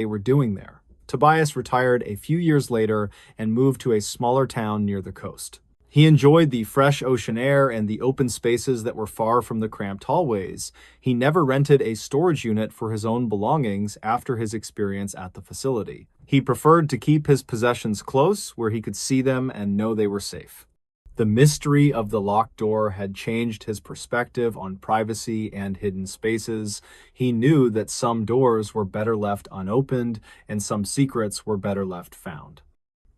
they were doing there. Tobias retired a few years later and moved to a smaller town near the coast. He enjoyed the fresh ocean air and the open spaces that were far from the cramped hallways. He never rented a storage unit for his own belongings after his experience at the facility. He preferred to keep his possessions close where he could see them and know they were safe. The mystery of the locked door had changed his perspective on privacy and hidden spaces. He knew that some doors were better left unopened and some secrets were better left found.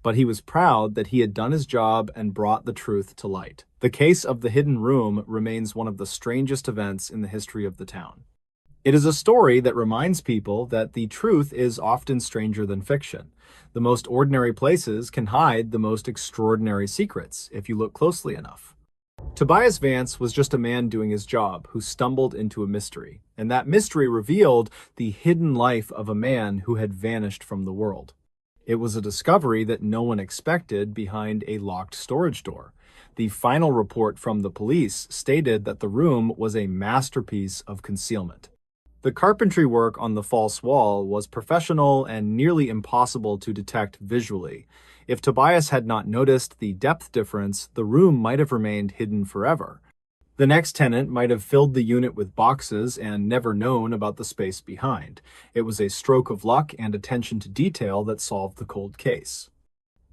But he was proud that he had done his job and brought the truth to light. The case of the hidden room remains one of the strangest events in the history of the town. It is a story that reminds people that the truth is often stranger than fiction. The most ordinary places can hide the most extraordinary secrets if you look closely enough. Tobias Vance was just a man doing his job who stumbled into a mystery, and that mystery revealed the hidden life of a man who had vanished from the world. It was a discovery that no one expected behind a locked storage door. The final report from the police stated that the room was a masterpiece of concealment. The carpentry work on the false wall was professional and nearly impossible to detect visually. If Tobias had not noticed the depth difference, the room might have remained hidden forever. The next tenant might have filled the unit with boxes and never known about the space behind. It was a stroke of luck and attention to detail that solved the cold case.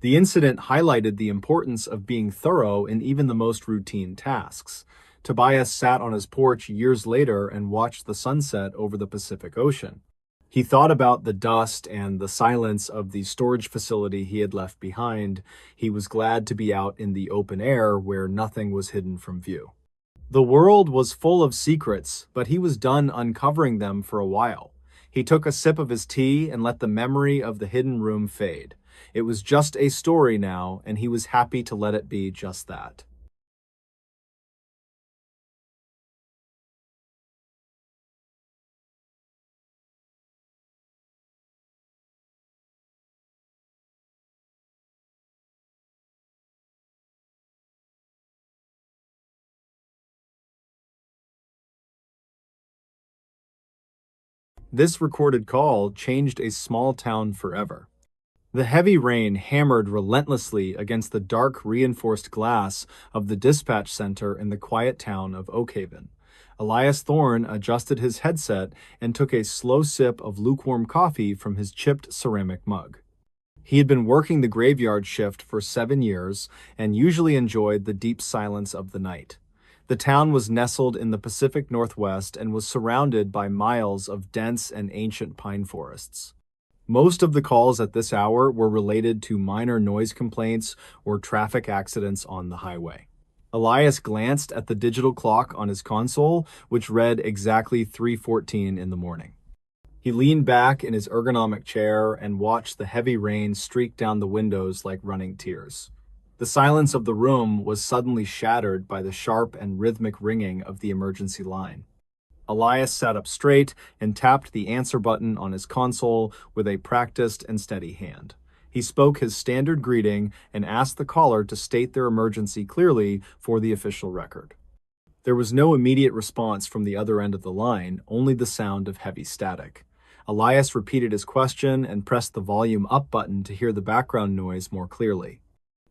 The incident highlighted the importance of being thorough in even the most routine tasks. Tobias sat on his porch years later and watched the sunset over the Pacific Ocean. He thought about the dust and the silence of the storage facility he had left behind. He was glad to be out in the open air where nothing was hidden from view. The world was full of secrets, but he was done uncovering them for a while. He took a sip of his tea and let the memory of the hidden room fade. It was just a story now, and he was happy to let it be just that. This recorded call changed a small town forever. The heavy rain hammered relentlessly against the dark, reinforced glass of the dispatch center in the quiet town of Oakhaven. Elias Thorne adjusted his headset and took a slow sip of lukewarm coffee from his chipped ceramic mug. He had been working the graveyard shift for 7 years and usually enjoyed the deep silence of the night. The town was nestled in the Pacific Northwest and was surrounded by miles of dense and ancient pine forests. Most of the calls at this hour were related to minor noise complaints or traffic accidents on the highway. Elias glanced at the digital clock on his console, which read exactly 3:14 in the morning. He leaned back in his ergonomic chair and watched the heavy rain streak down the windows like running tears. The silence of the room was suddenly shattered by the sharp and rhythmic ringing of the emergency line. Elias sat up straight and tapped the answer button on his console with a practiced and steady hand. He spoke his standard greeting and asked the caller to state their emergency clearly for the official record. There was no immediate response from the other end of the line, only the sound of heavy static. Elias repeated his question and pressed the volume up button to hear the background noise more clearly.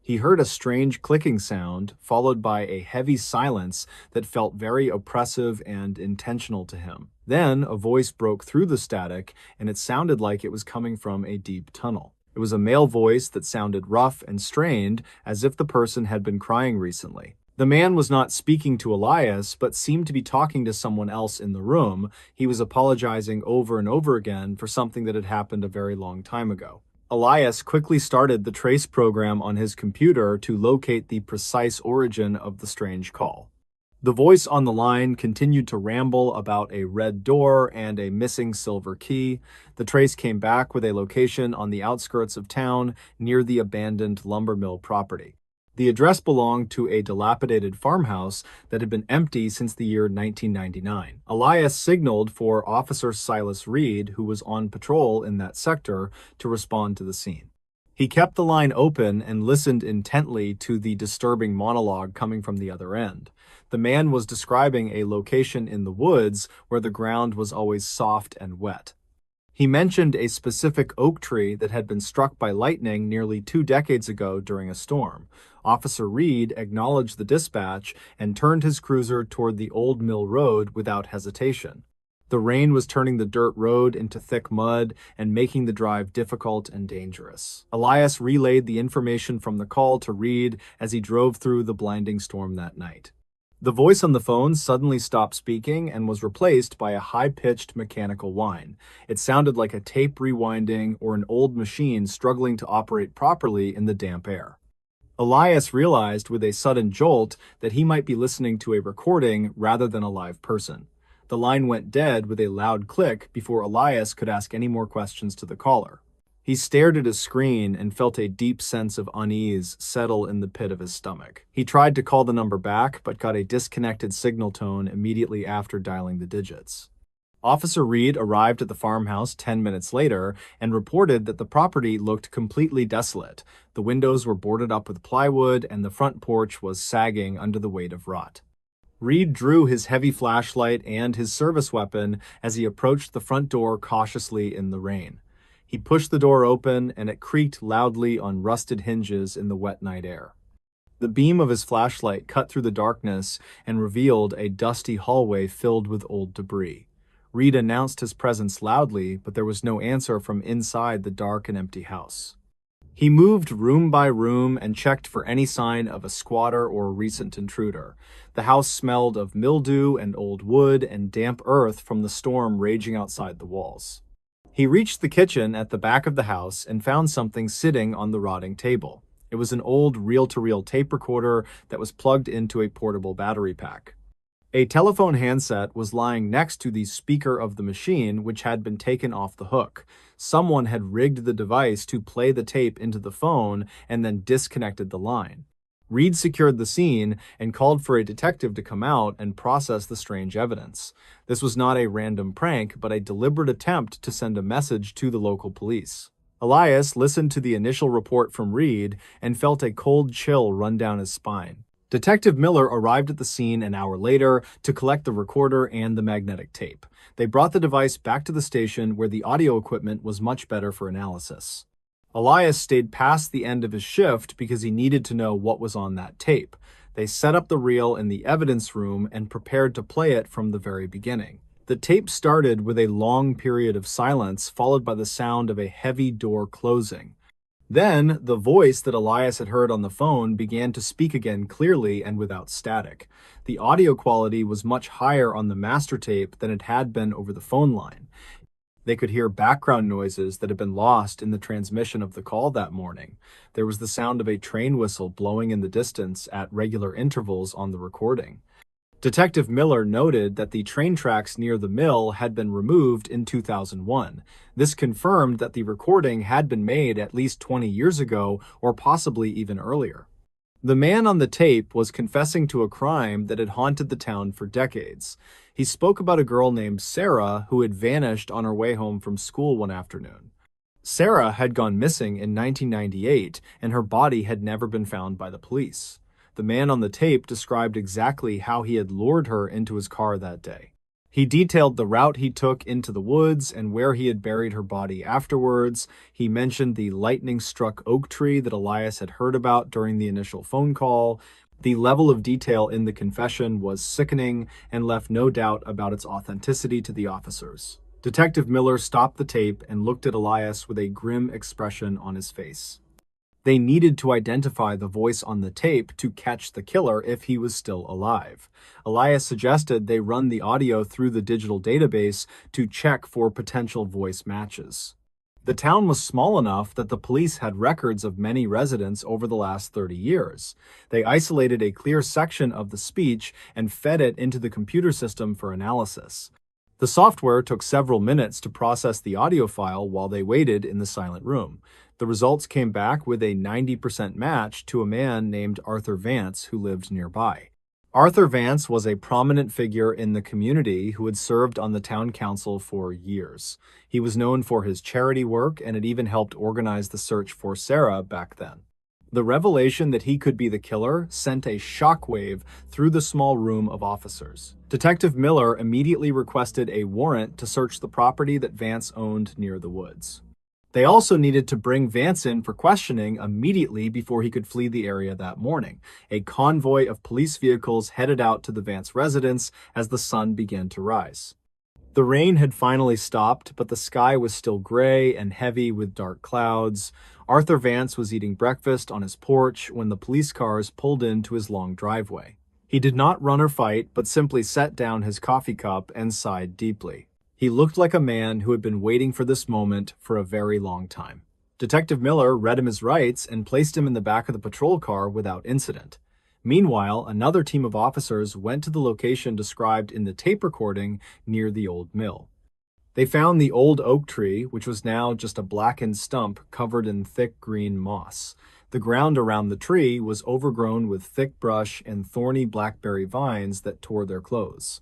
He heard a strange clicking sound, followed by a heavy silence that felt very oppressive and intentional to him. Then a voice broke through the static, and it sounded like it was coming from a deep tunnel. It was a male voice that sounded rough and strained, as if the person had been crying recently. The man was not speaking to Elias, but seemed to be talking to someone else in the room. He was apologizing over and over again for something that had happened a very long time ago. Elias quickly started the trace program on his computer to locate the precise origin of the strange call. The voice on the line continued to ramble about a red door and a missing silver key. The trace came back with a location on the outskirts of town near the abandoned lumber mill property. The address belonged to a dilapidated farmhouse that had been empty since the year 1999. Elias signaled for Officer Silas Reed, who was on patrol in that sector, to respond to the scene. He kept the line open and listened intently to the disturbing monologue coming from the other end. The man was describing a location in the woods where the ground was always soft and wet. He mentioned a specific oak tree that had been struck by lightning nearly 2 decades ago during a storm. Officer Reed acknowledged the dispatch and turned his cruiser toward the Old Mill Road without hesitation. The rain was turning the dirt road into thick mud and making the drive difficult and dangerous. Elias relayed the information from the call to Reed as he drove through the blinding storm that night. The voice on the phone suddenly stopped speaking and was replaced by a high-pitched mechanical whine. It sounded like a tape rewinding or an old machine struggling to operate properly in the damp air. Elias realized with a sudden jolt that he might be listening to a recording rather than a live person. The line went dead with a loud click before Elias could ask any more questions to the caller. He stared at his screen and felt a deep sense of unease settle in the pit of his stomach. He tried to call the number back, but got a disconnected signal tone immediately after dialing the digits. Officer Reed arrived at the farmhouse 10 minutes later and reported that the property looked completely desolate. The windows were boarded up with plywood and the front porch was sagging under the weight of rot. Reed drew his heavy flashlight and his service weapon as he approached the front door cautiously in the rain. He pushed the door open, and it creaked loudly on rusted hinges in the wet night air. The beam of his flashlight cut through the darkness and revealed a dusty hallway filled with old debris. Reed announced his presence loudly, but there was no answer from inside the dark and empty house. He moved room by room and checked for any sign of a squatter or a recent intruder. The house smelled of mildew and old wood and damp earth from the storm raging outside the walls. He reached the kitchen at the back of the house and found something sitting on the rotting table. It was an old reel-to-reel tape recorder that was plugged into a portable battery pack. A telephone handset was lying next to the speaker of the machine, which had been taken off the hook. Someone had rigged the device to play the tape into the phone and then disconnected the line. Reed secured the scene and called for a detective to come out and process the strange evidence. This was not a random prank, but a deliberate attempt to send a message to the local police. Elias listened to the initial report from Reed and felt a cold chill run down his spine. Detective Miller arrived at the scene an hour later to collect the recorder and the magnetic tape. They brought the device back to the station where the audio equipment was much better for analysis. Elias stayed past the end of his shift because he needed to know what was on that tape. They set up the reel in the evidence room and prepared to play it from the very beginning. The tape started with a long period of silence, followed by the sound of a heavy door closing. Then, the voice that Elias had heard on the phone began to speak again clearly and without static. The audio quality was much higher on the master tape than it had been over the phone line. They could hear background noises that had been lost in the transmission of the call that morning. There was the sound of a train whistle blowing in the distance at regular intervals on the recording. Detective Miller noted that the train tracks near the mill had been removed in 2001. This confirmed that the recording had been made at least 20 years ago or possibly even earlier. The man on the tape was confessing to a crime that had haunted the town for decades. He spoke about a girl named Sarah who had vanished on her way home from school one afternoon. Sarah had gone missing in 1998, and her body had never been found by the police. The man on the tape described exactly how he had lured her into his car that day. He detailed the route he took into the woods and where he had buried her body afterwards. He mentioned the lightning-struck oak tree that Elias had heard about during the initial phone call. The level of detail in the confession was sickening and left no doubt about its authenticity to the officers. Detective Miller stopped the tape and looked at Elias with a grim expression on his face. They needed to identify the voice on the tape to catch the killer if he was still alive. Elias suggested they run the audio through the digital database to check for potential voice matches. The town was small enough that the police had records of many residents over the last 30 years. They isolated a clear section of the speech and fed it into the computer system for analysis. The software took several minutes to process the audio file while they waited in the silent room. The results came back with a 90% match to a man named Arthur Vance who lived nearby. Arthur Vance was a prominent figure in the community who had served on the town council for years. He was known for his charity work and had even helped organize the search for Sarah back then. The revelation that he could be the killer sent a shockwave through the small room of officers. Detective Miller immediately requested a warrant to search the property that Vance owned near the woods. They also needed to bring Vance in for questioning immediately before he could flee the area that morning. A convoy of police vehicles headed out to the Vance residence as the sun began to rise. The rain had finally stopped, but the sky was still gray and heavy with dark clouds. Arthur Vance was eating breakfast on his porch when the police cars pulled into his long driveway. He did not run or fight, but simply set down his coffee cup and sighed deeply. He looked like a man who had been waiting for this moment for a very long time. Detective Miller read him his rights and placed him in the back of the patrol car without incident. Meanwhile, another team of officers went to the location described in the tape recording near the old mill. They found the old oak tree, which was now just a blackened stump covered in thick green moss. The ground around the tree was overgrown with thick brush and thorny blackberry vines that tore their clothes.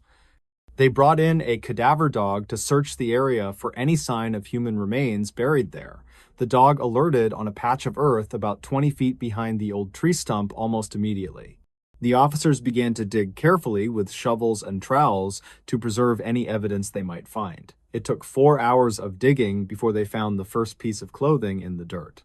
They brought in a cadaver dog to search the area for any sign of human remains buried there. The dog alerted on a patch of earth about 20 feet behind the old tree stump almost immediately. The officers began to dig carefully with shovels and trowels to preserve any evidence they might find. It took 4 hours of digging before they found the first piece of clothing in the dirt.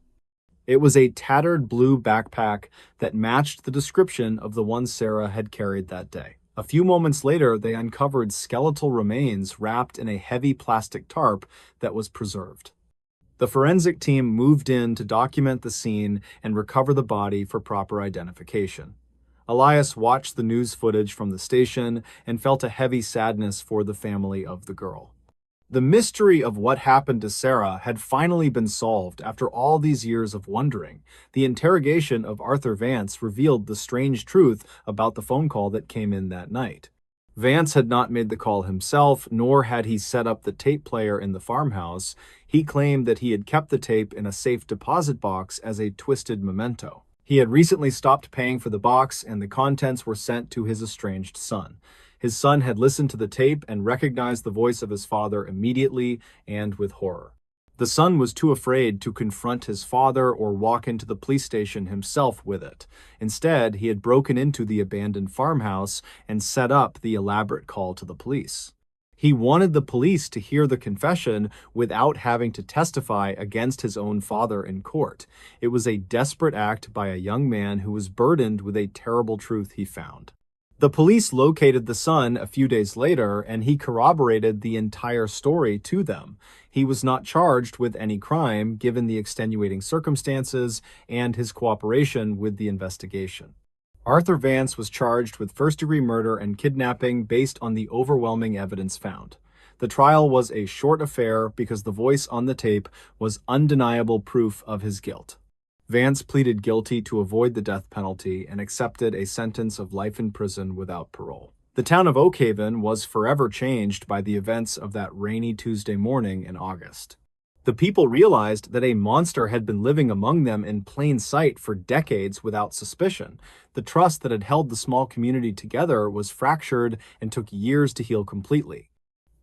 It was a tattered blue backpack that matched the description of the one Sarah had carried that day. A few moments later, they uncovered skeletal remains wrapped in a heavy plastic tarp that was preserved. The forensic team moved in to document the scene and recover the body for proper identification. Elias watched the news footage from the station and felt a heavy sadness for the family of the girl. The mystery of what happened to Sarah had finally been solved after all these years of wondering. The interrogation of Arthur Vance revealed the strange truth about the phone call that came in that night. Vance had not made the call himself, nor had he set up the tape player in the farmhouse. He claimed that he had kept the tape in a safe deposit box as a twisted memento. He had recently stopped paying for the box, and the contents were sent to his estranged son. His son had listened to the tape and recognized the voice of his father immediately and with horror. The son was too afraid to confront his father or walk into the police station himself with it. Instead, he had broken into the abandoned farmhouse and set up the elaborate call to the police. He wanted the police to hear the confession without having to testify against his own father in court. It was a desperate act by a young man who was burdened with a terrible truth he found. The police located the son a few days later, and he corroborated the entire story to them. He was not charged with any crime, given the extenuating circumstances and his cooperation with the investigation. Arthur Vance was charged with first-degree murder and kidnapping based on the overwhelming evidence found. The trial was a short affair because the voice on the tape was undeniable proof of his guilt. Vance pleaded guilty to avoid the death penalty and accepted a sentence of life in prison without parole. The town of Oak Haven was forever changed by the events of that rainy Tuesday morning in August. The people realized that a monster had been living among them in plain sight for decades without suspicion. The trust that had held the small community together was fractured and took years to heal completely.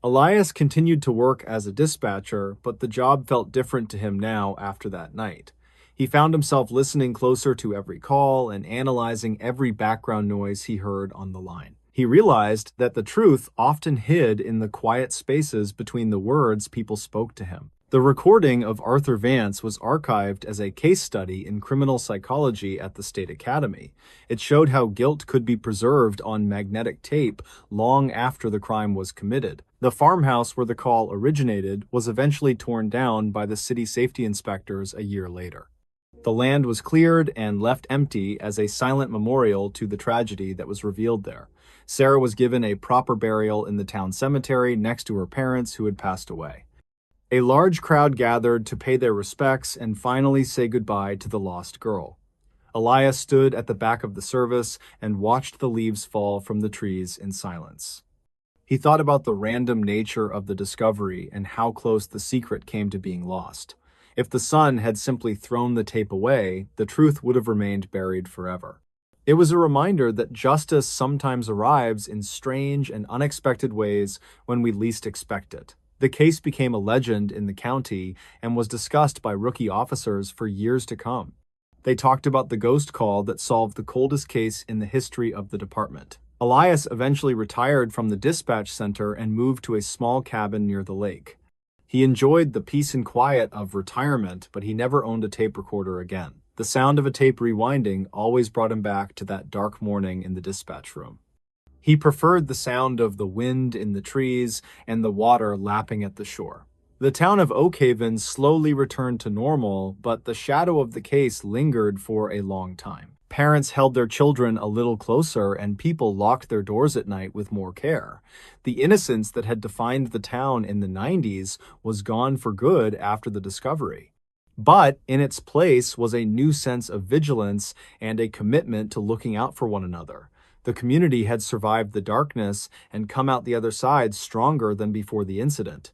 Elias continued to work as a dispatcher, but the job felt different to him now after that night. He found himself listening closer to every call and analyzing every background noise he heard on the line. He realized that the truth often hid in the quiet spaces between the words people spoke to him. The recording of Arthur Vance was archived as a case study in criminal psychology at the State Academy. It showed how guilt could be preserved on magnetic tape long after the crime was committed. The farmhouse where the call originated was eventually torn down by the city safety inspectors a year later. The land was cleared and left empty as a silent memorial to the tragedy that was revealed there. Sarah was given a proper burial in the town cemetery next to her parents who had passed away. A large crowd gathered to pay their respects and finally say goodbye to the lost girl. Elias stood at the back of the service and watched the leaves fall from the trees in silence. He thought about the random nature of the discovery and how close the secret came to being lost. If the son had simply thrown the tape away, the truth would have remained buried forever. It was a reminder that justice sometimes arrives in strange and unexpected ways when we least expect it. The case became a legend in the county and was discussed by rookie officers for years to come. They talked about the ghost call that solved the coldest case in the history of the department. Elias eventually retired from the dispatch center and moved to a small cabin near the lake. He enjoyed the peace and quiet of retirement, but he never owned a tape recorder again. The sound of a tape rewinding always brought him back to that dark morning in the dispatch room. He preferred the sound of the wind in the trees and the water lapping at the shore. The town of Oakhaven slowly returned to normal, but the shadow of the case lingered for a long time. Parents held their children a little closer, and people locked their doors at night with more care. The innocence that had defined the town in the 90s was gone for good after the discovery. But in its place was a new sense of vigilance and a commitment to looking out for one another. The community had survived the darkness and come out the other side stronger than before the incident.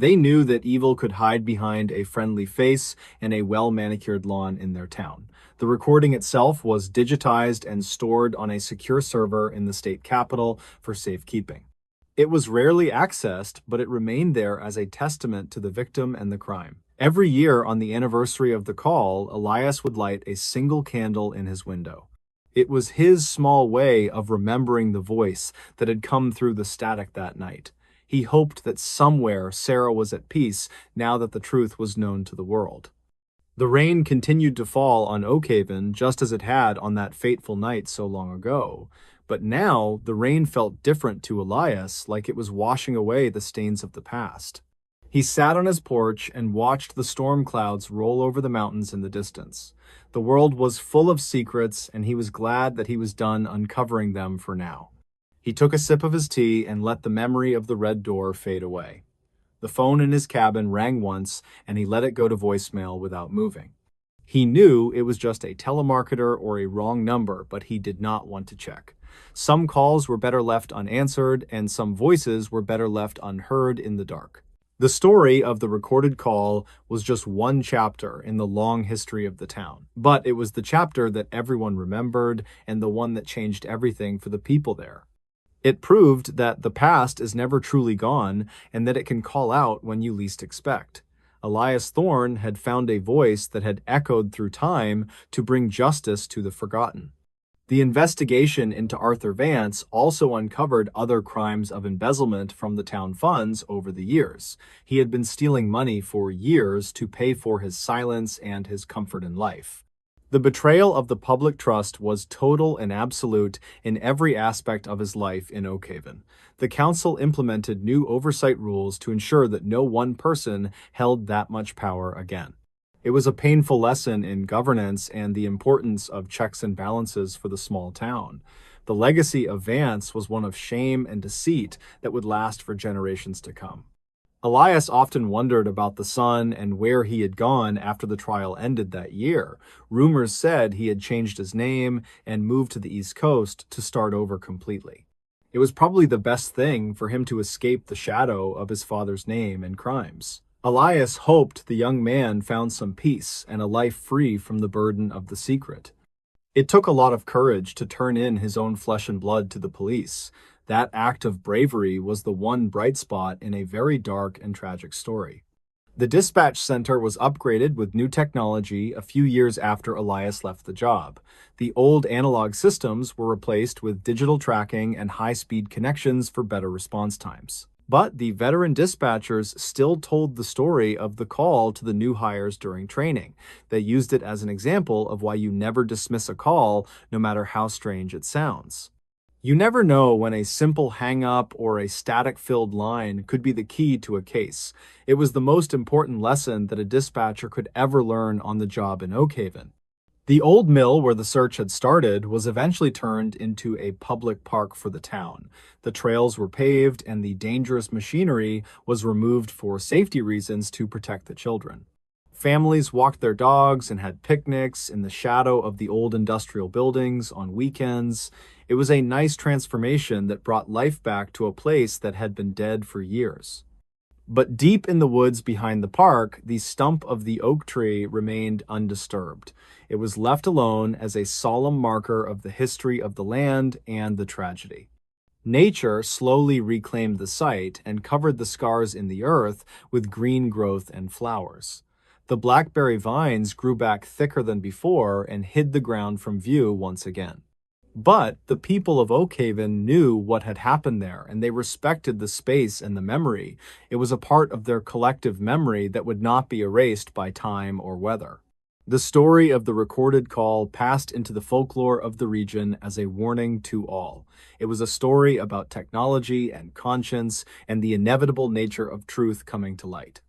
They knew that evil could hide behind a friendly face and a well-manicured lawn in their town. The recording itself was digitized and stored on a secure server in the state capitol for safekeeping. It was rarely accessed, but it remained there as a testament to the victim and the crime. Every year on the anniversary of the call, Elias would light a single candle in his window. It was his small way of remembering the voice that had come through the static that night. He hoped that somewhere Sarah was at peace now that the truth was known to the world. The rain continued to fall on Oakhaven just as it had on that fateful night so long ago. But now the rain felt different to Elias, like it was washing away the stains of the past. He sat on his porch and watched the storm clouds roll over the mountains in the distance. The world was full of secrets, and he was glad that he was done uncovering them for now. He took a sip of his tea and let the memory of the red door fade away. The phone in his cabin rang once, and he let it go to voicemail without moving. He knew it was just a telemarketer or a wrong number, but he did not want to check. Some calls were better left unanswered, and some voices were better left unheard in the dark. The story of the recorded call was just one chapter in the long history of the town, but it was the chapter that everyone remembered and the one that changed everything for the people there. It proved that the past is never truly gone and that it can call out when you least expect. Elias Thorne had found a voice that had echoed through time to bring justice to the forgotten. The investigation into Arthur Vance also uncovered other crimes of embezzlement from the town funds over the years. He had been stealing money for years to pay for his silence and his comfort in life. The betrayal of the public trust was total and absolute in every aspect of his life in Oakhaven. The council implemented new oversight rules to ensure that no one person held that much power again. It was a painful lesson in governance and the importance of checks and balances for the small town. The legacy of Vance was one of shame and deceit that would last for generations to come. Elias often wondered about the son and where he had gone after the trial ended that year. Rumors said he had changed his name and moved to the East Coast to start over completely. It was probably the best thing for him to escape the shadow of his father's name and crimes. Elias hoped the young man found some peace and a life free from the burden of the secret. It took a lot of courage to turn in his own flesh and blood to the police. That act of bravery was the one bright spot in a very dark and tragic story. The dispatch center was upgraded with new technology a few years after Elias left the job. The old analog systems were replaced with digital tracking and high-speed connections for better response times. But the veteran dispatchers still told the story of the call to the new hires during training. They used it as an example of why you never dismiss a call, no matter how strange it sounds. You never know when a simple hang-up or a static-filled line could be the key to a case. It was the most important lesson that a dispatcher could ever learn on the job in Oakhaven. The old mill where the search had started was eventually turned into a public park for the town. The trails were paved and the dangerous machinery was removed for safety reasons to protect the children. Families walked their dogs and had picnics in the shadow of the old industrial buildings on weekends. It was a nice transformation that brought life back to a place that had been dead for years. But deep in the woods behind the park, the stump of the oak tree remained undisturbed. It was left alone as a solemn marker of the history of the land and the tragedy. Nature slowly reclaimed the site and covered the scars in the earth with green growth and flowers. The blackberry vines grew back thicker than before and hid the ground from view once again. But the people of Oakhaven knew what had happened there, and they respected the space and the memory. It was a part of their collective memory that would not be erased by time or weather. The story of the recorded call passed into the folklore of the region as a warning to all. It was a story about technology and conscience and the inevitable nature of truth coming to light.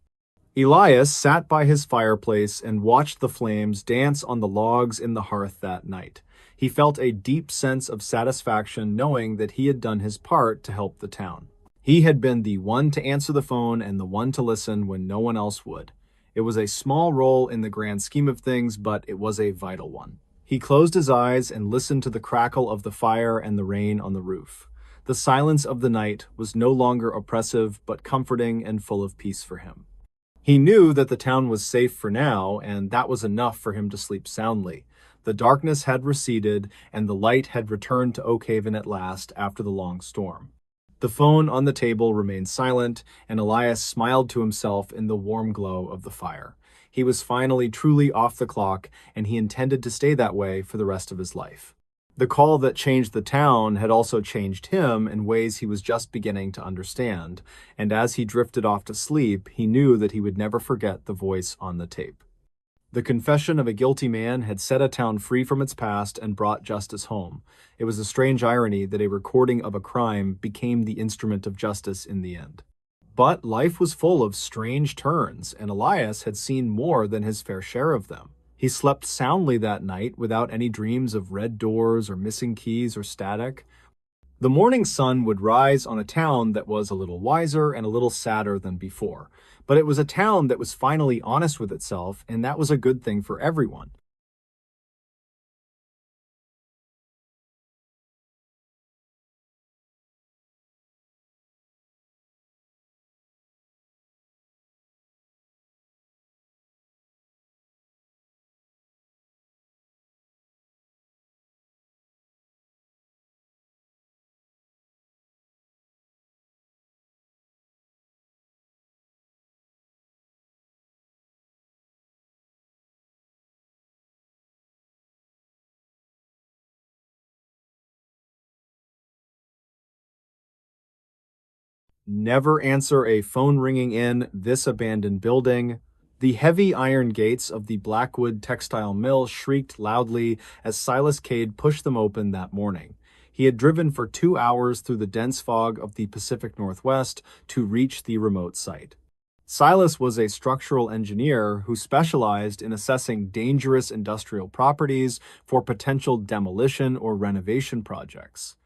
Elias sat by his fireplace and watched the flames dance on the logs in the hearth that night. He felt a deep sense of satisfaction knowing that he had done his part to help the town. He had been the one to answer the phone and the one to listen when no one else would. It was a small role in the grand scheme of things, but it was a vital one. He closed his eyes and listened to the crackle of the fire and the rain on the roof. The silence of the night was no longer oppressive, but comforting and full of peace for him. He knew that the town was safe for now, and that was enough for him to sleep soundly. The darkness had receded, and the light had returned to Oakhaven at last after the long storm. The phone on the table remained silent, and Elias smiled to himself in the warm glow of the fire. He was finally truly off the clock, and he intended to stay that way for the rest of his life. The call that changed the town had also changed him in ways he was just beginning to understand, and as he drifted off to sleep, he knew that he would never forget the voice on the tape. The confession of a guilty man had set a town free from its past and brought justice home. It was a strange irony that a recording of a crime became the instrument of justice in the end. But life was full of strange turns, and Elias had seen more than his fair share of them. He slept soundly that night without any dreams of red doors or missing keys or static. The morning sun would rise on a town that was a little wiser and a little sadder than before. But it was a town that was finally honest with itself, and that was a good thing for everyone. Never answer a phone ringing in this abandoned building. The heavy iron gates of the Blackwood textile mill shrieked loudly as Silas Cade pushed them open that morning. He had driven for 2 hours through the dense fog of the Pacific Northwest to reach the remote site. Silas was a structural engineer who specialized in assessing dangerous industrial properties for potential demolition or renovation projects.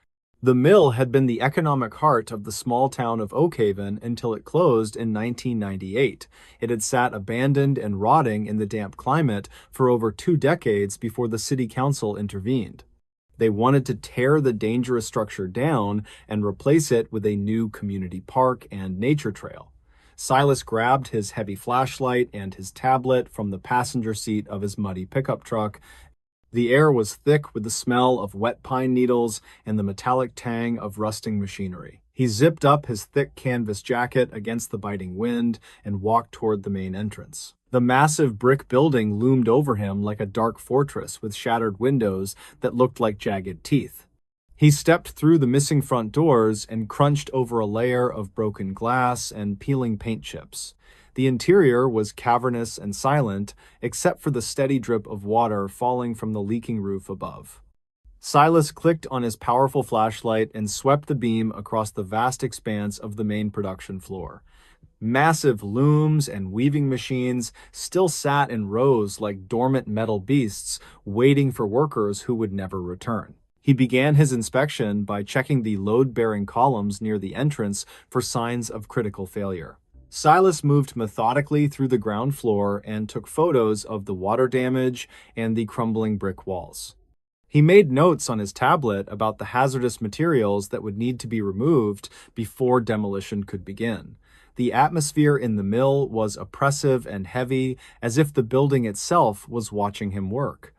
The mill had been the economic heart of the small town of Oakhaven until it closed in 1998. It had sat abandoned and rotting in the damp climate for over 2 decades before the city council intervened. They wanted to tear the dangerous structure down and replace it with a new community park and nature trail. Silas grabbed his heavy flashlight and his tablet from the passenger seat of his muddy pickup truck. The air was thick with the smell of wet pine needles and the metallic tang of rusting machinery. He zipped up his thick canvas jacket against the biting wind and walked toward the main entrance. The massive brick building loomed over him like a dark fortress with shattered windows that looked like jagged teeth. He stepped through the missing front doors and crunched over a layer of broken glass and peeling paint chips. The interior was cavernous and silent, except for the steady drip of water falling from the leaking roof above. Silas clicked on his powerful flashlight and swept the beam across the vast expanse of the main production floor. Massive looms and weaving machines still sat in rows like dormant metal beasts, waiting for workers who would never return. He began his inspection by checking the load-bearing columns near the entrance for signs of critical failure. Silas moved methodically through the ground floor and took photos of the water damage and the crumbling brick walls. He made notes on his tablet about the hazardous materials that would need to be removed before demolition could begin. The atmosphere in the mill was oppressive and heavy, as if the building itself was watching him work.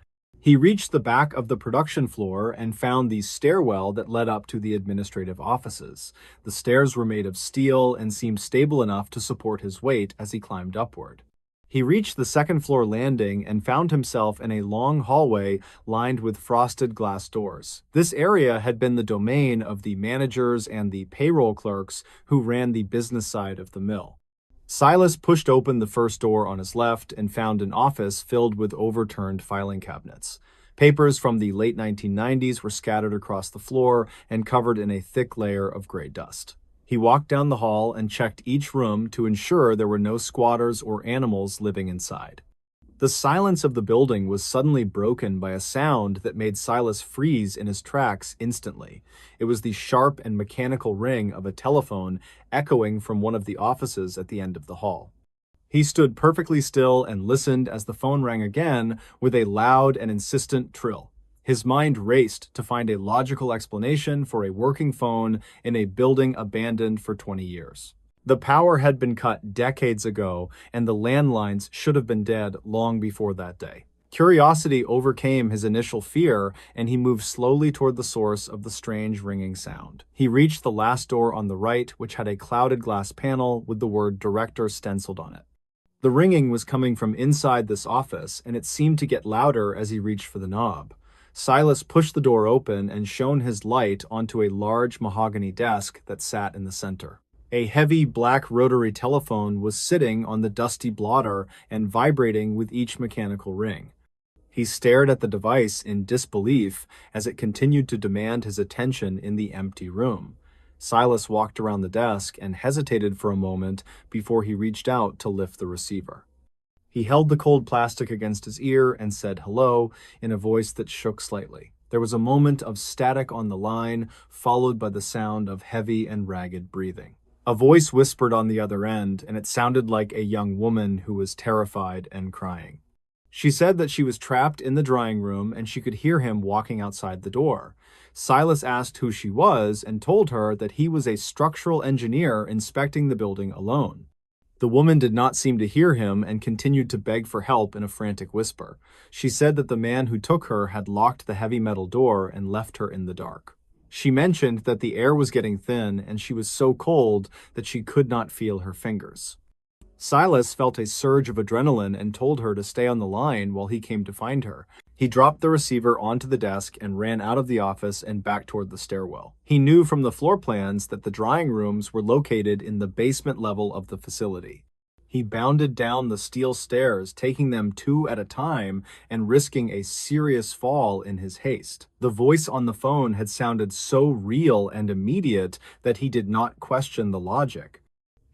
He reached the back of the production floor and found the stairwell that led up to the administrative offices. The stairs were made of steel and seemed stable enough to support his weight as he climbed upward. He reached the second-floor landing and found himself in a long hallway lined with frosted glass doors. This area had been the domain of the managers and the payroll clerks who ran the business side of the mill. Silas pushed open the first door on his left and found an office filled with overturned filing cabinets. Papers from the late 1990s were scattered across the floor and covered in a thick layer of gray dust. He walked down the hall and checked each room to ensure there were no squatters or animals living inside. The silence of the building was suddenly broken by a sound that made Silas freeze in his tracks instantly. It was the sharp and mechanical ring of a telephone echoing from one of the offices at the end of the hall. He stood perfectly still and listened as the phone rang again with a loud and insistent trill. His mind raced to find a logical explanation for a working phone in a building abandoned for 20 years. The power had been cut decades ago, and the landlines should have been dead long before that day. Curiosity overcame his initial fear, and he moved slowly toward the source of the strange ringing sound. He reached the last door on the right, which had a clouded glass panel with the word Director stenciled on it. The ringing was coming from inside this office, and it seemed to get louder as he reached for the knob. Silas pushed the door open and shone his light onto a large mahogany desk that sat in the center. A heavy black rotary telephone was sitting on the dusty blotter and vibrating with each mechanical ring. He stared at the device in disbelief as it continued to demand his attention in the empty room. Silas walked around the desk and hesitated for a moment before he reached out to lift the receiver. He held the cold plastic against his ear and said hello in a voice that shook slightly. There was a moment of static on the line, followed by the sound of heavy and ragged breathing. A voice whispered on the other end, and it sounded like a young woman who was terrified and crying. She said that she was trapped in the drawing room and she could hear him walking outside the door. Silas asked who she was and told her that he was a structural engineer inspecting the building alone. The woman did not seem to hear him and continued to beg for help in a frantic whisper. She said that the man who took her had locked the heavy metal door and left her in the dark. She mentioned that the air was getting thin and she was so cold that she could not feel her fingers. Silas felt a surge of adrenaline and told her to stay on the line while he came to find her. He dropped the receiver onto the desk and ran out of the office and back toward the stairwell. He knew from the floor plans that the drying rooms were located in the basement level of the facility. He bounded down the steel stairs, taking them two at a time and risking a serious fall in his haste. The voice on the phone had sounded so real and immediate that he did not question the logic.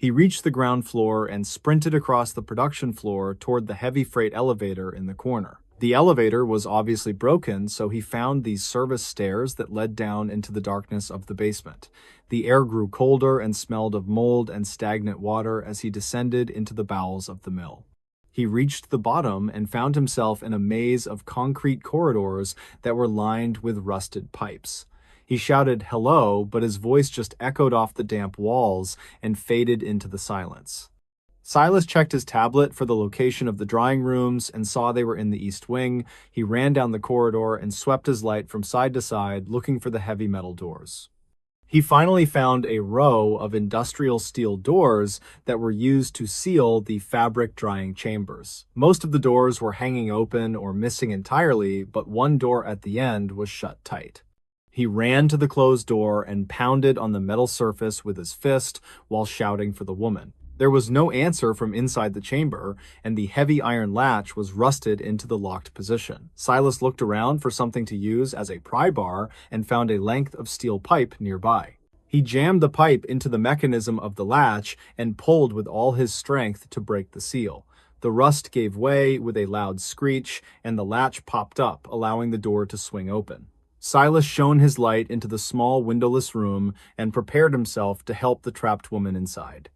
He reached the ground floor and sprinted across the production floor toward the heavy freight elevator in the corner. The elevator was obviously broken, so he found these service stairs that led down into the darkness of the basement. The air grew colder and smelled of mold and stagnant water as he descended into the bowels of the mill. He reached the bottom and found himself in a maze of concrete corridors that were lined with rusted pipes. He shouted hello, but his voice just echoed off the damp walls and faded into the silence. Silas checked his tablet for the location of the drying rooms and saw they were in the east wing. He ran down the corridor and swept his light from side to side, looking for the heavy metal doors. He finally found a row of industrial steel doors that were used to seal the fabric drying chambers. Most of the doors were hanging open or missing entirely, but one door at the end was shut tight. He ran to the closed door and pounded on the metal surface with his fist while shouting for the woman. There was no answer from inside the chamber, and the heavy iron latch was rusted into the locked position. Silas looked around for something to use as a pry bar and found a length of steel pipe nearby. He jammed the pipe into the mechanism of the latch and pulled with all his strength to break the seal. The rust gave way with a loud screech, and the latch popped up, allowing the door to swing open. Silas shone his light into the small windowless room and prepared himself to help the trapped woman inside.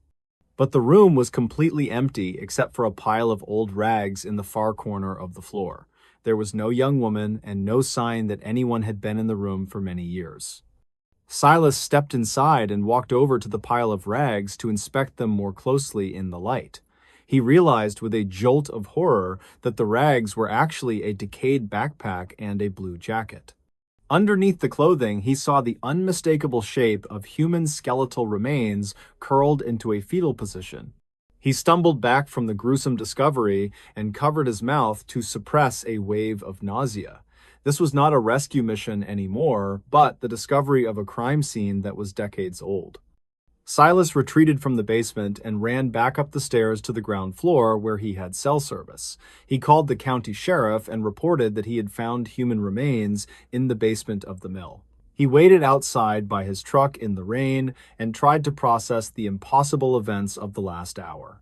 But the room was completely empty except for a pile of old rags in the far corner of the floor. There was no young woman and no sign that anyone had been in the room for many years. Silas stepped inside and walked over to the pile of rags to inspect them more closely in the light. He realized with a jolt of horror that the rags were actually a decayed backpack and a blue jacket. Underneath the clothing, he saw the unmistakable shape of human skeletal remains curled into a fetal position. He stumbled back from the gruesome discovery and covered his mouth to suppress a wave of nausea. This was not a rescue mission anymore, but the discovery of a crime scene that was decades old. Silas retreated from the basement and ran back up the stairs to the ground floor where he had cell service. He called the county sheriff and reported that he had found human remains in the basement of the mill. He waited outside by his truck in the rain and tried to process the impossible events of the last hour.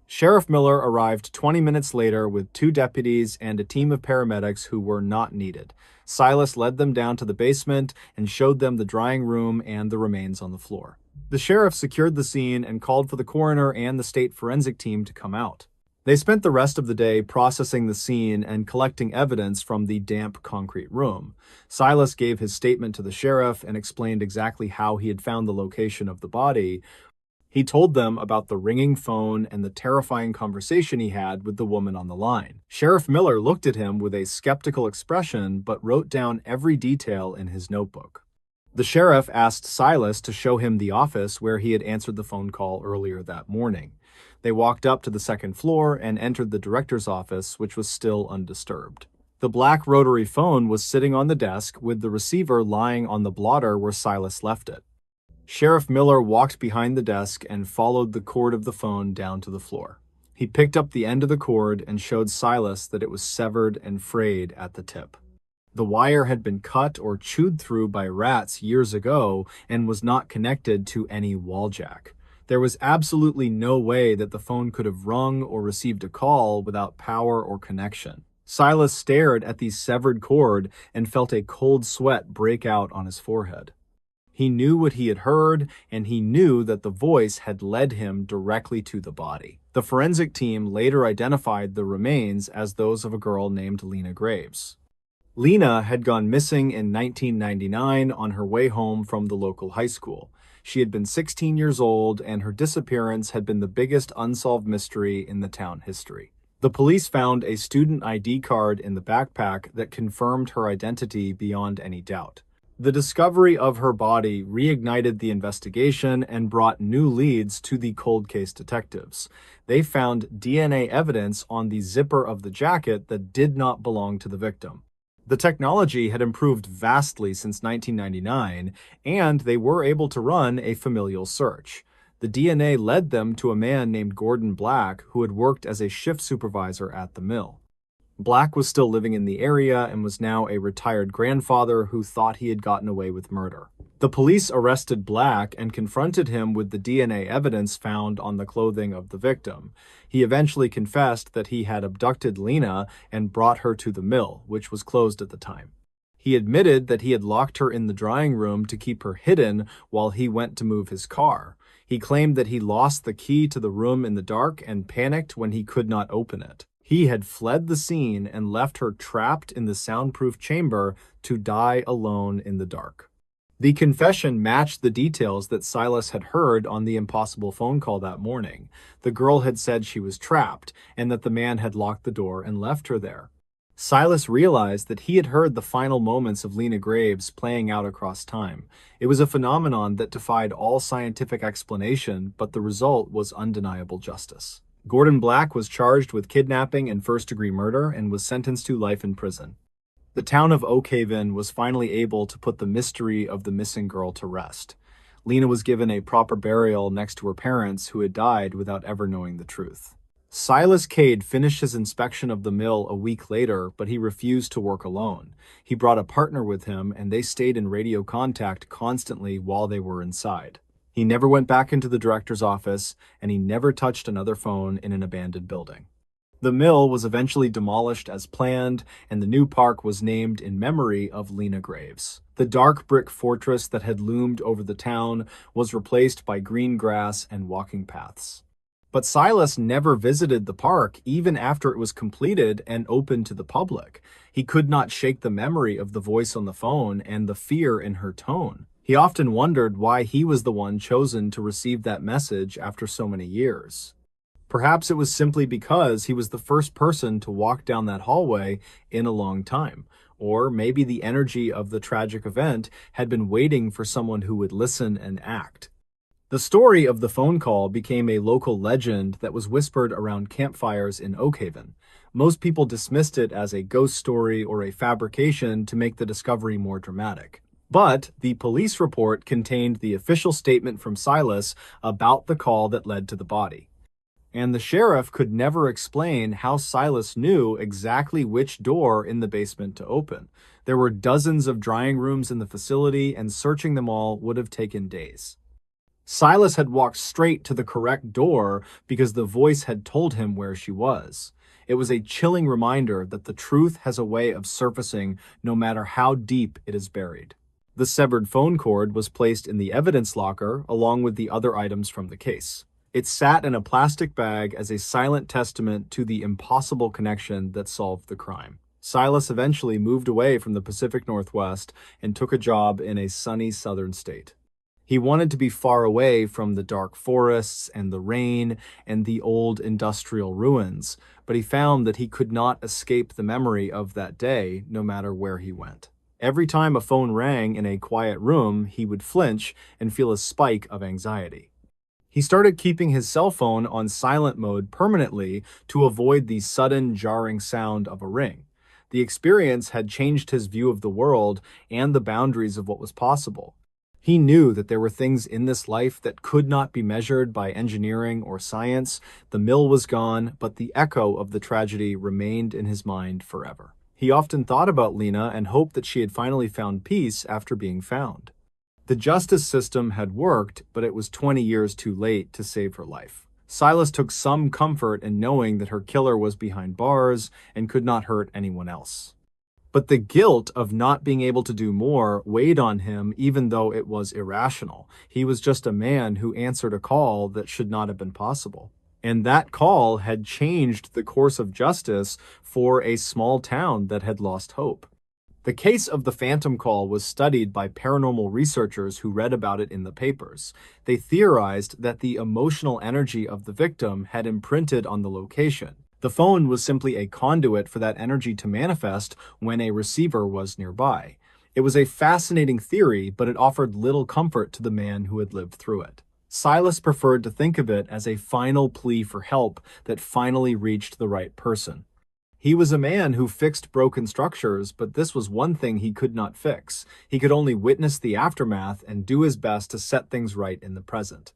Sheriff Miller arrived 20 minutes later with 2 deputies and a team of paramedics who were not needed. Silas led them down to the basement and showed them the drying room and the remains on the floor. The sheriff secured the scene and called for the coroner and the state forensic team to come out. They spent the rest of the day processing the scene and collecting evidence from the damp concrete room. Silas gave his statement to the sheriff and explained exactly how he had found the location of the body. He told them about the ringing phone and the terrifying conversation he had with the woman on the line. Sheriff Miller looked at him with a skeptical expression but wrote down every detail in his notebook. The sheriff asked Silas to show him the office where he had answered the phone call earlier that morning. They walked up to the second floor and entered the director's office, which was still undisturbed. The black rotary phone was sitting on the desk with the receiver lying on the blotter where Silas left it. Sheriff Miller walked behind the desk and followed the cord of the phone down to the floor. He picked up the end of the cord and showed Silas that it was severed and frayed at the tip. The wire had been cut or chewed through by rats years ago and was not connected to any wall jack. There was absolutely no way that the phone could have rung or received a call without power or connection. Silas stared at the severed cord and felt a cold sweat break out on his forehead. He knew what he had heard, and he knew that the voice had led him directly to the body. The forensic team later identified the remains as those of a girl named Lena Graves. Lena had gone missing in 1999 on her way home from the local high school. She had been 16 years old, and her disappearance had been the biggest unsolved mystery in the town history. The police found a student ID card in the backpack that confirmed her identity beyond any doubt. The discovery of her body reignited the investigation and brought new leads to the cold case detectives. They found DNA evidence on the zipper of the jacket that did not belong to the victim. The technology had improved vastly since 1999, and they were able to run a familial search. The DNA led them to a man named Gordon Black, who had worked as a shift supervisor at the mill. Black was still living in the area and was now a retired grandfather who thought he had gotten away with murder. The police arrested Black and confronted him with the DNA evidence found on the clothing of the victim. He eventually confessed that he had abducted Lena and brought her to the mill, which was closed at the time. He admitted that he had locked her in the drying room to keep her hidden while he went to move his car. He claimed that he lost the key to the room in the dark and panicked when he could not open it. He had fled the scene and left her trapped in the soundproof chamber to die alone in the dark. The confession matched the details that Silas had heard on the impossible phone call that morning. The girl had said she was trapped and that the man had locked the door and left her there. Silas realized that he had heard the final moments of Lena Graves playing out across time. It was a phenomenon that defied all scientific explanation, but the result was undeniable justice. Gordon Black was charged with kidnapping and first-degree murder and was sentenced to life in prison. The town of Oak Haven was finally able to put the mystery of the missing girl to rest. Lena was given a proper burial next to her parents who had died without ever knowing the truth. Silas Cade finished his inspection of the mill a week later, but he refused to work alone. He brought a partner with him, and they stayed in radio contact constantly while they were inside. He never went back into the director's office, and he never touched another phone in an abandoned building. The mill was eventually demolished as planned, and the new park was named in memory of Lena Graves. The dark brick fortress that had loomed over the town was replaced by green grass and walking paths. But Silas never visited the park even after it was completed and open to the public. He could not shake the memory of the voice on the phone and the fear in her tone. He often wondered why he was the one chosen to receive that message after so many years. Perhaps it was simply because he was the first person to walk down that hallway in a long time. Or maybe the energy of the tragic event had been waiting for someone who would listen and act. The story of the phone call became a local legend that was whispered around campfires in Oakhaven. Most people dismissed it as a ghost story or a fabrication to make the discovery more dramatic. But the police report contained the official statement from Silas about the call that led to the body. And the sheriff could never explain how Silas knew exactly which door in the basement to open. There were dozens of drying rooms in the facility, and searching them all would have taken days. Silas had walked straight to the correct door because the voice had told him where she was. It was a chilling reminder that the truth has a way of surfacing no matter how deep it is buried. The severed phone cord was placed in the evidence locker along with the other items from the case. It sat in a plastic bag as a silent testament to the impossible connection that solved the crime. Silas eventually moved away from the Pacific Northwest and took a job in a sunny southern state. He wanted to be far away from the dark forests and the rain and the old industrial ruins, but he found that he could not escape the memory of that day no matter where he went. Every time a phone rang in a quiet room, he would flinch and feel a spike of anxiety. He started keeping his cell phone on silent mode permanently to avoid the sudden, jarring sound of a ring. The experience had changed his view of the world and the boundaries of what was possible. He knew that there were things in this life that could not be measured by engineering or science. The mill was gone, but the echo of the tragedy remained in his mind forever. He often thought about Lena and hoped that she had finally found peace after being found. The justice system had worked, but it was 20 years too late to save her life. Silas took some comfort in knowing that her killer was behind bars and could not hurt anyone else. But the guilt of not being able to do more weighed on him even though it was irrational. He was just a man who answered a call that should not have been possible. And that call had changed the course of justice for a small town that had lost hope. The case of the phantom call was studied by paranormal researchers who read about it in the papers. They theorized that the emotional energy of the victim had imprinted on the location. The phone was simply a conduit for that energy to manifest when a receiver was nearby. It was a fascinating theory, but it offered little comfort to the man who had lived through it. Silas preferred to think of it as a final plea for help that finally reached the right person. He was a man who fixed broken structures, but this was one thing he could not fix. He could only witness the aftermath and do his best to set things right in the present.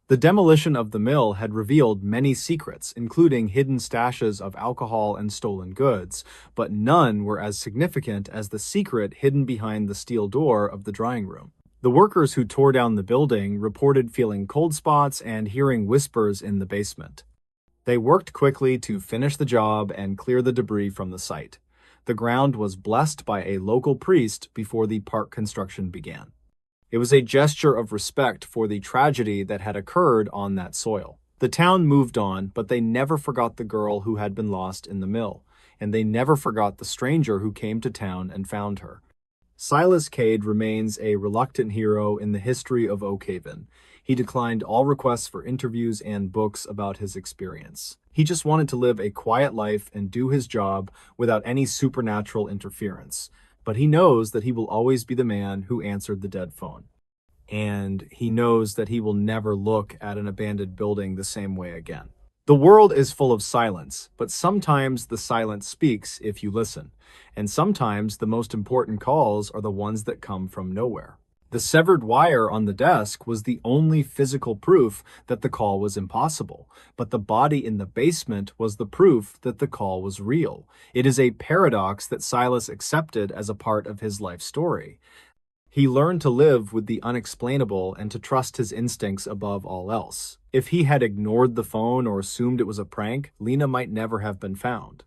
The demolition of the mill had revealed many secrets, including hidden stashes of alcohol and stolen goods, but none were as significant as the secret hidden behind the steel door of the drying room. The workers who tore down the building reported feeling cold spots and hearing whispers in the basement. They worked quickly to finish the job and clear the debris from the site. The ground was blessed by a local priest before the park construction began. It was a gesture of respect for the tragedy that had occurred on that soil. The town moved on, but they never forgot the girl who had been lost in the mill, and they never forgot the stranger who came to town and found her. Silas Cade remains a reluctant hero in the history of Oakhaven. He declined all requests for interviews and books about his experience. He just wanted to live a quiet life and do his job without any supernatural interference. But he knows that he will always be the man who answered the dead phone. And he knows that he will never look at an abandoned building the same way again. The world is full of silence, but sometimes the silence speaks if you listen. And sometimes the most important calls are the ones that come from nowhere. The severed wire on the desk was the only physical proof that the call was impossible, but the body in the basement was the proof that the call was real. It is a paradox that Silas accepted as a part of his life story. He learned to live with the unexplainable and to trust his instincts above all else. If he had ignored the phone or assumed it was a prank, Lena might never have been found.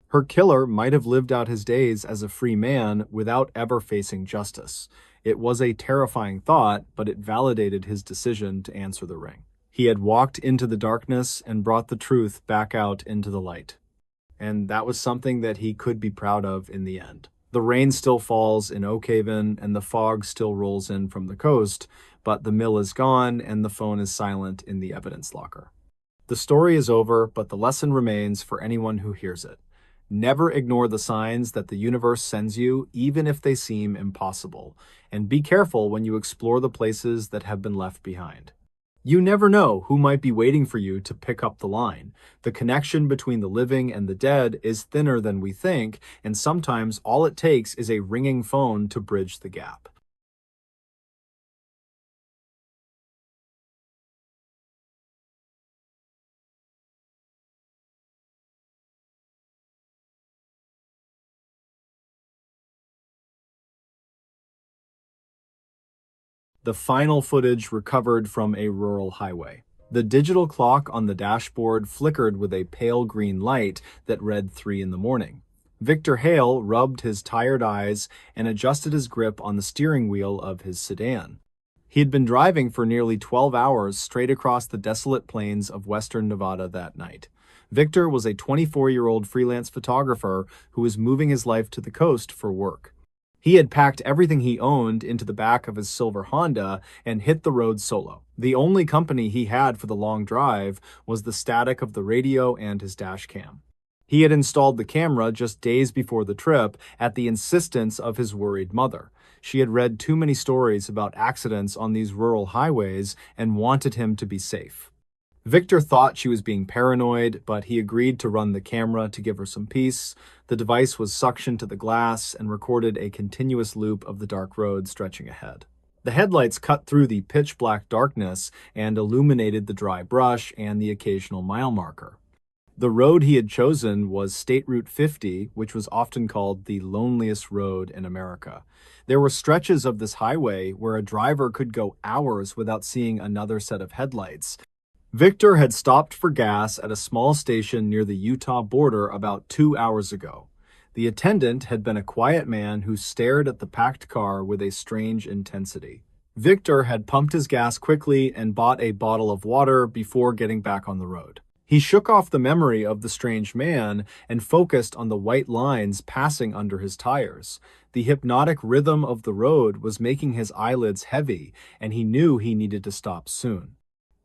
Her killer might have lived out his days as a free man without ever facing justice. It was a terrifying thought, but it validated his decision to answer the ring. He had walked into the darkness and brought the truth back out into the light. And that was something that he could be proud of in the end. The rain still falls in Oakhaven and the fog still rolls in from the coast, but the mill is gone and the phone is silent in the evidence locker. The story is over, but the lesson remains for anyone who hears it. Never ignore the signs that the universe sends you, even if they seem impossible. And be careful when you explore the places that have been left behind. You never know who might be waiting for you to pick up the line. The connection between the living and the dead is thinner than we think, and sometimes all it takes is a ringing phone to bridge the gap. The final footage recovered from a rural highway. The digital clock on the dashboard flickered with a pale green light that read 3 in the morning. Victor Hale rubbed his tired eyes and adjusted his grip on the steering wheel of his sedan. He had been driving for nearly 12 hours straight across the desolate plains of western Nevada that night. Victor was a 24-year-old freelance photographer who was moving his life to the coast for work. He had packed everything he owned into the back of his silver Honda and hit the road solo. The only company he had for the long drive was the static of the radio and his dash cam. He had installed the camera just days before the trip at the insistence of his worried mother. She had read too many stories about accidents on these rural highways and wanted him to be safe. Victor thought she was being paranoid, but he agreed to run the camera to give her some peace. The device was suctioned to the glass and recorded a continuous loop of the dark road stretching ahead. The headlights cut through the pitch-black darkness and illuminated the dry brush and the occasional mile marker. The road he had chosen was State Route 50, which was often called the loneliest road in America. There were stretches of this highway where a driver could go hours without seeing another set of headlights. Victor had stopped for gas at a small station near the Utah border about 2 hours ago. The attendant had been a quiet man who stared at the packed car with a strange intensity. Victor had pumped his gas quickly and bought a bottle of water before getting back on the road. He shook off the memory of the strange man and focused on the white lines passing under his tires. The hypnotic rhythm of the road was making his eyelids heavy, and he knew he needed to stop soon.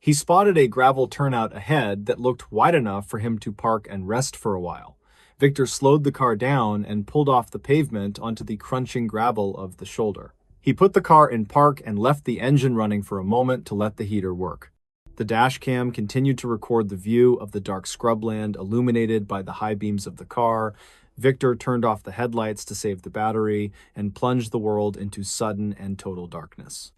He spotted a gravel turnout ahead that looked wide enough for him to park and rest for a while. Victor slowed the car down and pulled off the pavement onto the crunching gravel of the shoulder. He put the car in park and left the engine running for a moment to let the heater work. The dash cam continued to record the view of the dark scrubland illuminated by the high beams of the car. Victor turned off the headlights to save the battery and plunged the world into sudden and total darkness.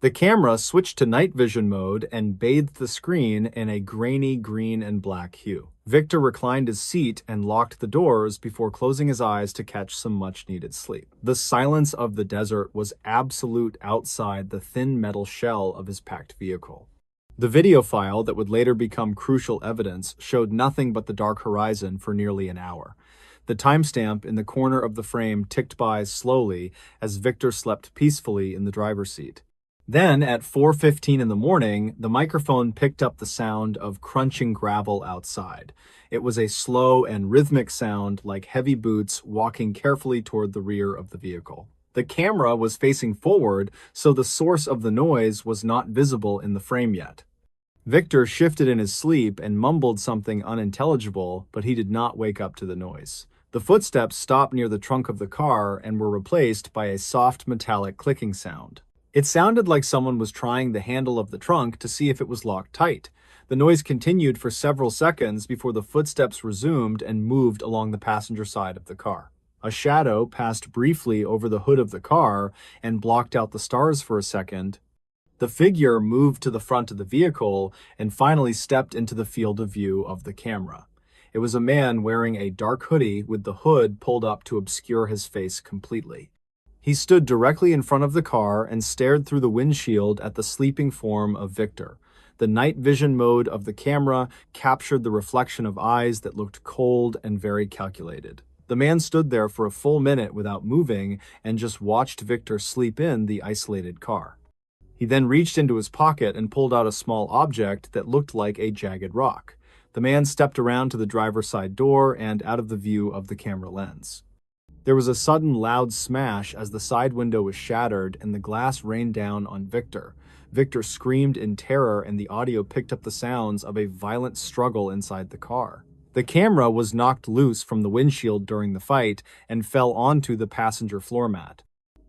The camera switched to night vision mode and bathed the screen in a grainy green and black hue. Victor reclined his seat and locked the doors before closing his eyes to catch some much-needed sleep. The silence of the desert was absolute outside the thin metal shell of his packed vehicle. The video file that would later become crucial evidence showed nothing but the dark horizon for nearly an hour. The timestamp in the corner of the frame ticked by slowly as Victor slept peacefully in the driver's seat. Then, at 4:15 in the morning, the microphone picked up the sound of crunching gravel outside. It was a slow and rhythmic sound like heavy boots walking carefully toward the rear of the vehicle. The camera was facing forward, so the source of the noise was not visible in the frame yet. Victor shifted in his sleep and mumbled something unintelligible, but he did not wake up to the noise. The footsteps stopped near the trunk of the car and were replaced by a soft metallic clicking sound. It sounded like someone was trying the handle of the trunk to see if it was locked tight. The noise continued for several seconds before the footsteps resumed and moved along the passenger side of the car. A shadow passed briefly over the hood of the car and blocked out the stars for a second. The figure moved to the front of the vehicle and finally stepped into the field of view of the camera. It was a man wearing a dark hoodie with the hood pulled up to obscure his face completely. He stood directly in front of the car and stared through the windshield at the sleeping form of Victor. The night vision mode of the camera captured the reflection of eyes that looked cold and very calculated. The man stood there for a full minute without moving and just watched Victor sleep in the isolated car. He then reached into his pocket and pulled out a small object that looked like a jagged rock. The man stepped around to the driver's side door and out of the view of the camera lens. There was a sudden loud smash as the side window was shattered and the glass rained down on Victor. Victor screamed in terror and the audio picked up the sounds of a violent struggle inside the car. The camera was knocked loose from the windshield during the fight and fell onto the passenger floor mat.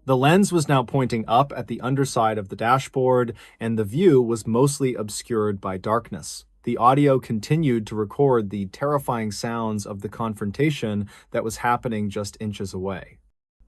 The lens was now pointing up at the underside of the dashboard, and the view was mostly obscured by darkness. The audio continued to record the terrifying sounds of the confrontation that was happening just inches away.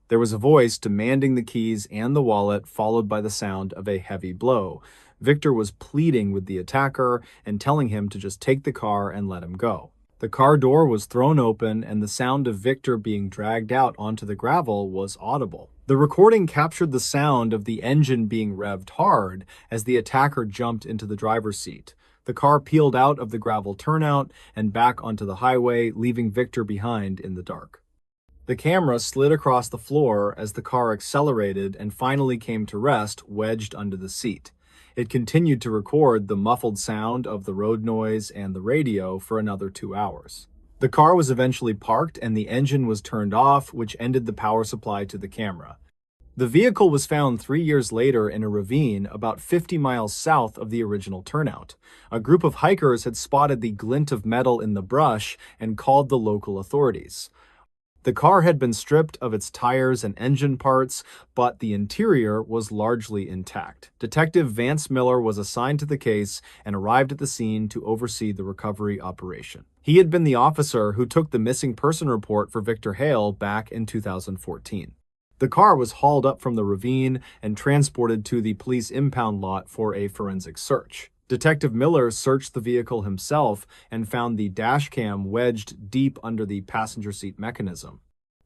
There was a voice demanding the keys and the wallet, followed by the sound of a heavy blow. Victor was pleading with the attacker and telling him to just take the car and let him go. The car door was thrown open, and the sound of Victor being dragged out onto the gravel was audible. The recording captured the sound of the engine being revved hard as the attacker jumped into the driver's seat. The car peeled out of the gravel turnout and back onto the highway, leaving Victor behind in the dark. The camera slid across the floor as the car accelerated and finally came to rest, wedged under the seat. It continued to record the muffled sound of the road noise and the radio for another 2 hours. The car was eventually parked and the engine was turned off, which ended the power supply to the camera. The vehicle was found 3 years later in a ravine about 50 miles south of the original turnout. A group of hikers had spotted the glint of metal in the brush and called the local authorities. The car had been stripped of its tires and engine parts, but the interior was largely intact. Detective Vance Miller was assigned to the case and arrived at the scene to oversee the recovery operation. He had been the officer who took the missing person report for Victor Hale back in 2014. The car was hauled up from the ravine and transported to the police impound lot for a forensic search. Detective Miller searched the vehicle himself and found the dash cam wedged deep under the passenger seat mechanism.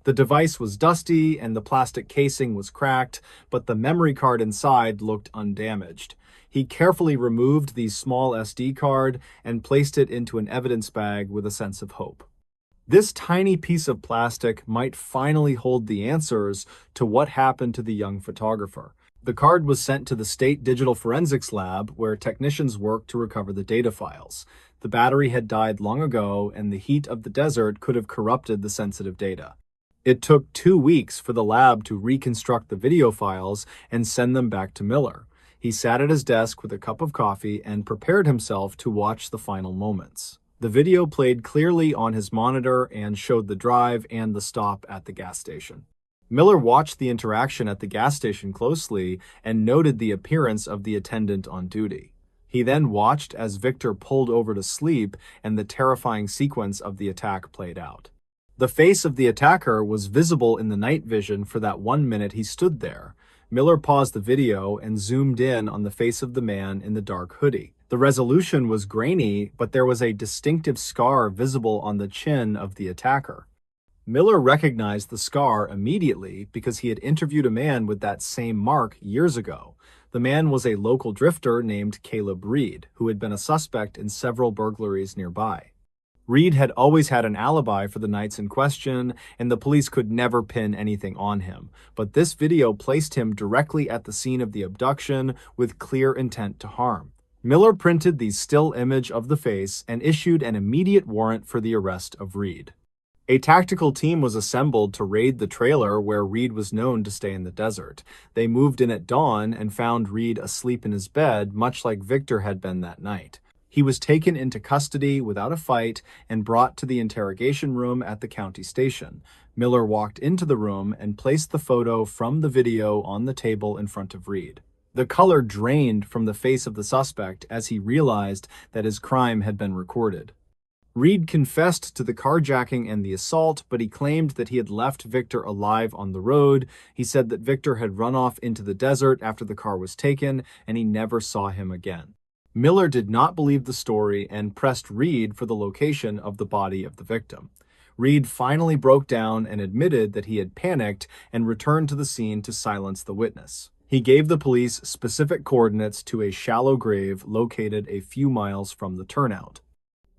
The device was dusty and the plastic casing was cracked, but the memory card inside looked undamaged. He carefully removed the small SD card and placed it into an evidence bag with a sense of hope. This tiny piece of plastic might finally hold the answers to what happened to the young photographer. The card was sent to the State Digital Forensics Lab, where technicians worked to recover the data files. The battery had died long ago, and the heat of the desert could have corrupted the sensitive data. It took 2 weeks for the lab to reconstruct the video files and send them back to Miller. He sat at his desk with a cup of coffee and prepared himself to watch the final moments. The video played clearly on his monitor and showed the drive and the stop at the gas station. Miller watched the interaction at the gas station closely and noted the appearance of the attendant on duty. He then watched as Victor pulled over to sleep and the terrifying sequence of the attack played out. The face of the attacker was visible in the night vision for that 1 minute he stood there. Miller paused the video and zoomed in on the face of the man in the dark hoodie. The resolution was grainy, but there was a distinctive scar visible on the chin of the attacker. Miller recognized the scar immediately because he had interviewed a man with that same mark years ago. The man was a local drifter named Caleb Reed, who had been a suspect in several burglaries nearby. Reed had always had an alibi for the nights in question, and the police could never pin anything on him. But this video placed him directly at the scene of the abduction with clear intent to harm. Miller printed the still image of the face and issued an immediate warrant for the arrest of Reed. A tactical team was assembled to raid the trailer where Reed was known to stay in the desert. They moved in at dawn and found Reed asleep in his bed, much like Victor had been that night. He was taken into custody without a fight and brought to the interrogation room at the county station. Miller walked into the room and placed the photo from the video on the table in front of Reed. The color drained from the face of the suspect as he realized that his crime had been recorded. Reed confessed to the carjacking and the assault, but he claimed that he had left Victor alive on the road. He said that Victor had run off into the desert after the car was taken, and he never saw him again. Miller did not believe the story and pressed Reed for the location of the body of the victim. Reed finally broke down and admitted that he had panicked and returned to the scene to silence the witness. He gave the police specific coordinates to a shallow grave located a few miles from the turnout.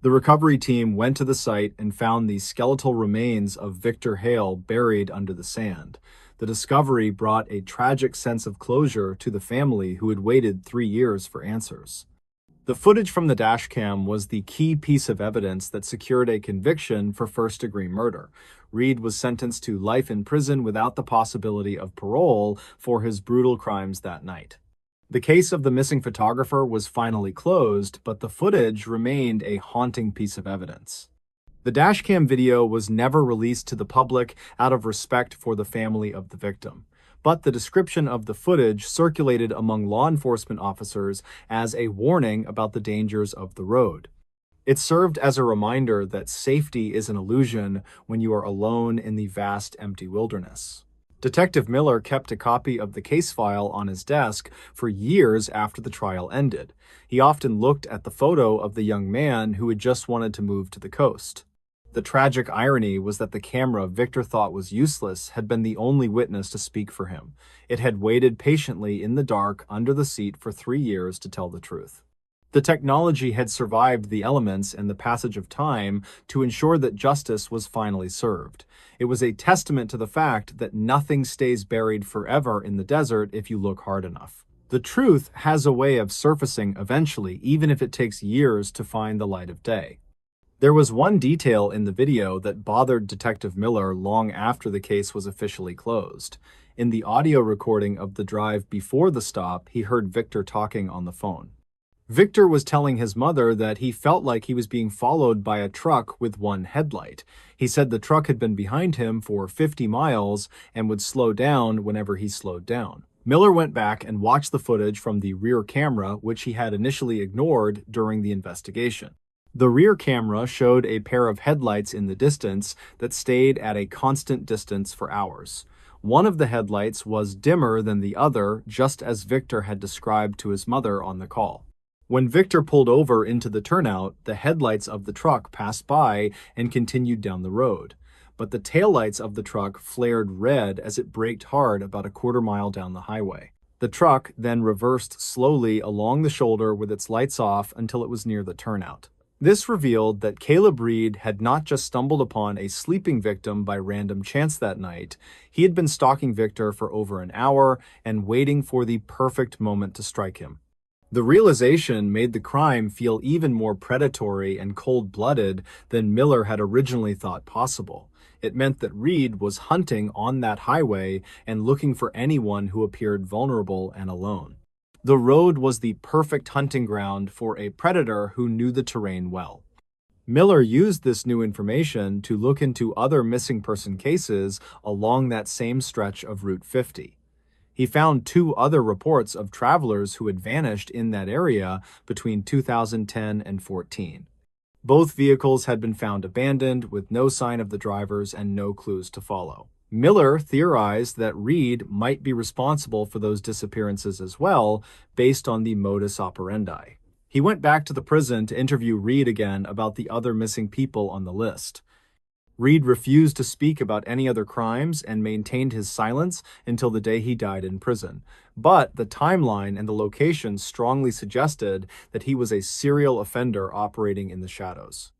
The recovery team went to the site and found the skeletal remains of Victor Hale buried under the sand. The discovery brought a tragic sense of closure to the family who had waited 3 years for answers. The footage from the dashcam was the key piece of evidence that secured a conviction for first-degree murder. Reed was sentenced to life in prison without the possibility of parole for his brutal crimes that night. The case of the missing photographer was finally closed, but the footage remained a haunting piece of evidence. The dashcam video was never released to the public out of respect for the family of the victim. but the description of the footage circulated among law enforcement officers as a warning about the dangers of the road. It served as a reminder that safety is an illusion when you are alone in the vast, empty wilderness. Detective Miller kept a copy of the case file on his desk for years after the trial ended. He often looked at the photo of the young man who had just wanted to move to the coast. The tragic irony was that the camera Victor thought was useless had been the only witness to speak for him. It had waited patiently in the dark under the seat for 3 years to tell the truth. The technology had survived the elements and the passage of time to ensure that justice was finally served. It was a testament to the fact that nothing stays buried forever in the desert if you look hard enough. The truth has a way of surfacing eventually, even if it takes years to find the light of day. There was one detail in the video that bothered Detective Miller long after the case was officially closed. In the audio recording of the drive before the stop, he heard Victor talking on the phone. Victor was telling his mother that he felt like he was being followed by a truck with one headlight. He said the truck had been behind him for 50 miles and would slow down whenever he slowed down. Miller went back and watched the footage from the rear camera, which he had initially ignored during the investigation. The rear camera showed a pair of headlights in the distance that stayed at a constant distance for hours. One of the headlights was dimmer than the other, just as Victor had described to his mother on the call. When Victor pulled over into the turnout, the headlights of the truck passed by and continued down the road. But the taillights of the truck flared red as it braked hard about a quarter-mile down the highway. The truck then reversed slowly along the shoulder with its lights off until it was near the turnout. This revealed that Caleb Reed had not just stumbled upon a sleeping victim by random chance that night. He had been stalking Victor for over an hour and waiting for the perfect moment to strike him. The realization made the crime feel even more predatory and cold-blooded than Miller had originally thought possible. It meant that Reed was hunting on that highway and looking for anyone who appeared vulnerable and alone. The road was the perfect hunting ground for a predator who knew the terrain well. Miller used this new information to look into other missing person cases along that same stretch of Route 50. He found 2 other reports of travelers who had vanished in that area between 2010 and 14. Both vehicles had been found abandoned with no sign of the drivers and no clues to follow. Miller theorized that Reed might be responsible for those disappearances as well, based on the modus operandi. He went back to the prison to interview Reed again about the other missing people on the list. Reed refused to speak about any other crimes and maintained his silence until the day he died in prison. But the timeline and the location strongly suggested that he was a serial offender operating in the shadows.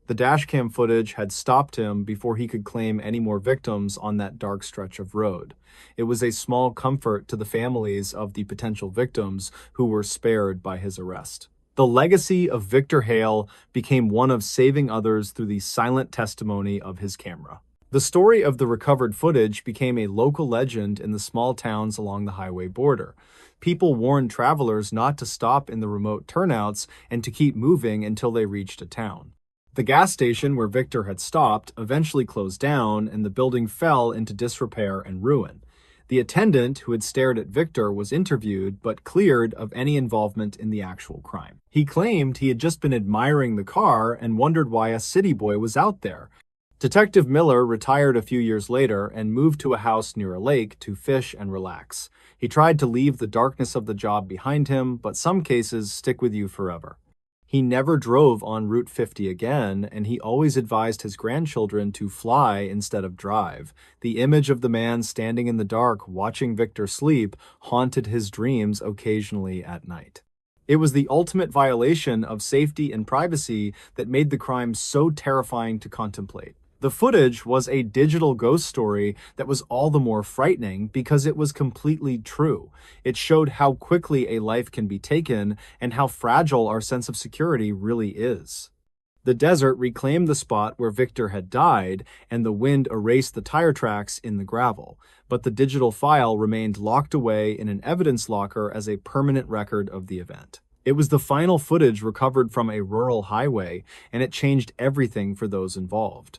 The dashcam footage had stopped him before he could claim any more victims on that dark stretch of road. It was a small comfort to the families of the potential victims who were spared by his arrest. The legacy of Victor Hale became one of saving others through the silent testimony of his camera. The story of the recovered footage became a local legend in the small towns along the highway border. People warned travelers not to stop in the remote turnouts and to keep moving until they reached a town. The gas station where Victor had stopped eventually closed down, and the building fell into disrepair and ruin. The attendant who had stared at Victor was interviewed but cleared of any involvement in the actual crime. He claimed he had just been admiring the car and wondered why a city boy was out there. Detective Miller retired a few years later and moved to a house near a lake to fish and relax. He tried to leave the darkness of the job behind him, but some cases stick with you forever. He never drove on Route 50 again, and he always advised his grandchildren to fly instead of drive. The image of the man standing in the dark watching Victor sleep haunted his dreams occasionally at night. It was the ultimate violation of safety and privacy that made the crime so terrifying to contemplate. The footage was a digital ghost story that was all the more frightening because it was completely true. It showed how quickly a life can be taken and how fragile our sense of security really is. The desert reclaimed the spot where Victor had died, and the wind erased the tire tracks in the gravel, but the digital file remained locked away in an evidence locker as a permanent record of the event. It was the final footage recovered from a rural highway, and it changed everything for those involved.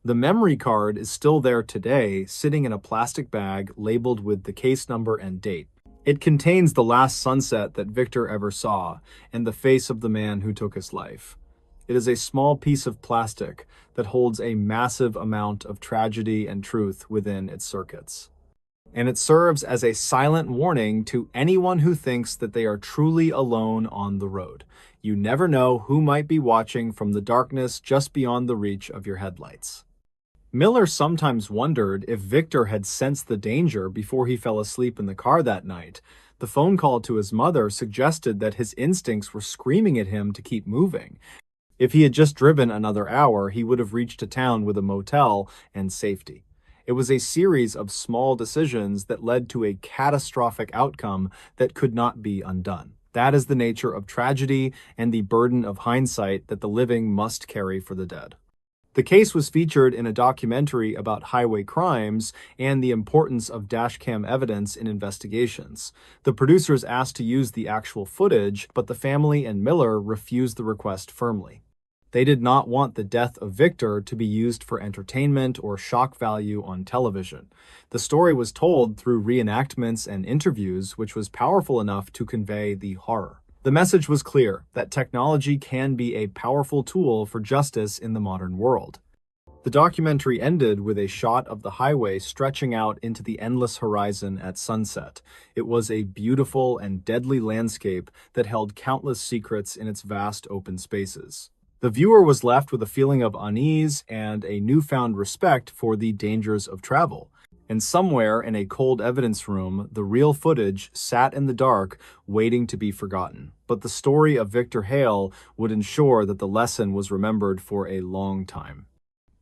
The memory card is still there today, sitting in a plastic bag labeled with the case number and date. It contains the last sunset that Victor ever saw and the face of the man who took his life. It is a small piece of plastic that holds a massive amount of tragedy and truth within its circuits. And it serves as a silent warning to anyone who thinks that they are truly alone on the road. You never know who might be watching from the darkness just beyond the reach of your headlights. Miller sometimes wondered if Victor had sensed the danger before he fell asleep in the car that night. The phone call to his mother suggested that his instincts were screaming at him to keep moving. If he had just driven another hour, he would have reached a town with a motel and safety. It was a series of small decisions that led to a catastrophic outcome that could not be undone. That is the nature of tragedy and the burden of hindsight that the living must carry for the dead. The case was featured in a documentary about highway crimes and the importance of dashcam evidence in investigations. The producers asked to use the actual footage, but the family and Miller refused the request firmly. They did not want the death of Victor to be used for entertainment or shock value on television. The story was told through reenactments and interviews, which was powerful enough to convey the horror. The message was clear that technology can be a powerful tool for justice in the modern world. The documentary ended with a shot of the highway stretching out into the endless horizon at sunset. It was a beautiful and deadly landscape that held countless secrets in its vast open spaces. The viewer was left with a feeling of unease and a newfound respect for the dangers of travel. And somewhere in a cold evidence room, the real footage sat in the dark, waiting to be forgotten. But the story of Victor Hale would ensure that the lesson was remembered for a long time.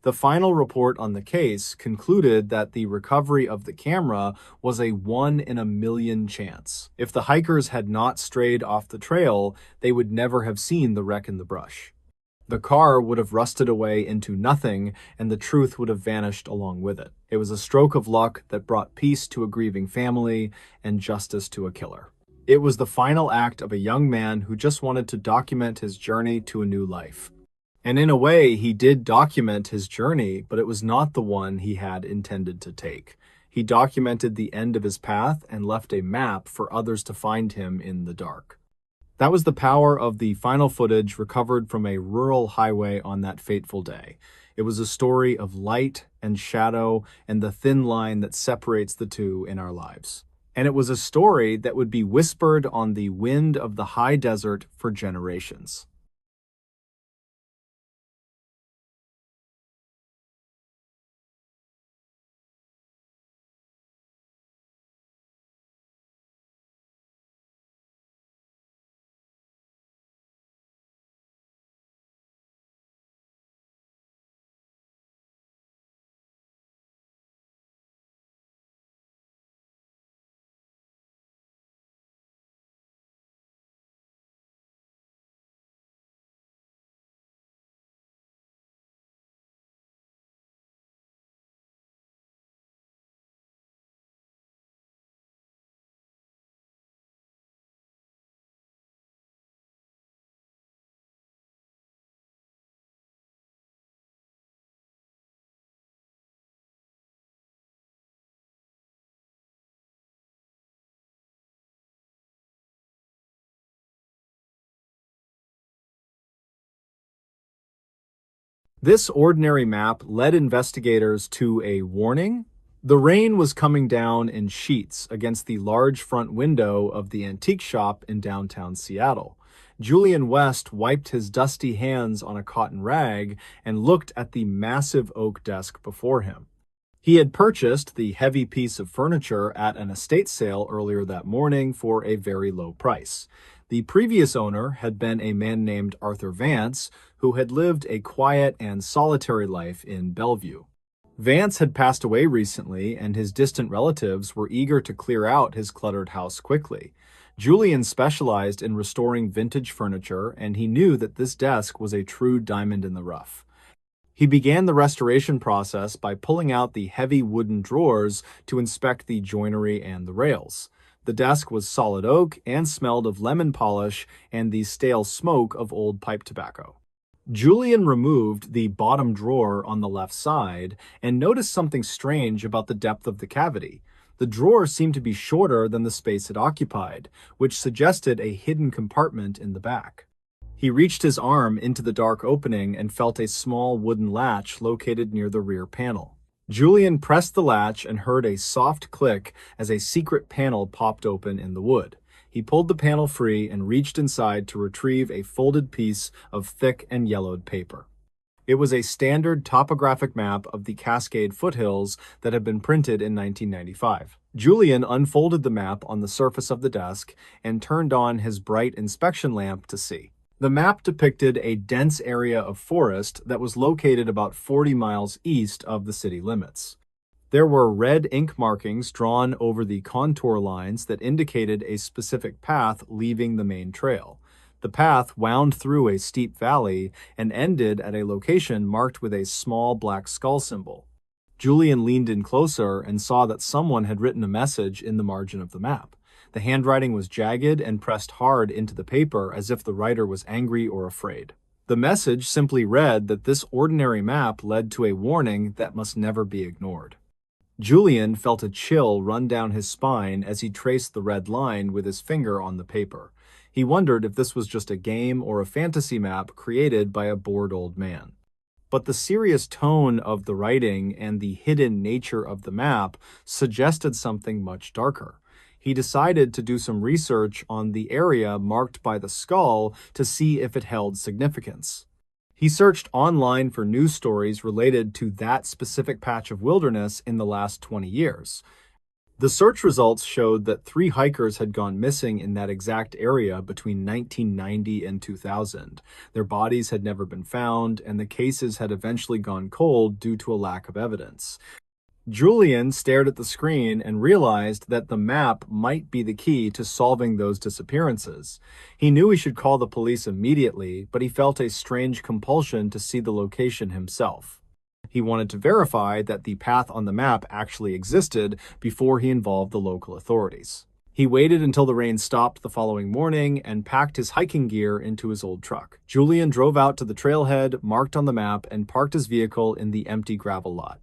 The final report on the case concluded that the recovery of the camera was a 1 in a million chance. If the hikers had not strayed off the trail, they would never have seen the wreck in the brush. The car would have rusted away into nothing, and the truth would have vanished along with it. It was a stroke of luck that brought peace to a grieving family and justice to a killer. It was the final act of a young man who just wanted to document his journey to a new life. And in a way, he did document his journey, but it was not the one he had intended to take. He documented the end of his path and left a map for others to find him in the dark. That was the power of the final footage recovered from a rural highway on that fateful day. It was a story of light and shadow and the thin line that separates the two in our lives. And it was a story that would be whispered on the wind of the high desert for generations. This ordinary map led investigators to a warning. The rain was coming down in sheets against the large front window of the antique shop in downtown Seattle. Julian West wiped his dusty hands on a cotton rag and looked at the massive oak desk before him. He had purchased the heavy piece of furniture at an estate sale earlier that morning for a very low price. The previous owner had been a man named Arthur Vance, who had lived a quiet and solitary life in Bellevue. Vance had passed away recently, and his distant relatives were eager to clear out his cluttered house quickly. Julian specialized in restoring vintage furniture, and he knew that this desk was a true diamond in the rough. He began the restoration process by pulling out the heavy wooden drawers to inspect the joinery and the rails. The desk was solid oak and smelled of lemon polish and the stale smoke of old pipe tobacco. Julian removed the bottom drawer on the left side and noticed something strange about the depth of the cavity. The drawer seemed to be shorter than the space it occupied, which suggested a hidden compartment in the back. He reached his arm into the dark opening and felt a small wooden latch located near the rear panel. Julian pressed the latch and heard a soft click as a secret panel popped open in the wood. He pulled the panel free and reached inside to retrieve a folded piece of thick and yellowed paper. It was a standard topographic map of the Cascade foothills that had been printed in 1995. Julian unfolded the map on the surface of the desk and turned on his bright inspection lamp to see. The map depicted a dense area of forest that was located about 40 miles east of the city limits. There were red ink markings drawn over the contour lines that indicated a specific path leaving the main trail. The path wound through a steep valley and ended at a location marked with a small black skull symbol. Julian leaned in closer and saw that someone had written a message in the margin of the map. The handwriting was jagged and pressed hard into the paper as if the writer was angry or afraid. The message simply read that this ordinary map led to a warning that must never be ignored. Julian felt a chill run down his spine as he traced the red line with his finger on the paper. He wondered if this was just a game or a fantasy map created by a bored old man. But the serious tone of the writing and the hidden nature of the map suggested something much darker. He decided to do some research on the area marked by the skull to see if it held significance. He searched online for news stories related to that specific patch of wilderness in the last 20 years. The search results showed that 3 hikers had gone missing in that exact area between 1990 and 2000. Their bodies had never been found, and the cases had eventually gone cold due to a lack of evidence. Julian stared at the screen and realized that the map might be the key to solving those disappearances. He knew he should call the police immediately, but he felt a strange compulsion to see the location himself. He wanted to verify that the path on the map actually existed before he involved the local authorities. He waited until the rain stopped the following morning and packed his hiking gear into his old truck. Julian drove out to the trailhead marked on the map and parked his vehicle in the empty gravel lot.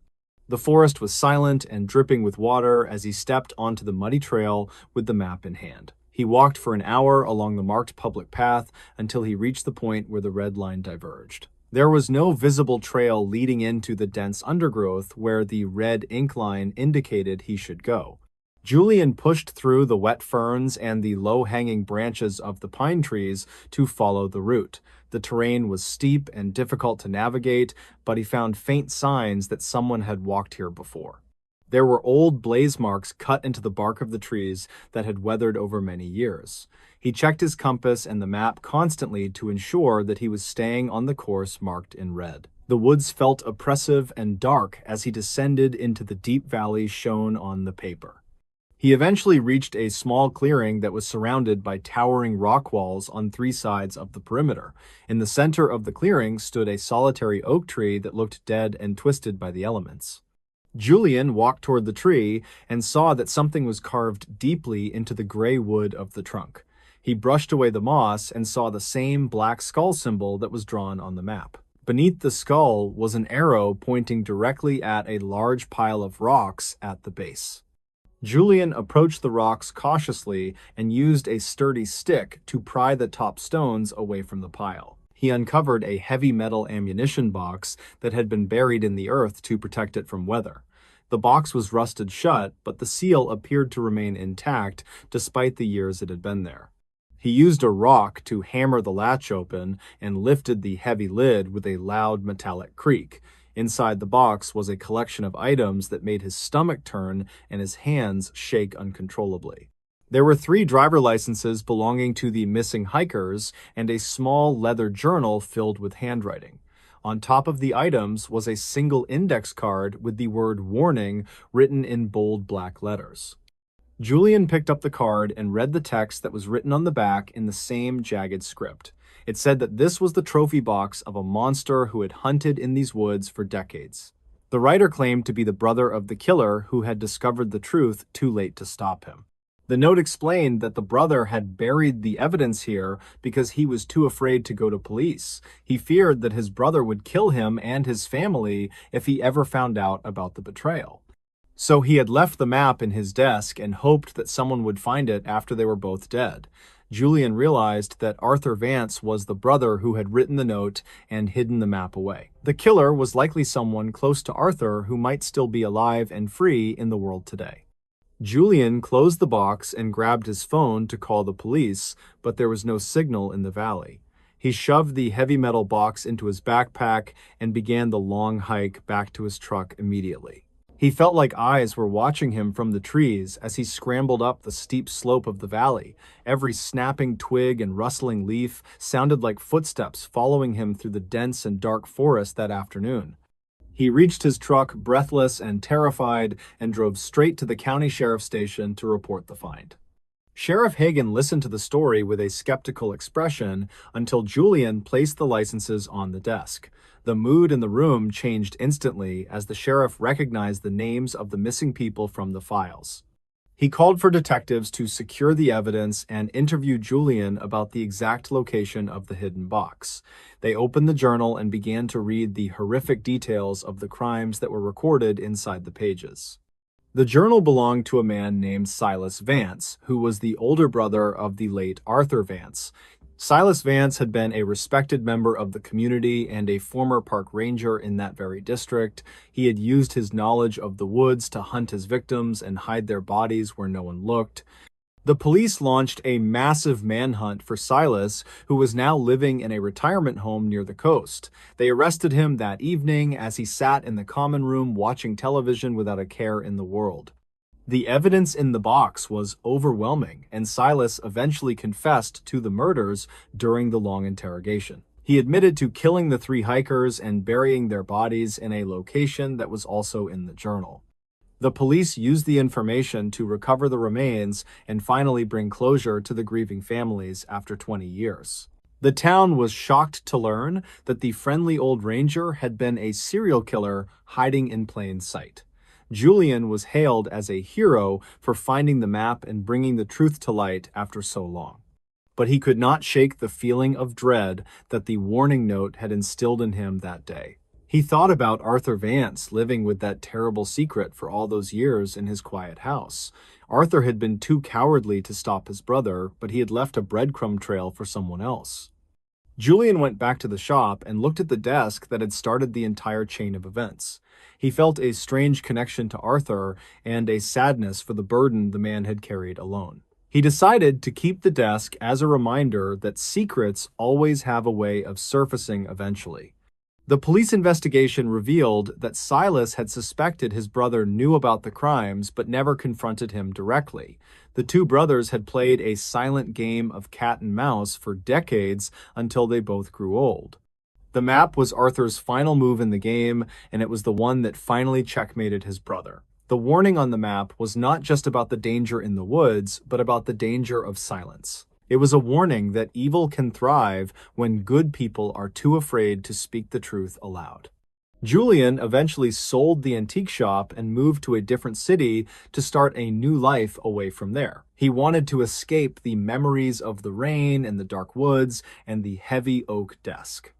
The forest was silent and dripping with water as he stepped onto the muddy trail with the map in hand. He walked for an hour along the marked public path until he reached the point where the red line diverged. There was no visible trail leading into the dense undergrowth where the red ink line indicated he should go. Julian pushed through the wet ferns and the low-hanging branches of the pine trees to follow the route. The terrain was steep and difficult to navigate, but he found faint signs that someone had walked here before. There were old blaze marks cut into the bark of the trees that had weathered over many years. He checked his compass and the map constantly to ensure that he was staying on the course marked in red. The woods felt oppressive and dark as he descended into the deep valley shown on the paper. He eventually reached a small clearing that was surrounded by towering rock walls on 3 sides of the perimeter. In the center of the clearing stood a solitary oak tree that looked dead and twisted by the elements. Julian walked toward the tree and saw that something was carved deeply into the gray wood of the trunk. He brushed away the moss and saw the same black skull symbol that was drawn on the map. Beneath the skull was an arrow pointing directly at a large pile of rocks at the base. Julian approached the rocks cautiously and used a sturdy stick to pry the top stones away from the pile. He uncovered a heavy metal ammunition box that had been buried in the earth to protect it from weather. The box was rusted shut, but the seal appeared to remain intact despite the years it had been there. He used a rock to hammer the latch open and lifted the heavy lid with a loud metallic creak. Inside the box was a collection of items that made his stomach turn and his hands shake uncontrollably. There were 3 driver licenses belonging to the missing hikers and a small leather journal filled with handwriting. On top of the items was a single index card with the word warning written in bold black letters. Julian picked up the card and read the text that was written on the back in the same jagged script. It said that this was the trophy box of a monster who had hunted in these woods for decades. The writer claimed to be the brother of the killer who had discovered the truth too late to stop him. The note explained that the brother had buried the evidence here because he was too afraid to go to police. He feared that his brother would kill him and his family if he ever found out about the betrayal. So he had left the map in his desk and hoped that someone would find it after they were both dead. Julian realized that Arthur Vance was the brother who had written the note and hidden the map away. The killer was likely someone close to Arthur who might still be alive and free in the world today. Julian closed the box and grabbed his phone to call the police, but there was no signal in the valley. He shoved the heavy metal box into his backpack and began the long hike back to his truck immediately. He felt like eyes were watching him from the trees as he scrambled up the steep slope of the valley. Every snapping twig and rustling leaf sounded like footsteps following him through the dense and dark forest that afternoon. He reached his truck breathless and terrified and drove straight to the county sheriff's station to report the find. Sheriff Hagen listened to the story with a skeptical expression until Julian placed the licenses on the desk. The mood in the room changed instantly as the sheriff recognized the names of the missing people from the files. He called for detectives to secure the evidence and interview Julian about the exact location of the hidden box. They opened the journal and began to read the horrific details of the crimes that were recorded inside the pages. The journal belonged to a man named Silas Vance, who was the older brother of the late Arthur Vance. Silas Vance had been a respected member of the community and a former park ranger in that very district. He had used his knowledge of the woods to hunt his victims and hide their bodies where no one looked. The police launched a massive manhunt for Silas, who was now living in a retirement home near the coast. They arrested him that evening as he sat in the common room watching television without a care in the world. The evidence in the box was overwhelming, and Silas eventually confessed to the murders during the long interrogation. He admitted to killing the 3 hikers and burying their bodies in a location that was also in the journal. The police used the information to recover the remains and finally bring closure to the grieving families after 20 years. The town was shocked to learn that the friendly old ranger had been a serial killer hiding in plain sight. Julian was hailed as a hero for finding the map and bringing the truth to light after so long. But he could not shake the feeling of dread that the warning note had instilled in him that day. He thought about Arthur Vance living with that terrible secret for all those years in his quiet house. Arthur had been too cowardly to stop his brother, but he had left a breadcrumb trail for someone else. Julian went back to the shop and looked at the desk that had started the entire chain of events. He felt a strange connection to Arthur and a sadness for the burden the man had carried alone. He decided to keep the desk as a reminder that secrets always have a way of surfacing eventually. The police investigation revealed that Silas had suspected his brother knew about the crimes but never confronted him directly. The 2 brothers had played a silent game of cat and mouse for decades until they both grew old. The map was Arthur's final move in the game, and it was the one that finally checkmated his brother. The warning on the map was not just about the danger in the woods, but about the danger of silence. It was a warning that evil can thrive when good people are too afraid to speak the truth aloud. Julian eventually sold the antique shop and moved to a different city to start a new life away from there. He wanted to escape the memories of the rain and the dark woods and the heavy oak desk.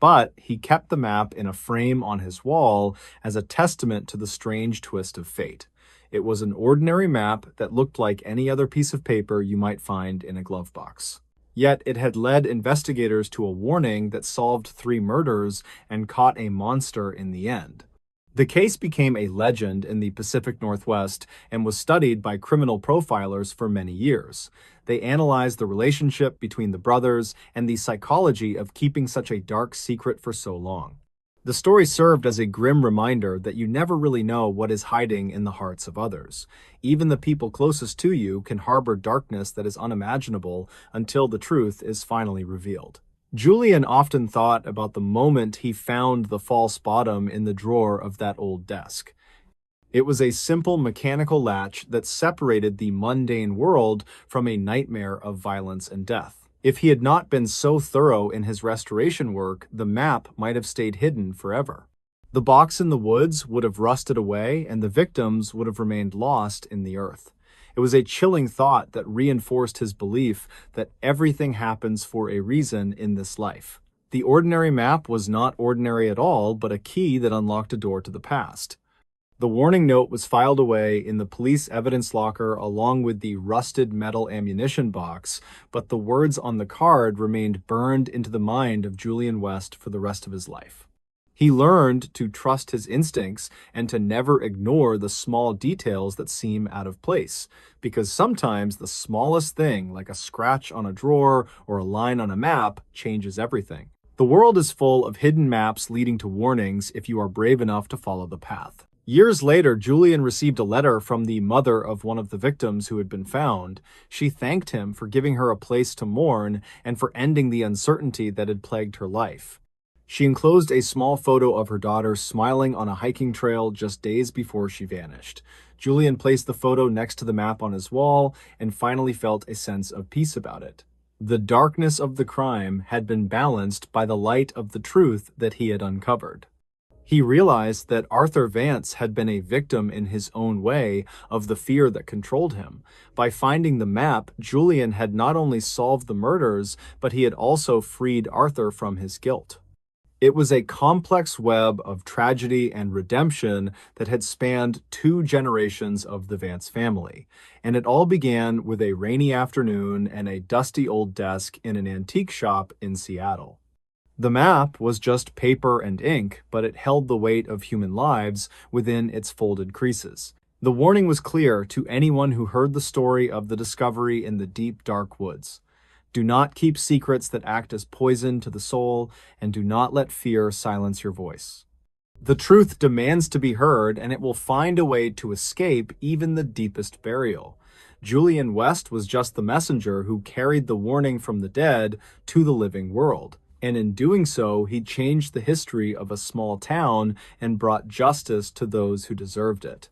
But he kept the map in a frame on his wall as a testament to the strange twist of fate. It was an ordinary map that looked like any other piece of paper you might find in a glove box. Yet it had led investigators to a warning that solved 3 murders and caught a monster in the end. The case became a legend in the Pacific Northwest and was studied by criminal profilers for many years. They analyzed the relationship between the brothers and the psychology of keeping such a dark secret for so long. The story served as a grim reminder that you never really know what is hiding in the hearts of others. Even the people closest to you can harbor darkness that is unimaginable until the truth is finally revealed. Julian often thought about the moment he found the false bottom in the drawer of that old desk. It was a simple mechanical latch that separated the mundane world from a nightmare of violence and death. If he had not been so thorough in his restoration work, the map might have stayed hidden forever. The box in the woods would have rusted away, and the victims would have remained lost in the earth. It was a chilling thought that reinforced his belief that everything happens for a reason in this life. The ordinary map was not ordinary at all, but a key that unlocked a door to the past. The warning note was filed away in the police evidence locker along with the rusted metal ammunition box, but the words on the card remained burned into the mind of Julian West for the rest of his life. He learned to trust his instincts and to never ignore the small details that seem out of place, because sometimes the smallest thing, like a scratch on a drawer or a line on a map, changes everything. The world is full of hidden maps leading to warnings if you are brave enough to follow the path. Years later, Julian received a letter from the mother of one of the victims who had been found. She thanked him for giving her a place to mourn and for ending the uncertainty that had plagued her life. She enclosed a small photo of her daughter smiling on a hiking trail just days before she vanished. Julian placed the photo next to the map on his wall and finally felt a sense of peace about it. The darkness of the crime had been balanced by the light of the truth that he had uncovered. He realized that Arthur Vance had been a victim in his own way of the fear that controlled him. By finding the map, Julian had not only solved the murders, but he had also freed Arthur from his guilt. It was a complex web of tragedy and redemption that had spanned 2 generations of the Vance family, and it all began with a rainy afternoon and a dusty old desk in an antique shop in Seattle. The map was just paper and ink, but it held the weight of human lives within its folded creases. The warning was clear to anyone who heard the story of the discovery in the deep, dark woods. Do not keep secrets that act as poison to the soul, and do not let fear silence your voice. The truth demands to be heard, and it will find a way to escape even the deepest burial. Julian West was just the messenger who carried the warning from the dead to the living world. And in doing so, he changed the history of a small town and brought justice to those who deserved it.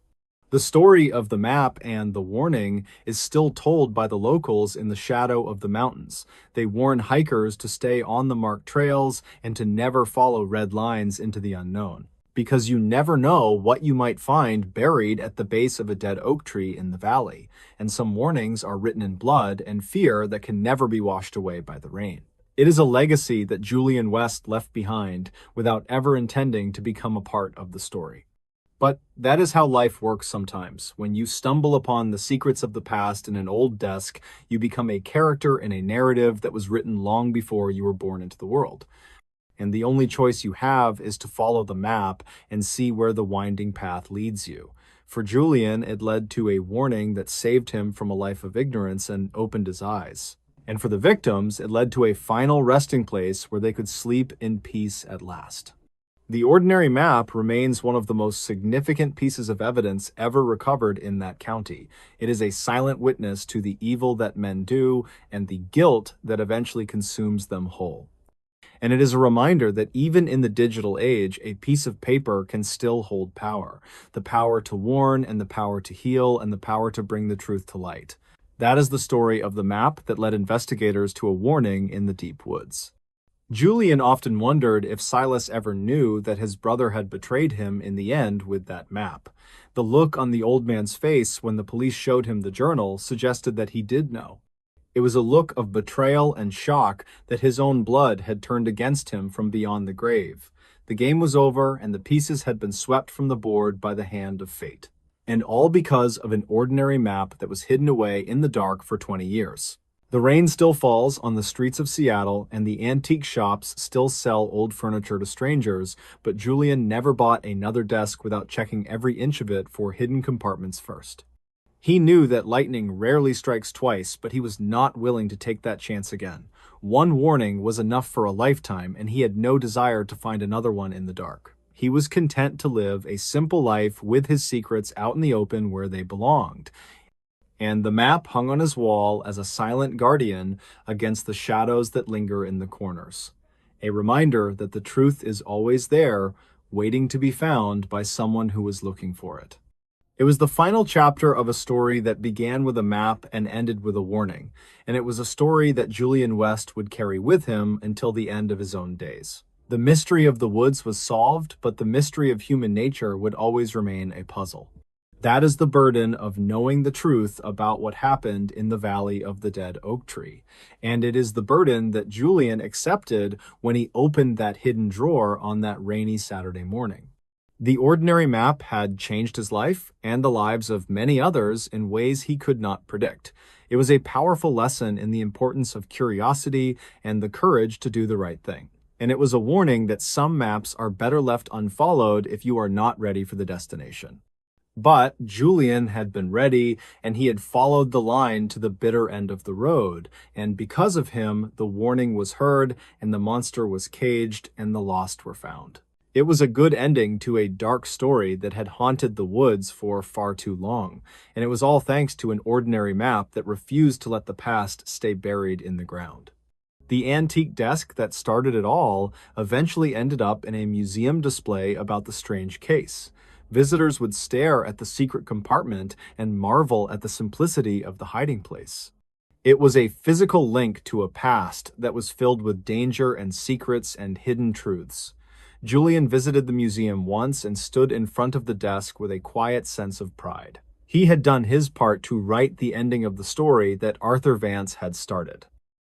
The story of the map and the warning is still told by the locals in the shadow of the mountains. They warn hikers to stay on the marked trails and to never follow red lines into the unknown, because you never know what you might find buried at the base of a dead oak tree in the valley, and some warnings are written in blood and fear that can never be washed away by the rain. It is a legacy that Julian West left behind without ever intending to become a part of the story. But that is how life works sometimes. When you stumble upon the secrets of the past in an old desk, you become a character in a narrative that was written long before you were born into the world. And the only choice you have is to follow the map and see where the winding path leads you. For Julian, it led to a warning that saved him from a life of ignorance and opened his eyes. And for the victims, it led to a final resting place where they could sleep in peace at last. The ordinary map remains one of the most significant pieces of evidence ever recovered in that county. It is a silent witness to the evil that men do and the guilt that eventually consumes them whole. And it is a reminder that even in the digital age, a piece of paper can still hold power. The power to warn and the power to heal and the power to bring the truth to light. That is the story of the map that led investigators to a warning in the deep woods. Julian often wondered if Silas ever knew that his brother had betrayed him in the end with that map. The look on the old man's face when the police showed him the journal suggested that he did know. It was a look of betrayal and shock that his own blood had turned against him from beyond the grave. The game was over, and the pieces had been swept from the board by the hand of fate. And all because of an ordinary map that was hidden away in the dark for 20 years. The rain still falls on the streets of Seattle, and the antique shops still sell old furniture to strangers, but Julian never bought another desk without checking every inch of it for hidden compartments first. He knew that lightning rarely strikes twice, but he was not willing to take that chance again. One warning was enough for a lifetime, and he had no desire to find another one in the dark. He was content to live a simple life with his secrets out in the open where they belonged. And the map hung on his wall as a silent guardian against the shadows that linger in the corners. A reminder that the truth is always there, waiting to be found by someone who was looking for it. It was the final chapter of a story that began with a map and ended with a warning, and it was a story that Julian West would carry with him until the end of his own days. The mystery of the woods was solved, but the mystery of human nature would always remain a puzzle. That is the burden of knowing the truth about what happened in the valley of the dead oak tree. And it is the burden that Julian accepted when he opened that hidden drawer on that rainy Saturday morning. The ordinary map had changed his life and the lives of many others in ways he could not predict. It was a powerful lesson in the importance of curiosity and the courage to do the right thing. And it was a warning that some maps are better left unfollowed if you are not ready for the destination. But Julian had been ready, and he had followed the line to the bitter end of the road, and because of him, the warning was heard, and the monster was caged, and the lost were found. It was a good ending to a dark story that had haunted the woods for far too long, and it was all thanks to an ordinary map that refused to let the past stay buried in the ground. The antique desk that started it all eventually ended up in a museum display about the strange case. Visitors would stare at the secret compartment and marvel at the simplicity of the hiding place. It was a physical link to a past that was filled with danger and secrets and hidden truths. Julian visited the museum once and stood in front of the desk with a quiet sense of pride. He had done his part to write the ending of the story that Arthur Vance had started.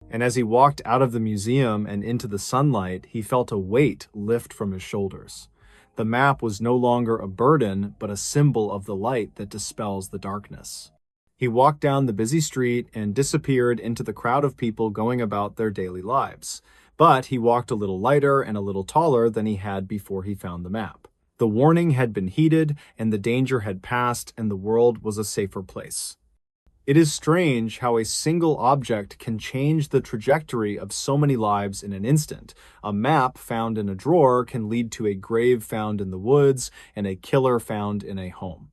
And as he walked out of the museum and into the sunlight, he felt a weight lift from his shoulders. The map was no longer a burden, but a symbol of the light that dispels the darkness. He walked down the busy street and disappeared into the crowd of people going about their daily lives. But he walked a little lighter and a little taller than he had before he found the map. The warning had been heeded, and the danger had passed, and the world was a safer place. It is strange how a single object can change the trajectory of so many lives in an instant. A map found in a drawer can lead to a grave found in the woods and a killer found in a home.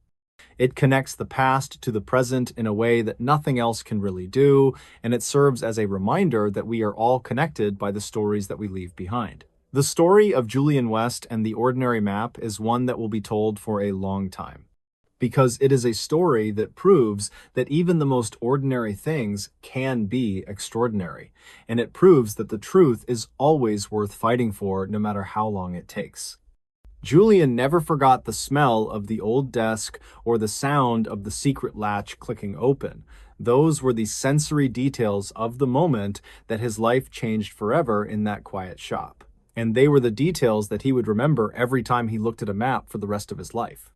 It connects the past to the present in a way that nothing else can really do, and it serves as a reminder that we are all connected by the stories that we leave behind. The story of Julian West and the ordinary map is one that will be told for a long time, because it is a story that proves that even the most ordinary things can be extraordinary, and it proves that the truth is always worth fighting for, no matter how long it takes. Julian never forgot the smell of the old desk or the sound of the secret latch clicking open. Those were the sensory details of the moment that his life changed forever in that quiet shop. And they were the details that he would remember every time he looked at a map for the rest of his life.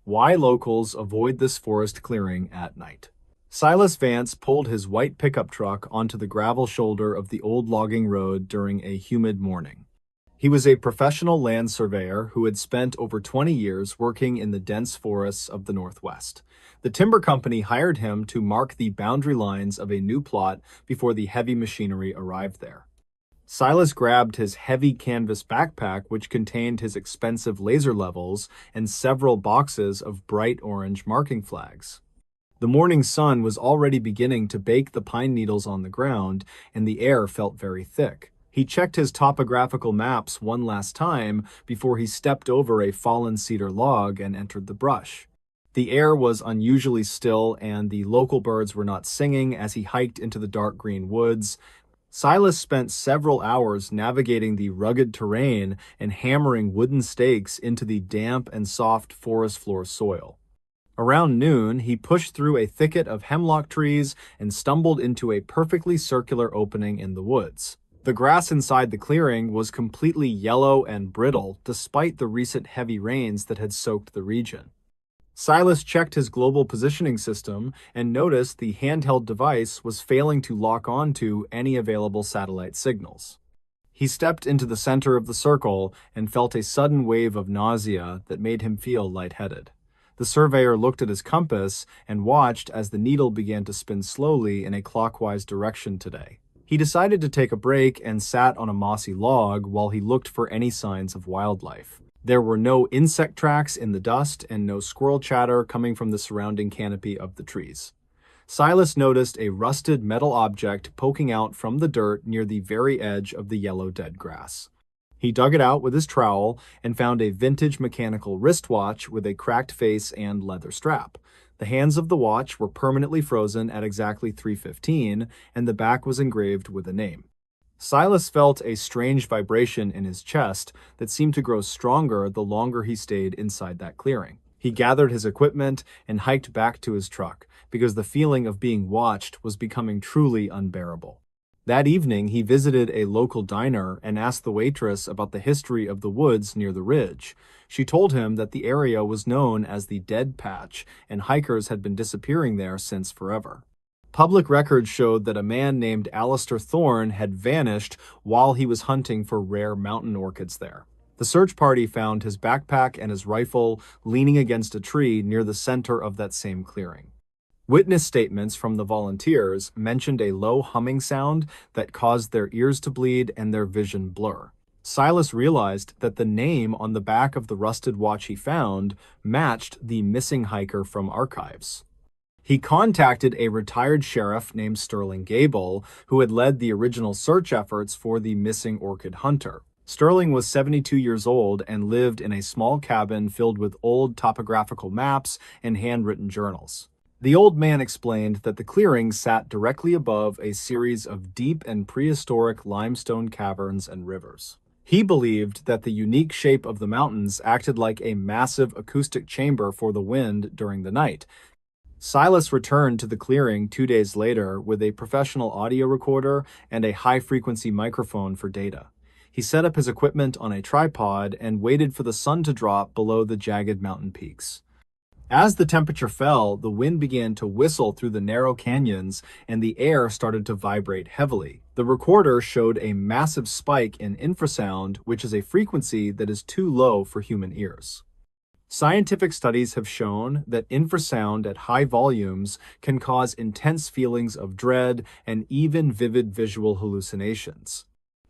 Why locals avoid this forest clearing at night. Silas Vance pulled his white pickup truck onto the gravel shoulder of the old logging road during a humid morning. He was a professional land surveyor who had spent over 20 years working in the dense forests of the Northwest. The timber company hired him to mark the boundary lines of a new plot before the heavy machinery arrived there. Silas grabbed his heavy canvas backpack, which contained his expensive laser levels and several boxes of bright orange marking flags. The morning sun was already beginning to bake the pine needles on the ground, and the air felt very thick. He checked his topographical maps one last time before he stepped over a fallen cedar log and entered the brush. The air was unusually still, and the local birds were not singing as he hiked into the dark green woods. Silas spent several hours navigating the rugged terrain and hammering wooden stakes into the damp and soft forest floor soil. Around noon, he pushed through a thicket of hemlock trees and stumbled into a perfectly circular opening in the woods. The grass inside the clearing was completely yellow and brittle despite the recent heavy rains that had soaked the region. Silas checked his global positioning system and noticed the handheld device was failing to lock onto any available satellite signals. He stepped into the center of the circle and felt a sudden wave of nausea that made him feel lightheaded. The surveyor looked at his compass and watched as the needle began to spin slowly in a clockwise direction today. He decided to take a break and sat on a mossy log while he looked for any signs of wildlife. There were no insect tracks in the dust and no squirrel chatter coming from the surrounding canopy of the trees. Silas noticed a rusted metal object poking out from the dirt near the very edge of the yellow dead grass. He dug it out with his trowel and found a vintage mechanical wristwatch with a cracked face and leather strap. The hands of the watch were permanently frozen at exactly 3:15, and the back was engraved with a name. Silas felt a strange vibration in his chest that seemed to grow stronger the longer he stayed inside that clearing. He gathered his equipment and hiked back to his truck because the feeling of being watched was becoming truly unbearable. That evening, he visited a local diner and asked the waitress about the history of the woods near the ridge. She told him that the area was known as the Dead Patch, and hikers had been disappearing there since forever. Public records showed that a man named Alistair Thorne had vanished while he was hunting for rare mountain orchids there. The search party found his backpack and his rifle leaning against a tree near the center of that same clearing. Witness statements from the volunteers mentioned a low humming sound that caused their ears to bleed and their vision blur. Silas realized that the name on the back of the rusted watch he found matched the missing hiker from archives. He contacted a retired sheriff named Sterling Gable, who had led the original search efforts for the missing orchid hunter. Sterling was 72 years old and lived in a small cabin filled with old topographical maps and handwritten journals. The old man explained that the clearing sat directly above a series of deep and prehistoric limestone caverns and rivers. He believed that the unique shape of the mountains acted like a massive acoustic chamber for the wind during the night. Silas returned to the clearing 2 days later with a professional audio recorder and a high-frequency microphone for data. He set up his equipment on a tripod and waited for the sun to drop below the jagged mountain peaks. As the temperature fell, the wind began to whistle through the narrow canyons and the air started to vibrate heavily. The recorder showed a massive spike in infrasound, which is a frequency that is too low for human ears. Scientific studies have shown that infrasound at high volumes can cause intense feelings of dread and even vivid visual hallucinations.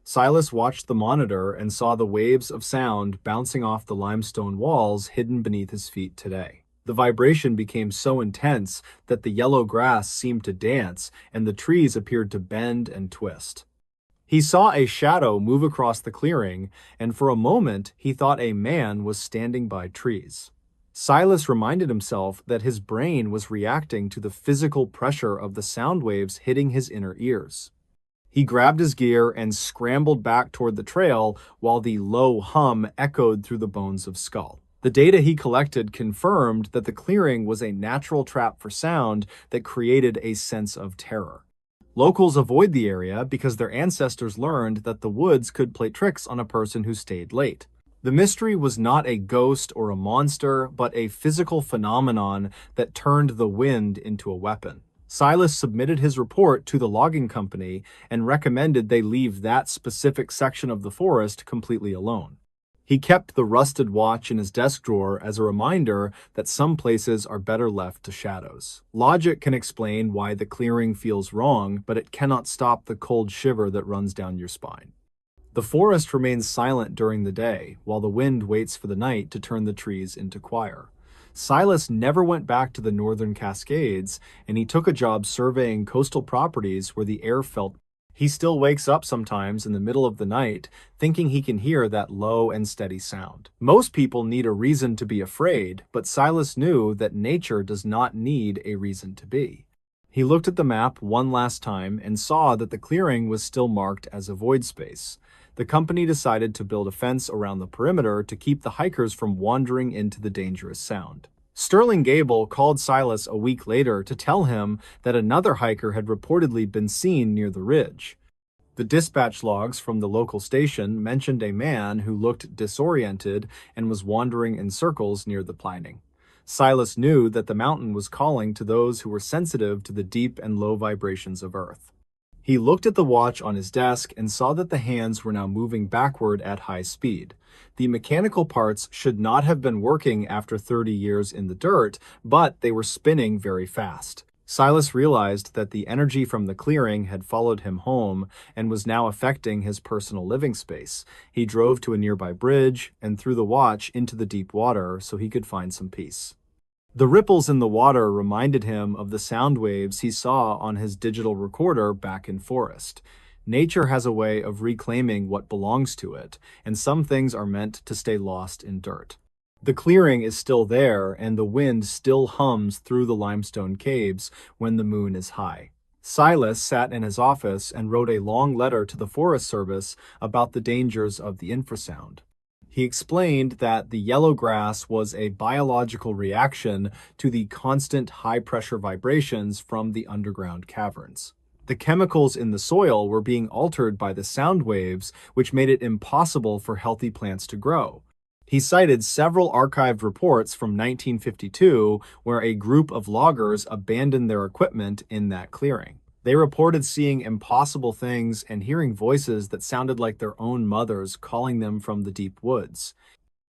Silas watched the monitor and saw the waves of sound bouncing off the limestone walls hidden beneath his feet today. The vibration became so intense that the yellow grass seemed to dance and the trees appeared to bend and twist. He saw a shadow move across the clearing, and for a moment he thought a man was standing by trees. Silas reminded himself that his brain was reacting to the physical pressure of the sound waves hitting his inner ears. He grabbed his gear and scrambled back toward the trail while the low hum echoed through the bones of Skull. The data he collected confirmed that the clearing was a natural trap for sound that created a sense of terror. Locals avoid the area because their ancestors learned that the woods could play tricks on a person who stayed late. The mystery was not a ghost or a monster, but a physical phenomenon that turned the wind into a weapon. Silas submitted his report to the logging company and recommended they leave that specific section of the forest completely alone. He kept the rusted watch in his desk drawer as a reminder that some places are better left to shadows. Logic can explain why the clearing feels wrong, but it cannot stop the cold shiver that runs down your spine. The forest remains silent during the day, while the wind waits for the night to turn the trees into choir. Silas never went back to the northern Cascades, and he took a job surveying coastal properties where the air felt. He still wakes up sometimes in the middle of the night, thinking he can hear that low and steady sound. Most people need a reason to be afraid, but Silas knew that nature does not need a reason to be. He looked at the map one last time and saw that the clearing was still marked as a void space. The company decided to build a fence around the perimeter to keep the hikers from wandering into the dangerous sound. Sterling Gable called Silas a week later to tell him that another hiker had reportedly been seen near the ridge. The dispatch logs from the local station mentioned a man who looked disoriented and was wandering in circles near the planing. Silas knew that the mountain was calling to those who were sensitive to the deep and low vibrations of Earth. He looked at the watch on his desk and saw that the hands were now moving backward at high speed. The mechanical parts should not have been working after 30 years in the dirt, but they were spinning very fast. Silas realized that the energy from the clearing had followed him home and was now affecting his personal living space. He drove to a nearby bridge and threw the watch into the deep water so he could find some peace. The ripples in the water reminded him of the sound waves he saw on his digital recorder back in forest. Nature has a way of reclaiming what belongs to it, and some things are meant to stay lost in dirt. The clearing is still there, and the wind still hums through the limestone caves when the moon is high. Silas sat in his office and wrote a long letter to the Forest Service about the dangers of the infrasound. He explained that the yellow grass was a biological reaction to the constant high-pressure vibrations from the underground caverns. The chemicals in the soil were being altered by the sound waves, which made it impossible for healthy plants to grow. He cited several archived reports from 1952 where a group of loggers abandoned their equipment in that clearing. They reported seeing impossible things and hearing voices that sounded like their own mothers calling them from the deep woods.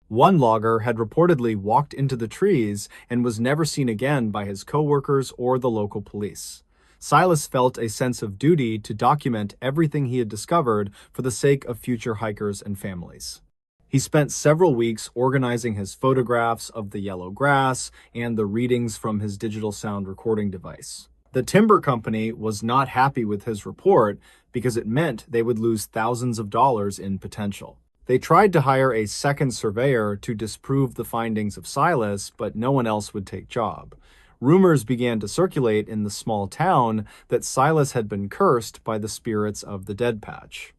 One logger had reportedly walked into the trees and was never seen again by his coworkers or the local police. Silas felt a sense of duty to document everything he had discovered for the sake of future hikers and families. He spent several weeks organizing his photographs of the yellow grass and the readings from his digital sound recording device. The timber company was not happy with his report because it meant they would lose thousands of dollars in potential. They tried to hire a second surveyor to disprove the findings of Silas, but no one else would take job. Rumors began to circulate in the small town that Silas had been cursed by the spirits of the dead patch.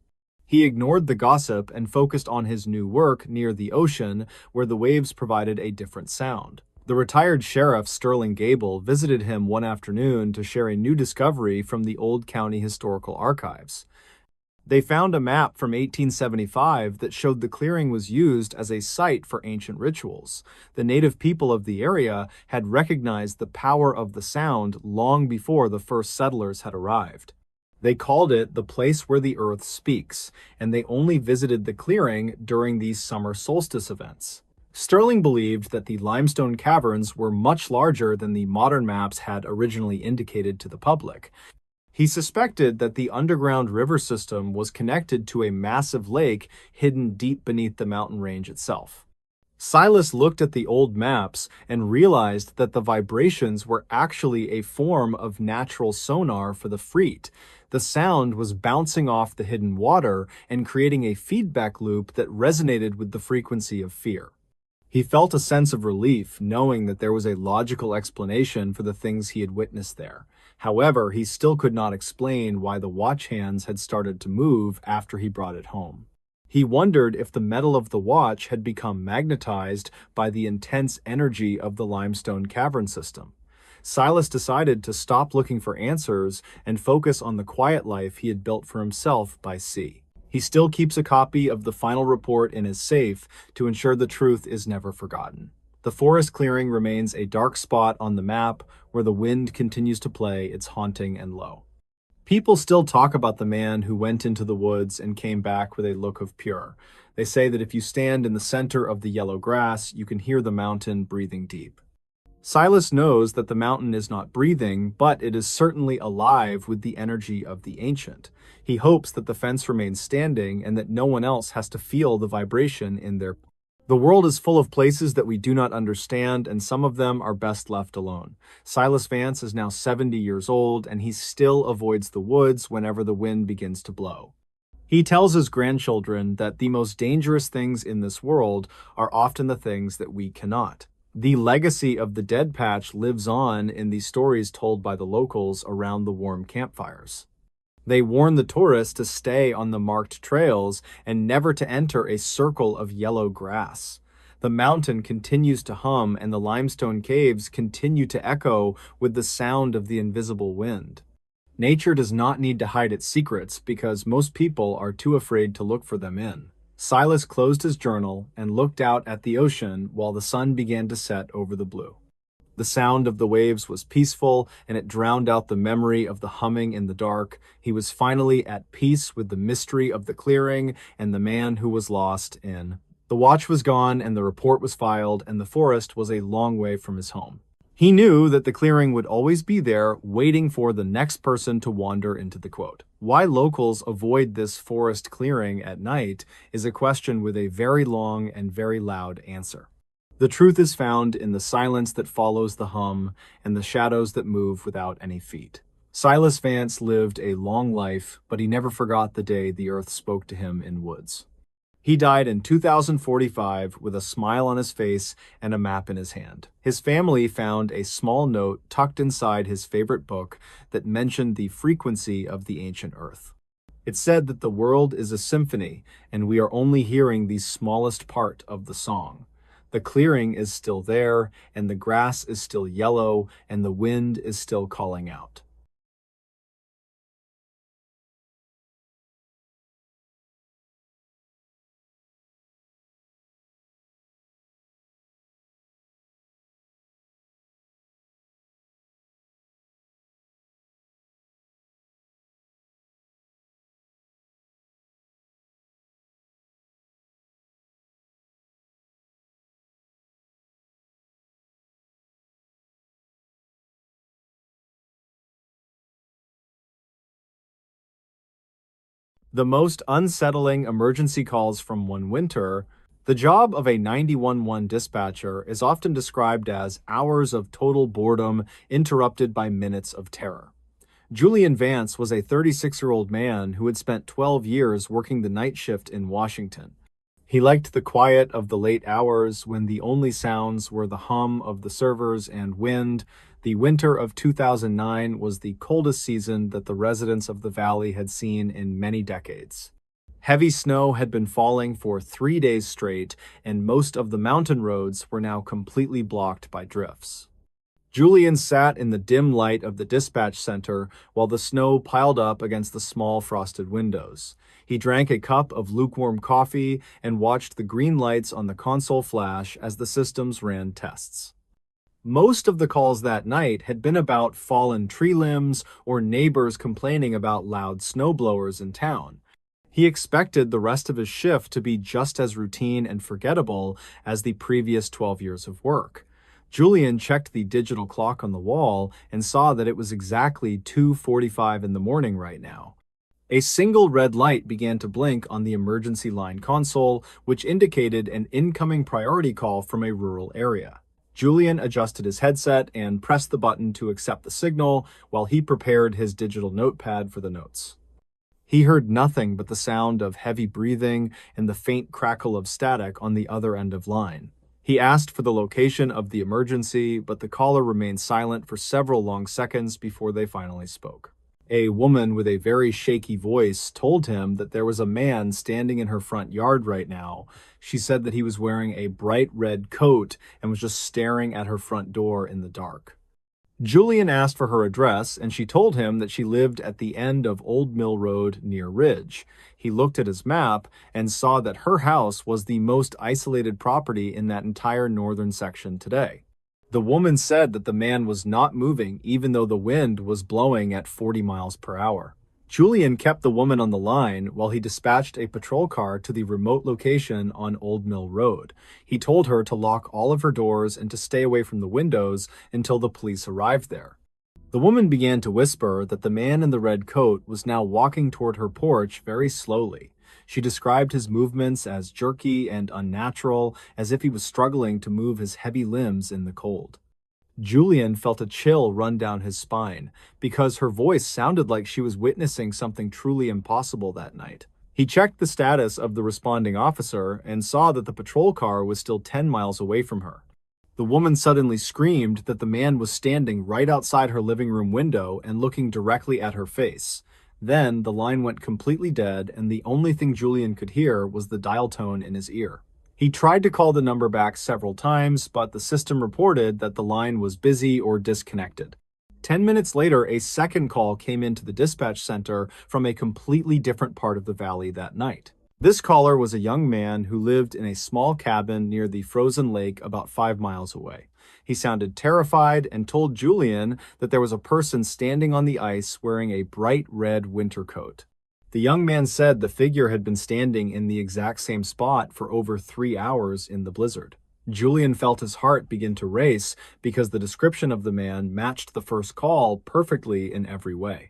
He ignored the gossip and focused on his new work near the ocean, where the waves provided a different sound. The retired sheriff Sterling Gable visited him one afternoon to share a new discovery from the old county historical archives. They found a map from 1875 that showed the clearing was used as a site for ancient rituals. The native people of the area had recognized the power of the sound long before the first settlers had arrived. They called it the place where the earth speaks, and they only visited the clearing during these summer solstice events. Sterling believed that the limestone caverns were much larger than the modern maps had originally indicated to the public. He suspected that the underground river system was connected to a massive lake hidden deep beneath the mountain range itself. Silas looked at the old maps and realized that the vibrations were actually a form of natural sonar for the Freet. The sound was bouncing off the hidden water and creating a feedback loop that resonated with the frequency of fear. He felt a sense of relief knowing that there was a logical explanation for the things he had witnessed there. However, he still could not explain why the watch hands had started to move after he brought it home. He wondered if the metal of the watch had become magnetized by the intense energy of the limestone cavern system. Silas decided to stop looking for answers and focus on the quiet life he had built for himself by sea. He still keeps a copy of the final report in his safe to ensure the truth is never forgotten. The forest clearing remains a dark spot on the map where the wind continues to play its haunting and low. People still talk about the man who went into the woods and came back with a look of pure. They say that if you stand in the center of the yellow grass, you can hear the mountain breathing deep. Silas knows that the mountain is not breathing, but it is certainly alive with the energy of the ancient. He hopes that the fence remains standing and that no one else has to feel the vibration in their. The world is full of places that we do not understand, and some of them are best left alone. Silas Vance is now 70 years old, and he still avoids the woods whenever the wind begins to blow. He tells his grandchildren that the most dangerous things in this world are often the things that we cannot. The legacy of the dead patch lives on in the stories told by the locals around the warm campfires. They warn the tourists to stay on the marked trails and never to enter a circle of yellow grass. The mountain continues to hum and the limestone caves continue to echo with the sound of the invisible wind. Nature does not need to hide its secrets because most people are too afraid to look for them in. Silas closed his journal and looked out at the ocean while the sun began to set over the blue. The sound of the waves was peaceful, and it drowned out the memory of the humming in the dark. He was finally at peace with the mystery of the clearing and the man who was lost in. The watch was gone, and the report was filed, and the forest was a long way from his home. He knew that the clearing would always be there, waiting for the next person to wander into the quote. Why locals avoid this forest clearing at night is a question with a very long and very loud answer. The truth is found in the silence that follows the hum and the shadows that move without any feet. Silas Vance lived a long life, but he never forgot the day the earth spoke to him in woods. He died in 2045 with a smile on his face and a map in his hand. His family found a small note tucked inside his favorite book that mentioned the frequency of the ancient earth. It said that the world is a symphony, and we are only hearing the smallest part of the song. The clearing is still there, and the grass is still yellow, and the wind is still calling out. The most unsettling emergency calls from one winter. The job of a 911 dispatcher is often described as hours of total boredom interrupted by minutes of terror. Julian Vance was a 36-year-old man who had spent 12 years working the night shift in Washington. He liked the quiet of the late hours when the only sounds were the hum of the servers and wind. The winter of 2009 was the coldest season that the residents of the valley had seen in many decades. Heavy snow had been falling for 3 days straight, and most of the mountain roads were now completely blocked by drifts. Julian sat in the dim light of the dispatch center while the snow piled up against the small frosted windows. He drank a cup of lukewarm coffee and watched the green lights on the console flash as the systems ran tests. Most of the calls that night had been about fallen tree limbs or neighbors complaining about loud snowblowers in town. He expected the rest of his shift to be just as routine and forgettable as the previous 12 years of work. Julian checked the digital clock on the wall and saw that it was exactly 2:45 in the morning right now. A single red light began to blink on the emergency line console, which indicated an incoming priority call from a rural area. Julian adjusted his headset and pressed the button to accept the signal while he prepared his digital notepad for the notes. He heard nothing but the sound of heavy breathing and the faint crackle of static on the other end of line. He asked for the location of the emergency, but the caller remained silent for several long seconds before they finally spoke. A woman with a very shaky voice told him that there was a man standing in her front yard right now. She said that he was wearing a bright red coat and was just staring at her front door in the dark. Julian asked for her address, and she told him that she lived at the end of Old Mill Road near Ridge. He looked at his map and saw that her house was the most isolated property in that entire northern section today. The woman said that the man was not moving even though the wind was blowing at 40 miles per hour. Julian kept the woman on the line while he dispatched a patrol car to the remote location on Old Mill Road. He told her to lock all of her doors and to stay away from the windows until the police arrived there. The woman began to whisper that the man in the red coat was now walking toward her porch very slowly. She described his movements as jerky and unnatural, as if he was struggling to move his heavy limbs in the cold. Julian felt a chill run down his spine, because her voice sounded like she was witnessing something truly impossible that night. He checked the status of the responding officer and saw that the patrol car was still 10 miles away from her. The woman suddenly screamed that the man was standing right outside her living room window and looking directly at her face. Then the line went completely dead, and the only thing Julian could hear was the dial tone in his ear. He tried to call the number back several times, but the system reported that the line was busy or disconnected. 10 minutes later, a second call came into the dispatch center from a completely different part of the valley that night. This caller was a young man who lived in a small cabin near the frozen lake about 5 miles away. He sounded terrified and told Julian that there was a person standing on the ice wearing a bright red winter coat. The young man said the figure had been standing in the exact same spot for over 3 hours in the blizzard. Julian felt his heart begin to race because the description of the man matched the first call perfectly in every way.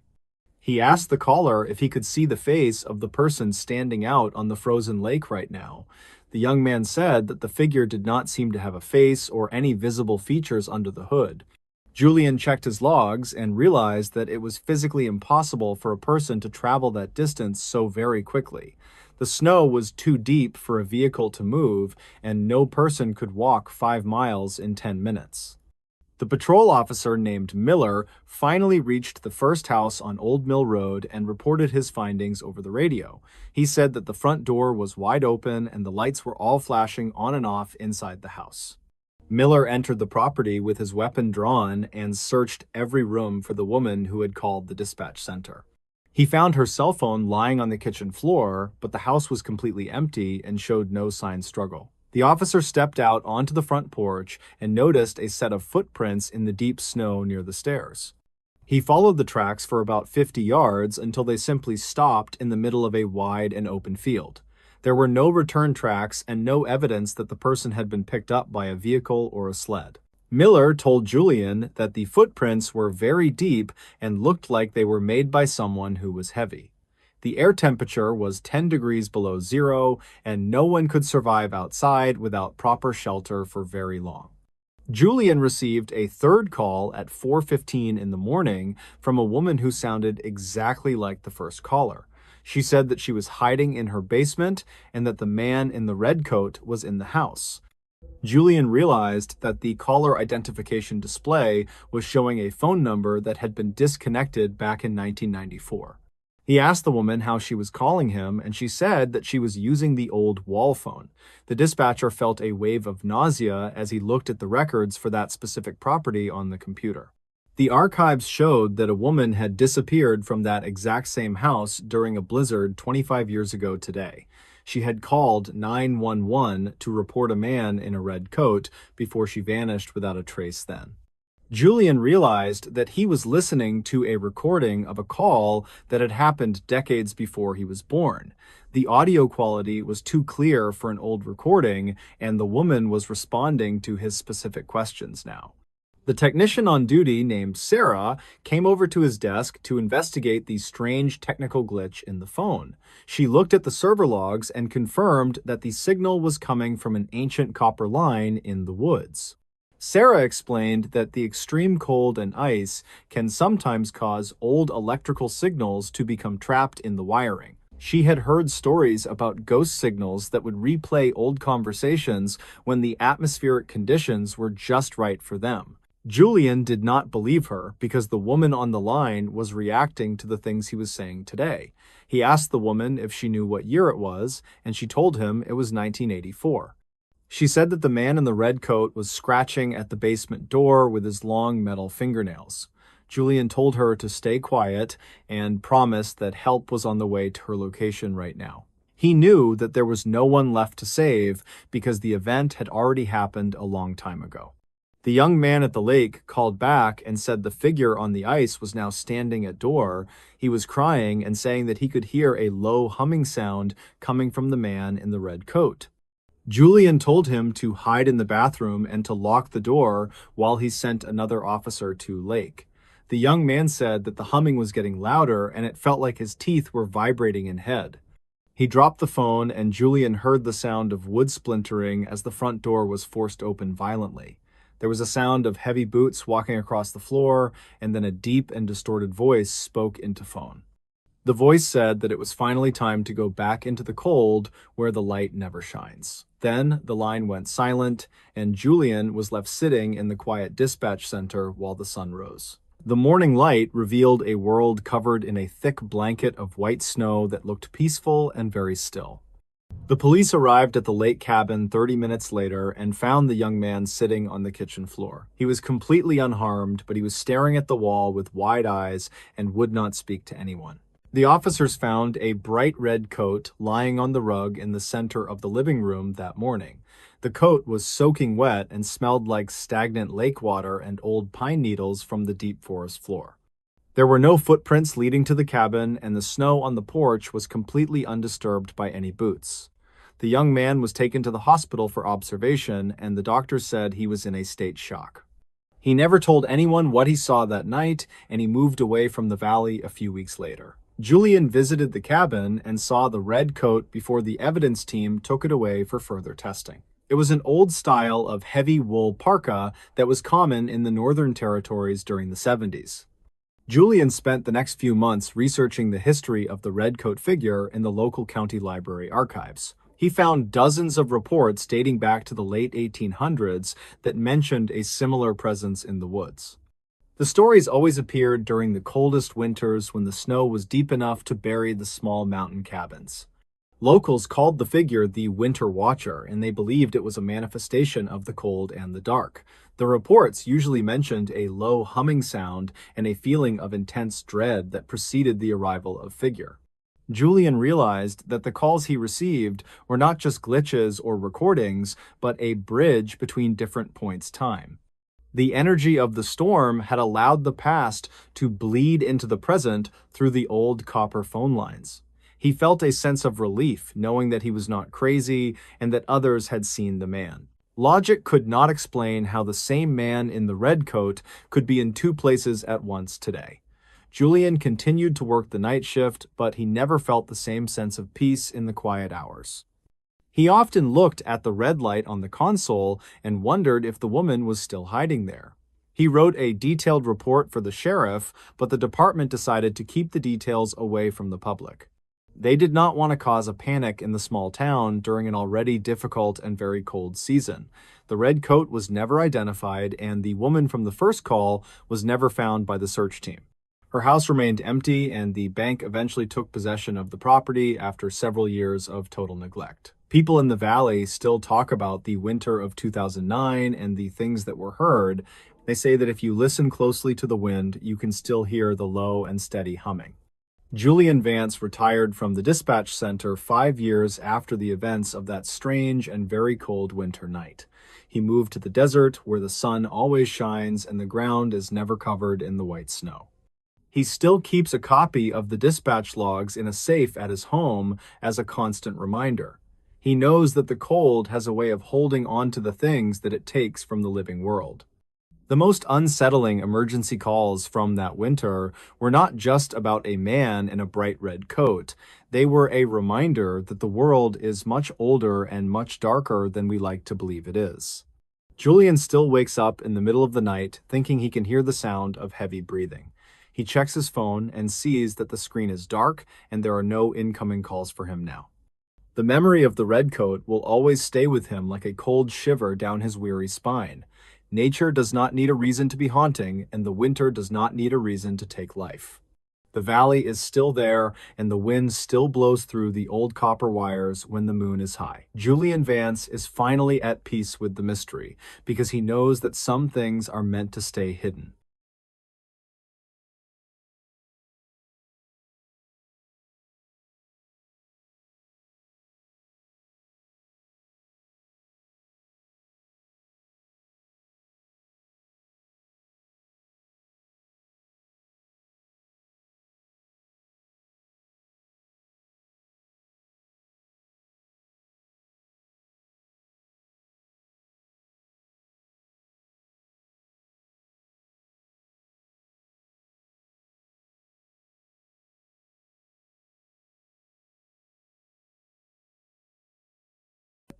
He asked the caller if he could see the face of the person standing out on the frozen lake right now. The young man said that the figure did not seem to have a face or any visible features under the hood. Julian checked his logs and realized that it was physically impossible for a person to travel that distance so very quickly. The snow was too deep for a vehicle to move, and no person could walk 5 miles in 10 minutes. The patrol officer named Miller finally reached the first house on Old Mill Road and reported his findings over the radio. He said that the front door was wide open and the lights were all flashing on and off inside the house. Miller entered the property with his weapon drawn and searched every room for the woman who had called the dispatch center. He found her cell phone lying on the kitchen floor, but the house was completely empty and showed no sign of struggle. The officer stepped out onto the front porch and noticed a set of footprints in the deep snow near the stairs. He followed the tracks for about 50 yards until they simply stopped in the middle of a wide and open field. There were no return tracks and no evidence that the person had been picked up by a vehicle or a sled. Miller told Julian that the footprints were very deep and looked like they were made by someone who was heavy. The air temperature was 10 degrees below zero, and no one could survive outside without proper shelter for very long. Julian received a third call at 4:15 in the morning from a woman who sounded exactly like the first caller. She said that she was hiding in her basement and that the man in the red coat was in the house. Julian realized that the caller identification display was showing a phone number that had been disconnected back in 1994. He asked the woman how she was calling him, and she said that she was using the old wall phone. The dispatcher felt a wave of nausea as he looked at the records for that specific property on the computer. The archives showed that a woman had disappeared from that exact same house during a blizzard 25 years ago today. She had called 911 to report a man in a red coat before she vanished without a trace then. Julian realized that he was listening to a recording of a call that had happened decades before he was born. The audio quality was too clear for an old recording, and the woman was responding to his specific questions now. The technician on duty, named Sarah, came over to his desk to investigate the strange technical glitch in the phone. She looked at the server logs and confirmed that the signal was coming from an ancient copper line in the woods. Sarah explained that the extreme cold and ice can sometimes cause old electrical signals to become trapped in the wiring. She had heard stories about ghost signals that would replay old conversations when the atmospheric conditions were just right for them. Julian did not believe her because the woman on the line was reacting to the things he was saying today. He asked the woman if she knew what year it was, and she told him it was 1984. She said that the man in the red coat was scratching at the basement door with his long metal fingernails. Julian told her to stay quiet and promised that help was on the way to her location right now. He knew that there was no one left to save because the event had already happened a long time ago. The young man at the lake called back and said the figure on the ice was now standing at door. He was crying and saying that he could hear a low humming sound coming from the man in the red coat. Julian told him to hide in the bathroom and to lock the door while he sent another officer to Lake. The young man said that the humming was getting louder and it felt like his teeth were vibrating in head. He dropped the phone and Julian heard the sound of wood splintering as the front door was forced open violently. There was a sound of heavy boots walking across the floor, and then a deep and distorted voice spoke into phone. The voice said that it was finally time to go back into the cold where the light never shines. Then the line went silent, and Julian was left sitting in the quiet dispatch center while the sun rose. The morning light revealed a world covered in a thick blanket of white snow that looked peaceful and very still. The police arrived at the lake cabin 30 minutes later and found the young man sitting on the kitchen floor. He was completely unharmed, but he was staring at the wall with wide eyes and would not speak to anyone. The officers found a bright red coat lying on the rug in the center of the living room that morning. The coat was soaking wet and smelled like stagnant lake water and old pine needles from the deep forest floor. There were no footprints leading to the cabin, and the snow on the porch was completely undisturbed by any boots. The young man was taken to the hospital for observation, and the doctor said he was in a state shock. He never told anyone what he saw that night, and he moved away from the valley a few weeks later. Julian visited the cabin and saw the red coat before the evidence team took it away for further testing. It was an old style of heavy wool parka that was common in the Northern Territories during the 70s. Julian spent the next few months researching the history of the redcoat figure in the local county library archives. He found dozens of reports dating back to the late 1800s that mentioned a similar presence in the woods. The stories always appeared during the coldest winters when the snow was deep enough to bury the small mountain cabins. Locals called the figure the Winter Watcher, and they believed it was a manifestation of the cold and the dark. The reports usually mentioned a low humming sound and a feeling of intense dread that preceded the arrival of figure. Julian realized that the calls he received were not just glitches or recordings, but a bridge between different points in time. The energy of the storm had allowed the past to bleed into the present through the old copper phone lines. He felt a sense of relief knowing that he was not crazy and that others had seen the man. Logic could not explain how the same man in the red coat could be in two places at once today. Julian continued to work the night shift, but he never felt the same sense of peace in the quiet hours. He often looked at the red light on the console and wondered if the woman was still hiding there. He wrote a detailed report for the sheriff, but the department decided to keep the details away from the public. They did not want to cause a panic in the small town during an already difficult and very cold season. The red coat was never identified, and the woman from the first call was never found by the search team. Her house remained empty, and the bank eventually took possession of the property after several years of total neglect. People in the valley still talk about the winter of 2009 and the things that were heard. They say that if you listen closely to the wind, you can still hear the low and steady humming. Julian Vance retired from the dispatch center 5 years after the events of that strange and very cold winter night. He moved to the desert where the sun always shines and the ground is never covered in the white snow. He still keeps a copy of the dispatch logs in a safe at his home as a constant reminder. He knows that the cold has a way of holding on to the things that it takes from the living world. The most unsettling emergency calls from that winter were not just about a man in a bright red coat. They were a reminder that the world is much older and much darker than we like to believe it is. Julian still wakes up in the middle of the night thinking he can hear the sound of heavy breathing. He checks his phone and sees that the screen is dark and there are no incoming calls for him now. The memory of the red coat will always stay with him like a cold shiver down his weary spine. Nature does not need a reason to be haunting, and the winter does not need a reason to take life. The valley is still there, and the wind still blows through the old copper wires when the moon is high. Julian Vance is finally at peace with the mystery, because he knows that some things are meant to stay hidden.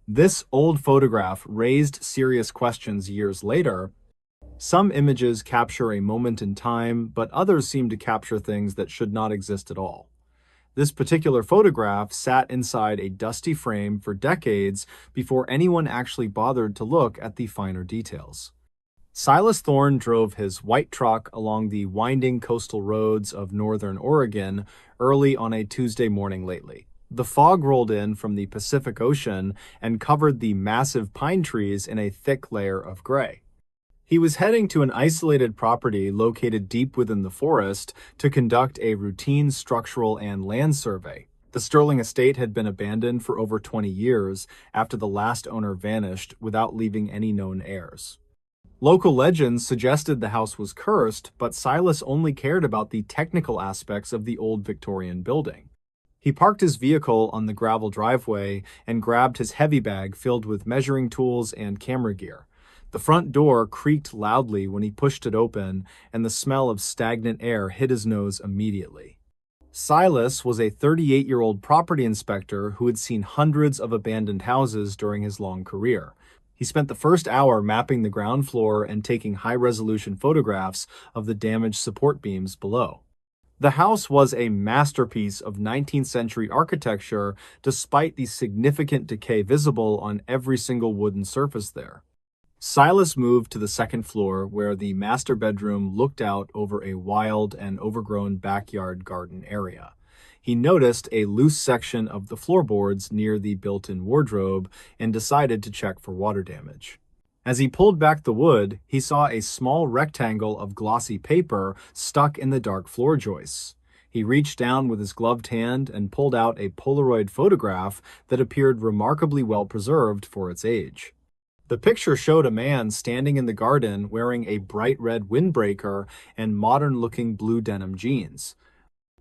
This old photograph raised serious questions years later. Some images capture a moment in time, but others seem to capture things that should not exist at all. This particular photograph sat inside a dusty frame for decades before anyone actually bothered to look at the finer details. Silas Thorne drove his white truck along the winding coastal roads of northern Oregon early on a Tuesday morning lately. The fog rolled in from the Pacific Ocean and covered the massive pine trees in a thick layer of gray. He was heading to an isolated property located deep within the forest to conduct a routine structural and land survey. The Sterling estate had been abandoned for over 20 years after the last owner vanished without leaving any known heirs. Local legends suggested the house was cursed, but Silas only cared about the technical aspects of the old Victorian building. He parked his vehicle on the gravel driveway and grabbed his heavy bag filled with measuring tools and camera gear. The front door creaked loudly when he pushed it open, and the smell of stagnant air hit his nose immediately. Silas was a 38-year-old property inspector who had seen hundreds of abandoned houses during his long career. He spent the first hour mapping the ground floor and taking high-resolution photographs of the damaged support beams below. The house was a masterpiece of 19th century architecture despite the significant decay visible on every single wooden surface there. Silas moved to the second floor where the master bedroom looked out over a wild and overgrown backyard garden area. He noticed a loose section of the floorboards near the built-in wardrobe and decided to check for water damage. As he pulled back the wood, he saw a small rectangle of glossy paper stuck in the dark floor joists. He reached down with his gloved hand and pulled out a Polaroid photograph that appeared remarkably well preserved for its age. The picture showed a man standing in the garden wearing a bright red windbreaker and modern-looking blue denim jeans.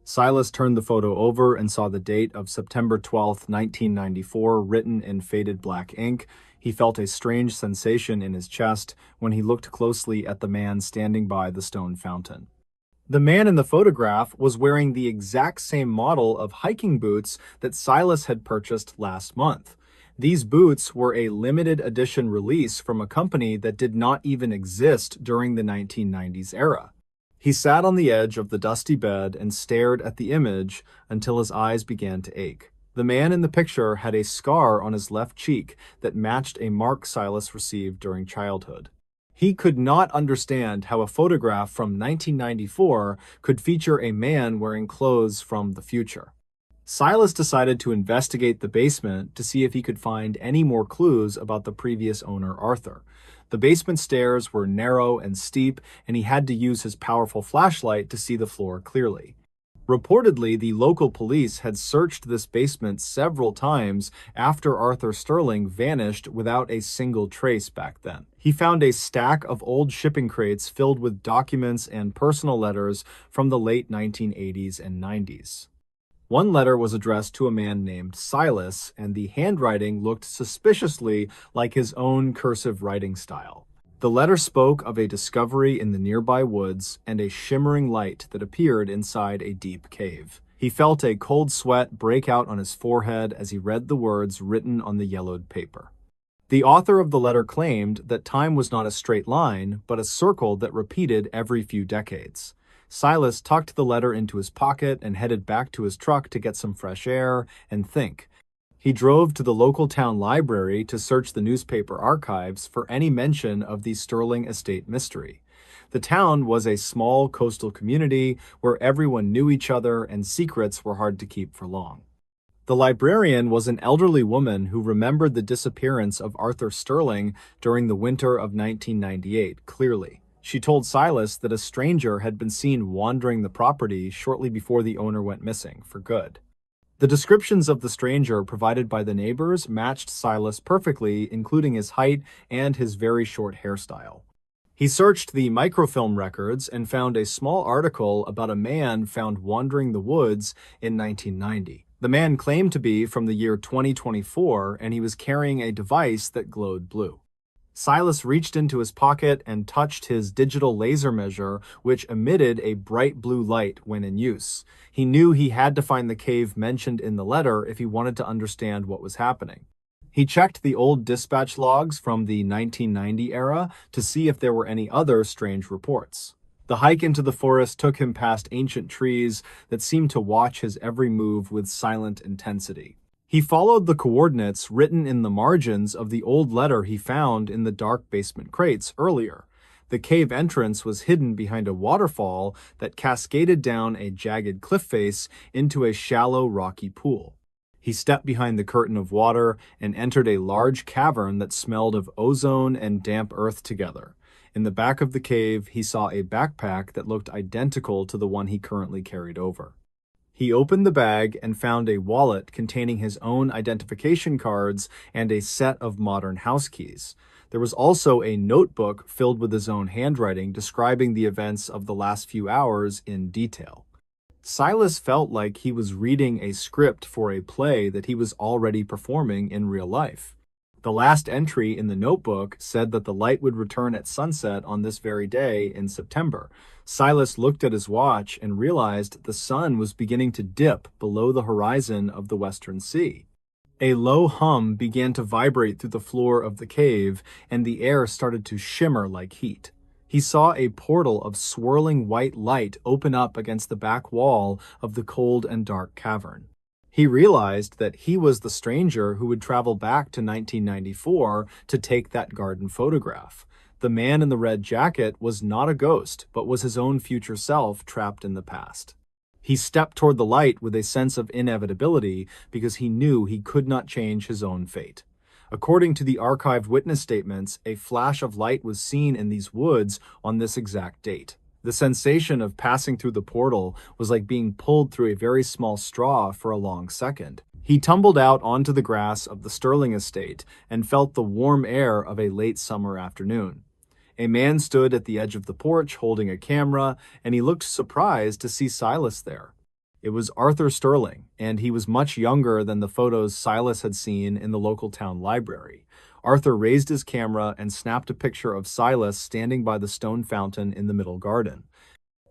Silas turned the photo over and saw the date of September 12, 1994, written in faded black ink. He felt a strange sensation in his chest when he looked closely at the man standing by the stone fountain. The man in the photograph was wearing the exact same model of hiking boots that Silas had purchased last month. These boots were a limited edition release from a company that did not even exist during the 1990s era. He sat on the edge of the dusty bed and stared at the image until his eyes began to ache. The man in the picture had a scar on his left cheek that matched a mark Silas received during childhood. He could not understand how a photograph from 1994 could feature a man wearing clothes from the future. Silas decided to investigate the basement to see if he could find any more clues about the previous owner, Arthur. The basement stairs were narrow and steep, and he had to use his powerful flashlight to see the floor clearly. Reportedly, the local police had searched this basement several times after Arthur Sterling vanished without a single trace back then. He found a stack of old shipping crates filled with documents and personal letters from the late 1980s and 90s. One letter was addressed to a man named Silas, and the handwriting looked suspiciously like his own cursive writing style. The letter spoke of a discovery in the nearby woods and a shimmering light that appeared inside a deep cave. He felt a cold sweat break out on his forehead as he read the words written on the yellowed paper. The author of the letter claimed that time was not a straight line, but a circle that repeated every few decades. Silas tucked the letter into his pocket and headed back to his truck to get some fresh air and think. He drove to the local town library to search the newspaper archives for any mention of the Sterling estate mystery. The town was a small coastal community where everyone knew each other and secrets were hard to keep for long. The librarian was an elderly woman who remembered the disappearance of Arthur Sterling during the winter of 1998 clearly. She told Silas that a stranger had been seen wandering the property shortly before the owner went missing for good. The descriptions of the stranger provided by the neighbors matched Silas perfectly, including his height and his very short hairstyle. He searched the microfilm records and found a small article about a man found wandering the woods in 1990. The man claimed to be from the year 2024, and he was carrying a device that glowed blue. Silas reached into his pocket and touched his digital laser measure, which emitted a bright blue light when in use. He knew he had to find the cave mentioned in the letter if he wanted to understand what was happening. He checked the old dispatch logs from the 1990 era to see if there were any other strange reports. The hike into the forest took him past ancient trees that seemed to watch his every move with silent intensity. He followed the coordinates written in the margins of the old letter he found in the dark basement crates earlier. The cave entrance was hidden behind a waterfall that cascaded down a jagged cliff face into a shallow rocky pool. He stepped behind the curtain of water and entered a large cavern that smelled of ozone and damp earth together. In the back of the cave, he saw a backpack that looked identical to the one he currently carried over. He opened the bag and found a wallet containing his own identification cards and a set of modern house keys. There was also a notebook filled with his own handwriting describing the events of the last few hours in detail. Silas felt like he was reading a script for a play that he was already performing in real life. The last entry in the notebook said that the light would return at sunset on this very day in September. Silas looked at his watch and realized the sun was beginning to dip below the horizon of the Western Sea. A low hum began to vibrate through the floor of the cave, and the air started to shimmer like heat. He saw a portal of swirling white light open up against the back wall of the cold and dark cavern. He realized that he was the stranger who would travel back to 1994 to take that garden photograph. The man in the red jacket was not a ghost, but was his own future self trapped in the past. He stepped toward the light with a sense of inevitability because he knew he could not change his own fate. According to the archived witness statements, a flash of light was seen in these woods on this exact date. The sensation of passing through the portal was like being pulled through a very small straw for a long second. He tumbled out onto the grass of the Sterling estate and felt the warm air of a late summer afternoon. A man stood at the edge of the porch holding a camera, and he looked surprised to see Silas there. It was Arthur Sterling, and he was much younger than the photos Silas had seen in the local town library. Arthur raised his camera and snapped a picture of Silas standing by the stone fountain in the middle garden.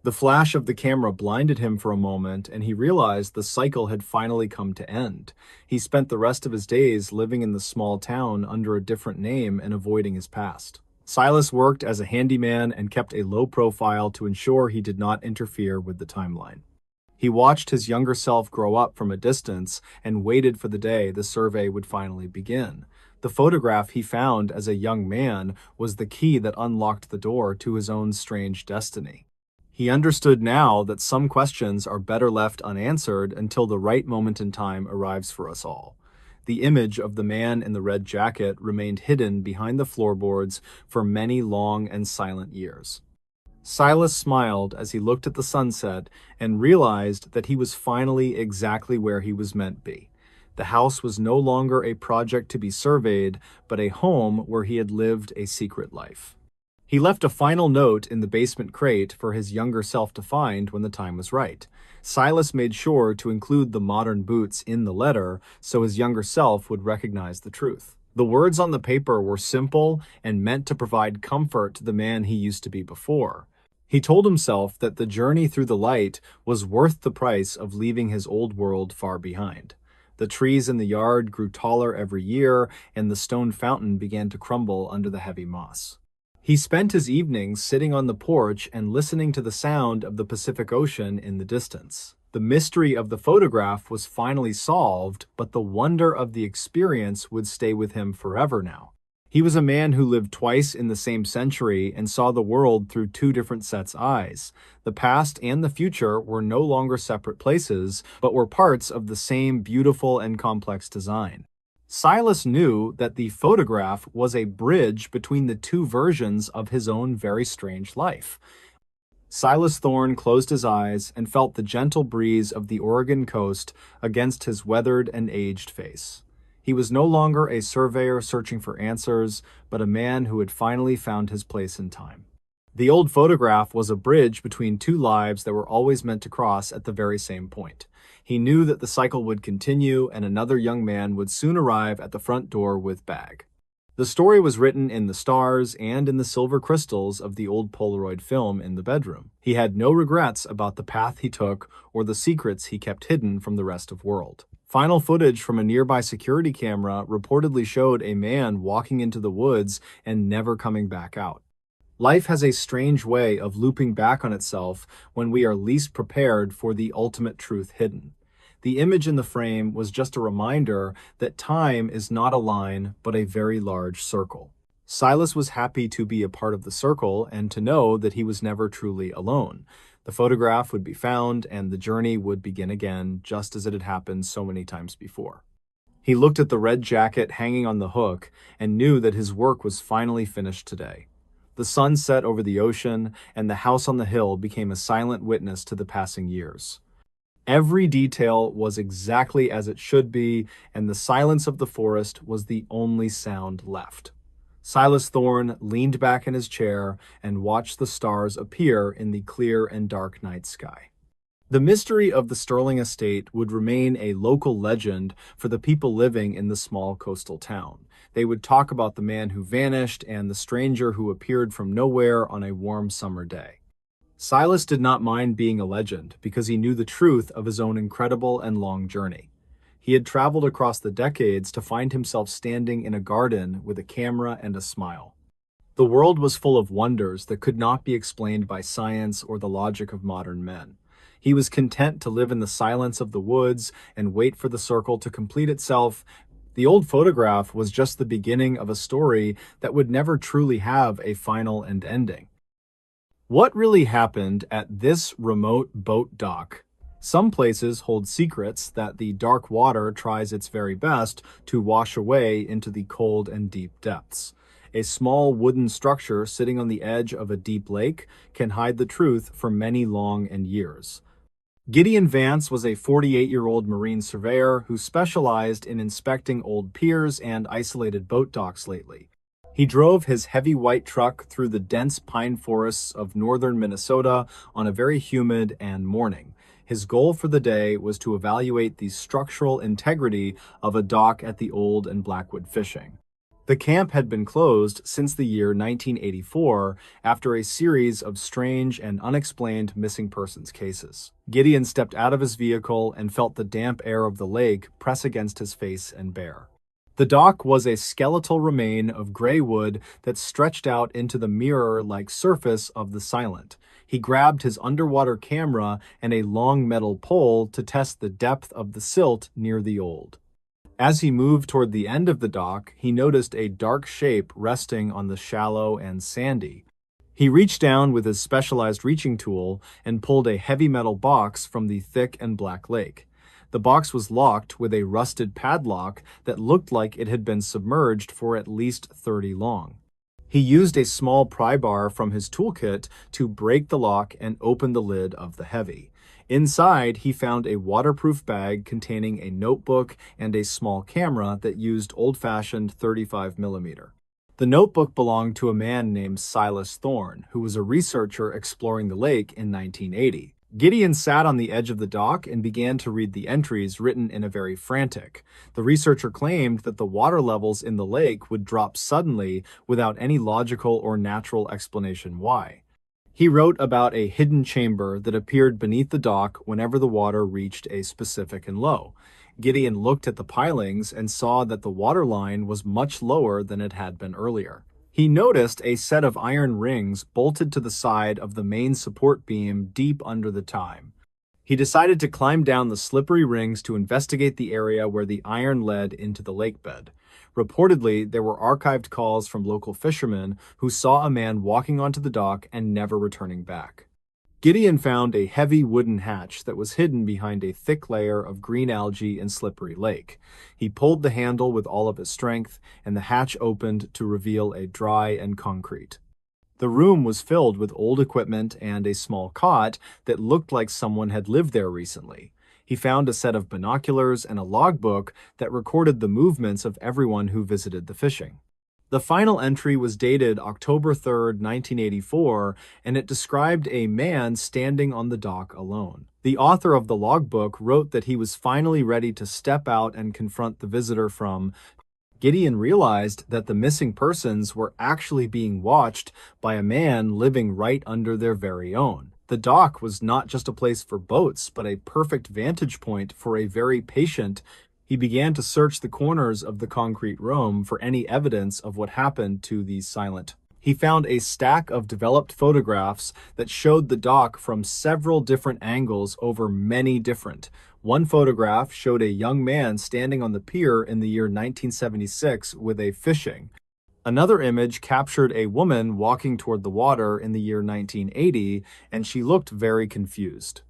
The flash of the camera blinded him for a moment, and he realized the cycle had finally come to end. He spent the rest of his days living in the small town under a different name and avoiding his past. Silas worked as a handyman and kept a low profile to ensure he did not interfere with the timeline. He watched his younger self grow up from a distance and waited for the day the survey would finally begin. The photograph he found as a young man was the key that unlocked the door to his own strange destiny. He understood now that some questions are better left unanswered until the right moment in time arrives for us all. The image of the man in the red jacket remained hidden behind the floorboards for many long and silent years. Silas smiled as he looked at the sunset and realized that he was finally exactly where he was meant to be. The house was no longer a project to be surveyed, but a home where he had lived a secret life. He left a final note in the basement crate for his younger self to find when the time was right. Silas made sure to include the modern boots in the letter so his younger self would recognize the truth. The words on the paper were simple and meant to provide comfort to the man he used to be before. He told himself that the journey through the light was worth the price of leaving his old world far behind. The trees in the yard grew taller every year, and the stone fountain began to crumble under the heavy moss. He spent his evenings sitting on the porch and listening to the sound of the Pacific Ocean in the distance. The mystery of the photograph was finally solved, but the wonder of the experience would stay with him forever now. He was a man who lived twice in the same century and saw the world through two different sets of eyes. The past and the future were no longer separate places, but were parts of the same beautiful and complex design. Silas knew that the photograph was a bridge between the two versions of his own very strange life. Silas Thorne closed his eyes and felt the gentle breeze of the Oregon coast against his weathered and aged face. He was no longer a surveyor searching for answers, but a man who had finally found his place in time. The old photograph was a bridge between two lives that were always meant to cross at the very same point. He knew that the cycle would continue and another young man would soon arrive at the front door with bag. The story was written in the stars and in the silver crystals of the old Polaroid film in the bedroom. He had no regrets about the path he took or the secrets he kept hidden from the rest of the world. Final footage from a nearby security camera reportedly showed a man walking into the woods and never coming back out. Life has a strange way of looping back on itself when we are least prepared for the ultimate truth hidden. The image in the frame was just a reminder that time is not a line, but a very large circle. Silas was happy to be a part of the circle and to know that he was never truly alone. The photograph would be found, and the journey would begin again, just as it had happened so many times before. He looked at the red jacket hanging on the hook and knew that his work was finally finished today. The sun set over the ocean, and the house on the hill became a silent witness to the passing years. Every detail was exactly as it should be, and the silence of the forest was the only sound left. Silas Thorne leaned back in his chair and watched the stars appear in the clear and dark night sky. The mystery of the Sterling estate would remain a local legend for the people living in the small coastal town. They would talk about the man who vanished and the stranger who appeared from nowhere on a warm summer day. Silas did not mind being a legend because he knew the truth of his own incredible and long journey. He had traveled across the decades to find himself standing in a garden with a camera and a smile. The world was full of wonders that could not be explained by science or the logic of modern men. He was content to live in the silence of the woods and wait for the circle to complete itself. The old photograph was just the beginning of a story that would never truly have a final and ending. What really happened at this remote boat dock? Some places hold secrets that the dark water tries its very best to wash away into the cold and deep depths. A small wooden structure sitting on the edge of a deep lake can hide the truth for many long years. Gideon Vance was a 48-year-old marine surveyor who specialized in inspecting old piers and isolated boat docks lately. He drove his heavy white truck through the dense pine forests of northern Minnesota on a very humid morning. His goal for the day was to evaluate the structural integrity of a dock at the Old and Blackwood Fishing. The camp had been closed since the year 1984 after a series of strange and unexplained missing persons cases. Gideon stepped out of his vehicle and felt the damp air of the lake press against his face and bear. The dock was a skeletal remain of gray wood that stretched out into the mirror-like surface of the silent. He grabbed his underwater camera and a long metal pole to test the depth of the silt near the old. As he moved toward the end of the dock, he noticed a dark shape resting on the shallow and sandy. He reached down with his specialized reaching tool and pulled a heavy metal box from the thick and black lake. The box was locked with a rusted padlock that looked like it had been submerged for at least 30 long. He used a small pry bar from his toolkit to break the lock and open the lid of the heavy. Inside, he found a waterproof bag containing a notebook and a small camera that used old-fashioned 35mm. The notebook belonged to a man named Silas Thorne, who was a researcher exploring the lake in 1980. Gideon sat on the edge of the dock and began to read the entries written in a very frantic. The researcher claimed that the water levels in the lake would drop suddenly without any logical or natural explanation why. He wrote about a hidden chamber that appeared beneath the dock whenever the water reached a specific low. Gideon looked at the pilings and saw that the water line was much lower than it had been earlier. He noticed a set of iron rings bolted to the side of the main support beam deep under the time. He decided to climb down the slippery rings to investigate the area where the iron led into the lake bed. Reportedly, there were archived calls from local fishermen who saw a man walking onto the dock and never returning back. Gideon found a heavy wooden hatch that was hidden behind a thick layer of green algae and slippery lake. He pulled the handle with all of his strength, and the hatch opened to reveal a dry concrete. The room was filled with old equipment and a small cot that looked like someone had lived there recently. He found a set of binoculars and a logbook that recorded the movements of everyone who visited the fishing. The final entry was dated October 3, 1984, and it described a man standing on the dock alone. The author of the logbook wrote that he was finally ready to step out and confront the visitor from. Gideon realized that the missing persons were actually being watched by a man living right under their very own. The dock was not just a place for boats, but a perfect vantage point for a very patient. He began to search the corners of the concrete room for any evidence of what happened to the silent. He found a stack of developed photographs that showed the dock from several different angles over many different. One photograph showed a young man standing on the pier in the year 1976 with a fishing. Another image captured a woman walking toward the water in the year 1980, and she looked very confused.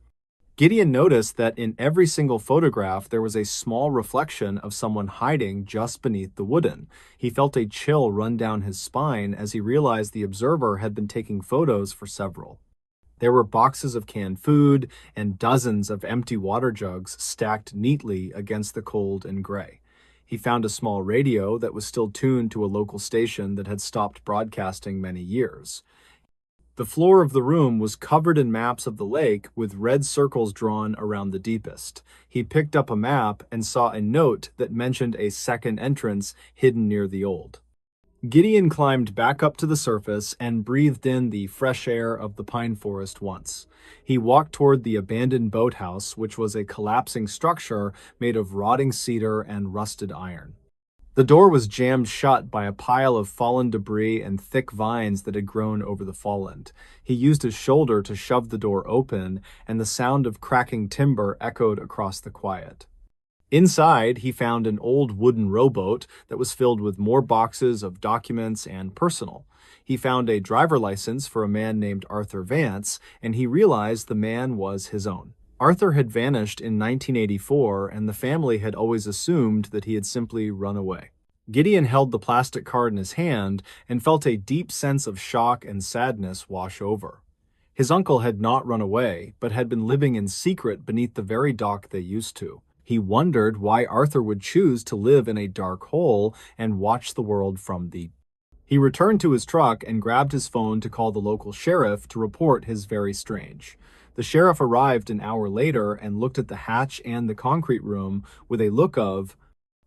Gideon noticed that in every single photograph there was a small reflection of someone hiding just beneath the wooden. He felt a chill run down his spine as he realized the observer had been taking photos for several. There were boxes of canned food and dozens of empty water jugs stacked neatly against the cold and gray. He found a small radio that was still tuned to a local station that had stopped broadcasting many years. The floor of the room was covered in maps of the lake with red circles drawn around the deepest. He picked up a map and saw a note that mentioned a second entrance hidden near the old. Gideon climbed back up to the surface and breathed in the fresh air of the pine forest once. He walked toward the abandoned boathouse, which was a collapsing structure made of rotting cedar and rusted iron. The door was jammed shut by a pile of fallen debris and thick vines that had grown over the fall end. He used his shoulder to shove the door open, and the sound of cracking timber echoed across the quiet. Inside, he found an old wooden rowboat that was filled with more boxes of documents and personal. He found a driver license for a man named Arthur Vance, and he realized the man was his own. Arthur had vanished in 1984, and the family had always assumed that he had simply run away. Gideon held the plastic card in his hand and felt a deep sense of shock and sadness wash over. His uncle had not run away, but had been living in secret beneath the very dock they used to. He wondered why Arthur would choose to live in a dark hole and watch the world from the... He returned to his truck and grabbed his phone to call the local sheriff to report his very strange. The sheriff arrived an hour later and looked at the hatch and the concrete room with a look of...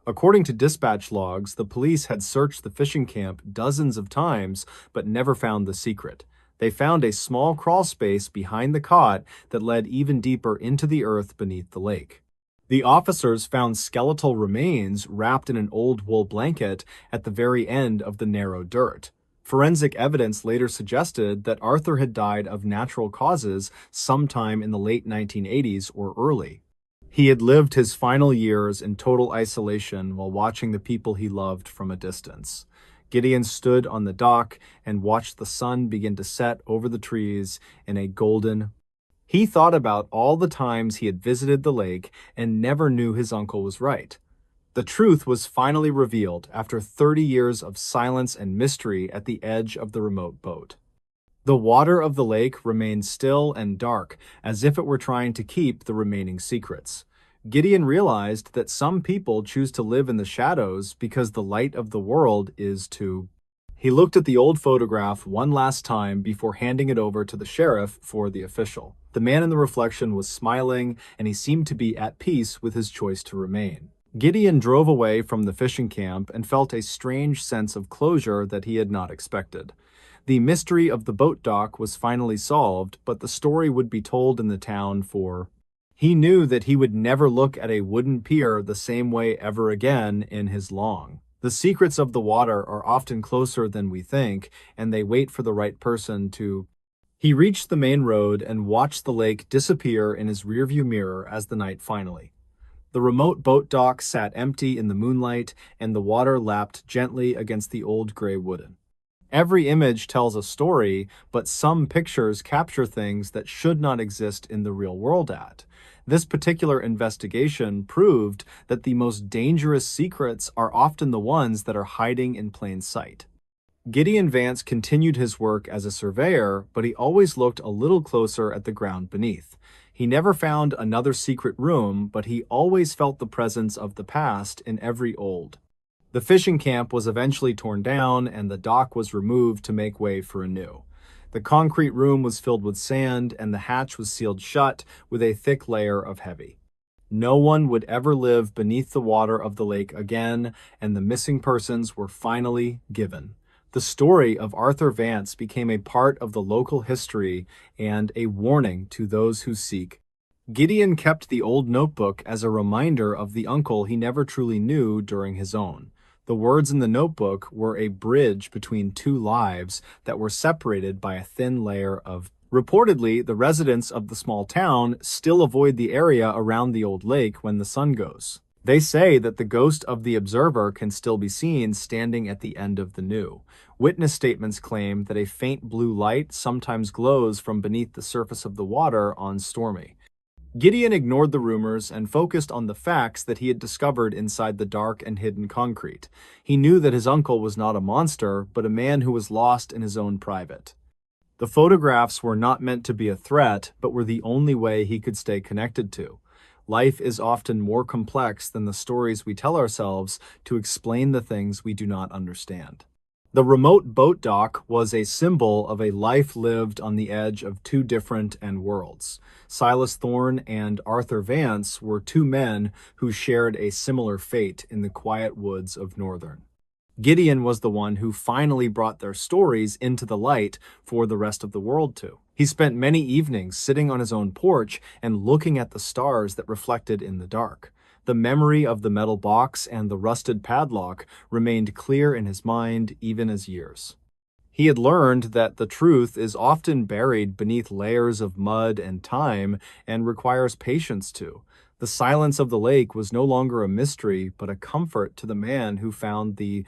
According to dispatch logs, the police had searched the fishing camp dozens of times but never found the secret. They found a small crawl space behind the cot that led even deeper into the earth beneath the lake. The officers found skeletal remains wrapped in an old wool blanket at the very end of the narrow dirt. Forensic evidence later suggested that Arthur had died of natural causes sometime in the late 1980s or early. He had lived his final years in total isolation while watching the people he loved from a distance. Gideon stood on the dock and watched the sun begin to set over the trees in a golden... He thought about all the times he had visited the lake and never knew his uncle was right. The truth was finally revealed after 30 years of silence and mystery at the edge of the remote boat. The water of the lake remained still and dark, as if it were trying to keep the remaining secrets. Gideon realized that some people choose to live in the shadows because the light of the world is too... He looked at the old photograph one last time before handing it over to the sheriff for the official. The man in the reflection was smiling, and he seemed to be at peace with his choice to remain. Gideon drove away from the fishing camp and felt a strange sense of closure that he had not expected. The mystery of the boat dock was finally solved, but the story would be told in the town for... He knew that he would never look at a wooden pier the same way ever again in his long. The secrets of the water are often closer than we think, and they wait for the right person to... He reached the main road and watched the lake disappear in his rearview mirror as the night finally. The remote boat dock sat empty in the moonlight, and the water lapped gently against the old gray wooden. Every image tells a story, but some pictures capture things that should not exist in the real world at. This particular investigation proved that the most dangerous secrets are often the ones that are hiding in plain sight. Gideon Vance continued his work as a surveyor, but he always looked a little closer at the ground beneath. He never found another secret room, but he always felt the presence of the past in every old. The fishing camp was eventually torn down, and the dock was removed to make way for a new. The concrete room was filled with sand, and the hatch was sealed shut with a thick layer of heavy. No one would ever live beneath the water of the lake again, and the missing persons were finally given. The story of Arthur Vance became a part of the local history and a warning to those who seek. Gideon kept the old notebook as a reminder of the uncle he never truly knew during his own. The words in the notebook were a bridge between two lives that were separated by a thin layer of... Reportedly, the residents of the small town still avoid the area around the old lake when the sun goes. They say that the ghost of the observer can still be seen standing at the end of the new. Witness statements claim that a faint blue light sometimes glows from beneath the surface of the water on Stormy. Gideon ignored the rumors and focused on the facts that he had discovered inside the dark and hidden concrete. He knew that his uncle was not a monster, but a man who was lost in his own private. The photographs were not meant to be a threat, but were the only way he could stay connected to. Life is often more complex than the stories we tell ourselves to explain the things we do not understand. The remote boat dock was a symbol of a life lived on the edge of two different end worlds. Silas Thorne and Arthur Vance were two men who shared a similar fate in the quiet woods of Northern. Gideon was the one who finally brought their stories into the light for the rest of the world to. He spent many evenings sitting on his own porch and looking at the stars that reflected in the dark. The memory of the metal box and the rusted padlock remained clear in his mind even as years. He had learned that the truth is often buried beneath layers of mud and time and requires patience too. The silence of the lake was no longer a mystery, but a comfort to the man who found the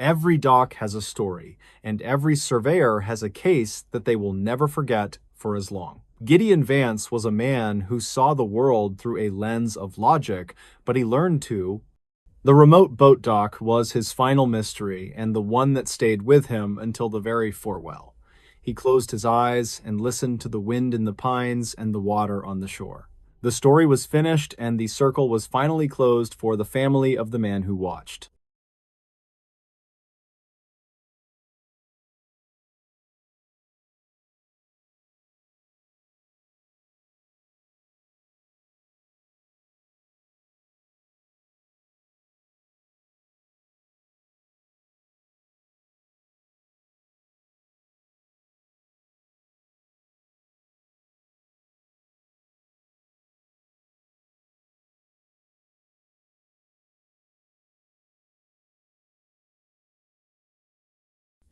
every dock has a story, and every surveyor has a case that they will never forget for as long. Gideon Vance was a man who saw the world through a lens of logic, but he learned to. The remote boat dock was his final mystery, and the one that stayed with him until the very farewell. He closed his eyes and listened to the wind in the pines and the water on the shore. The story was finished, and the circle was finally closed for the family of the man who watched.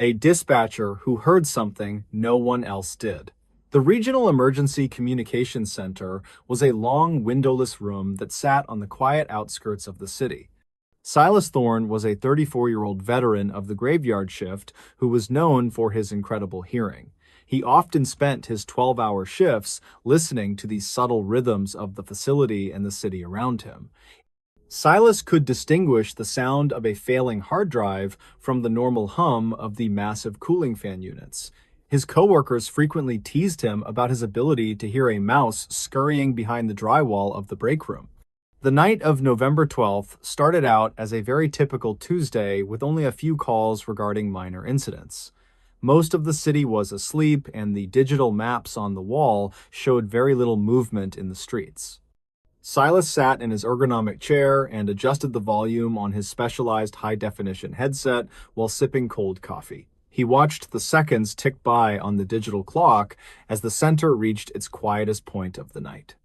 A dispatcher who heard something no one else did. The Regional Emergency Communications Center was a long, windowless room that sat on the quiet outskirts of the city. Silas Thorne was a 34-year-old veteran of the graveyard shift who was known for his incredible hearing. He often spent his 12-hour shifts listening to the subtle rhythms of the facility and the city around him. Silas could distinguish the sound of a failing hard drive from the normal hum of the massive cooling fan units. His coworkers frequently teased him about his ability to hear a mouse scurrying behind the drywall of the break room. The night of November 12th started out as a very typical Tuesday with only a few calls regarding minor incidents. Most of the city was asleep, and the digital maps on the wall showed very little movement in the streets. Silas sat in his ergonomic chair and adjusted the volume on his specialized high-definition headset while sipping cold coffee. He watched the seconds tick by on the digital clock as the center reached its quietest point of the night.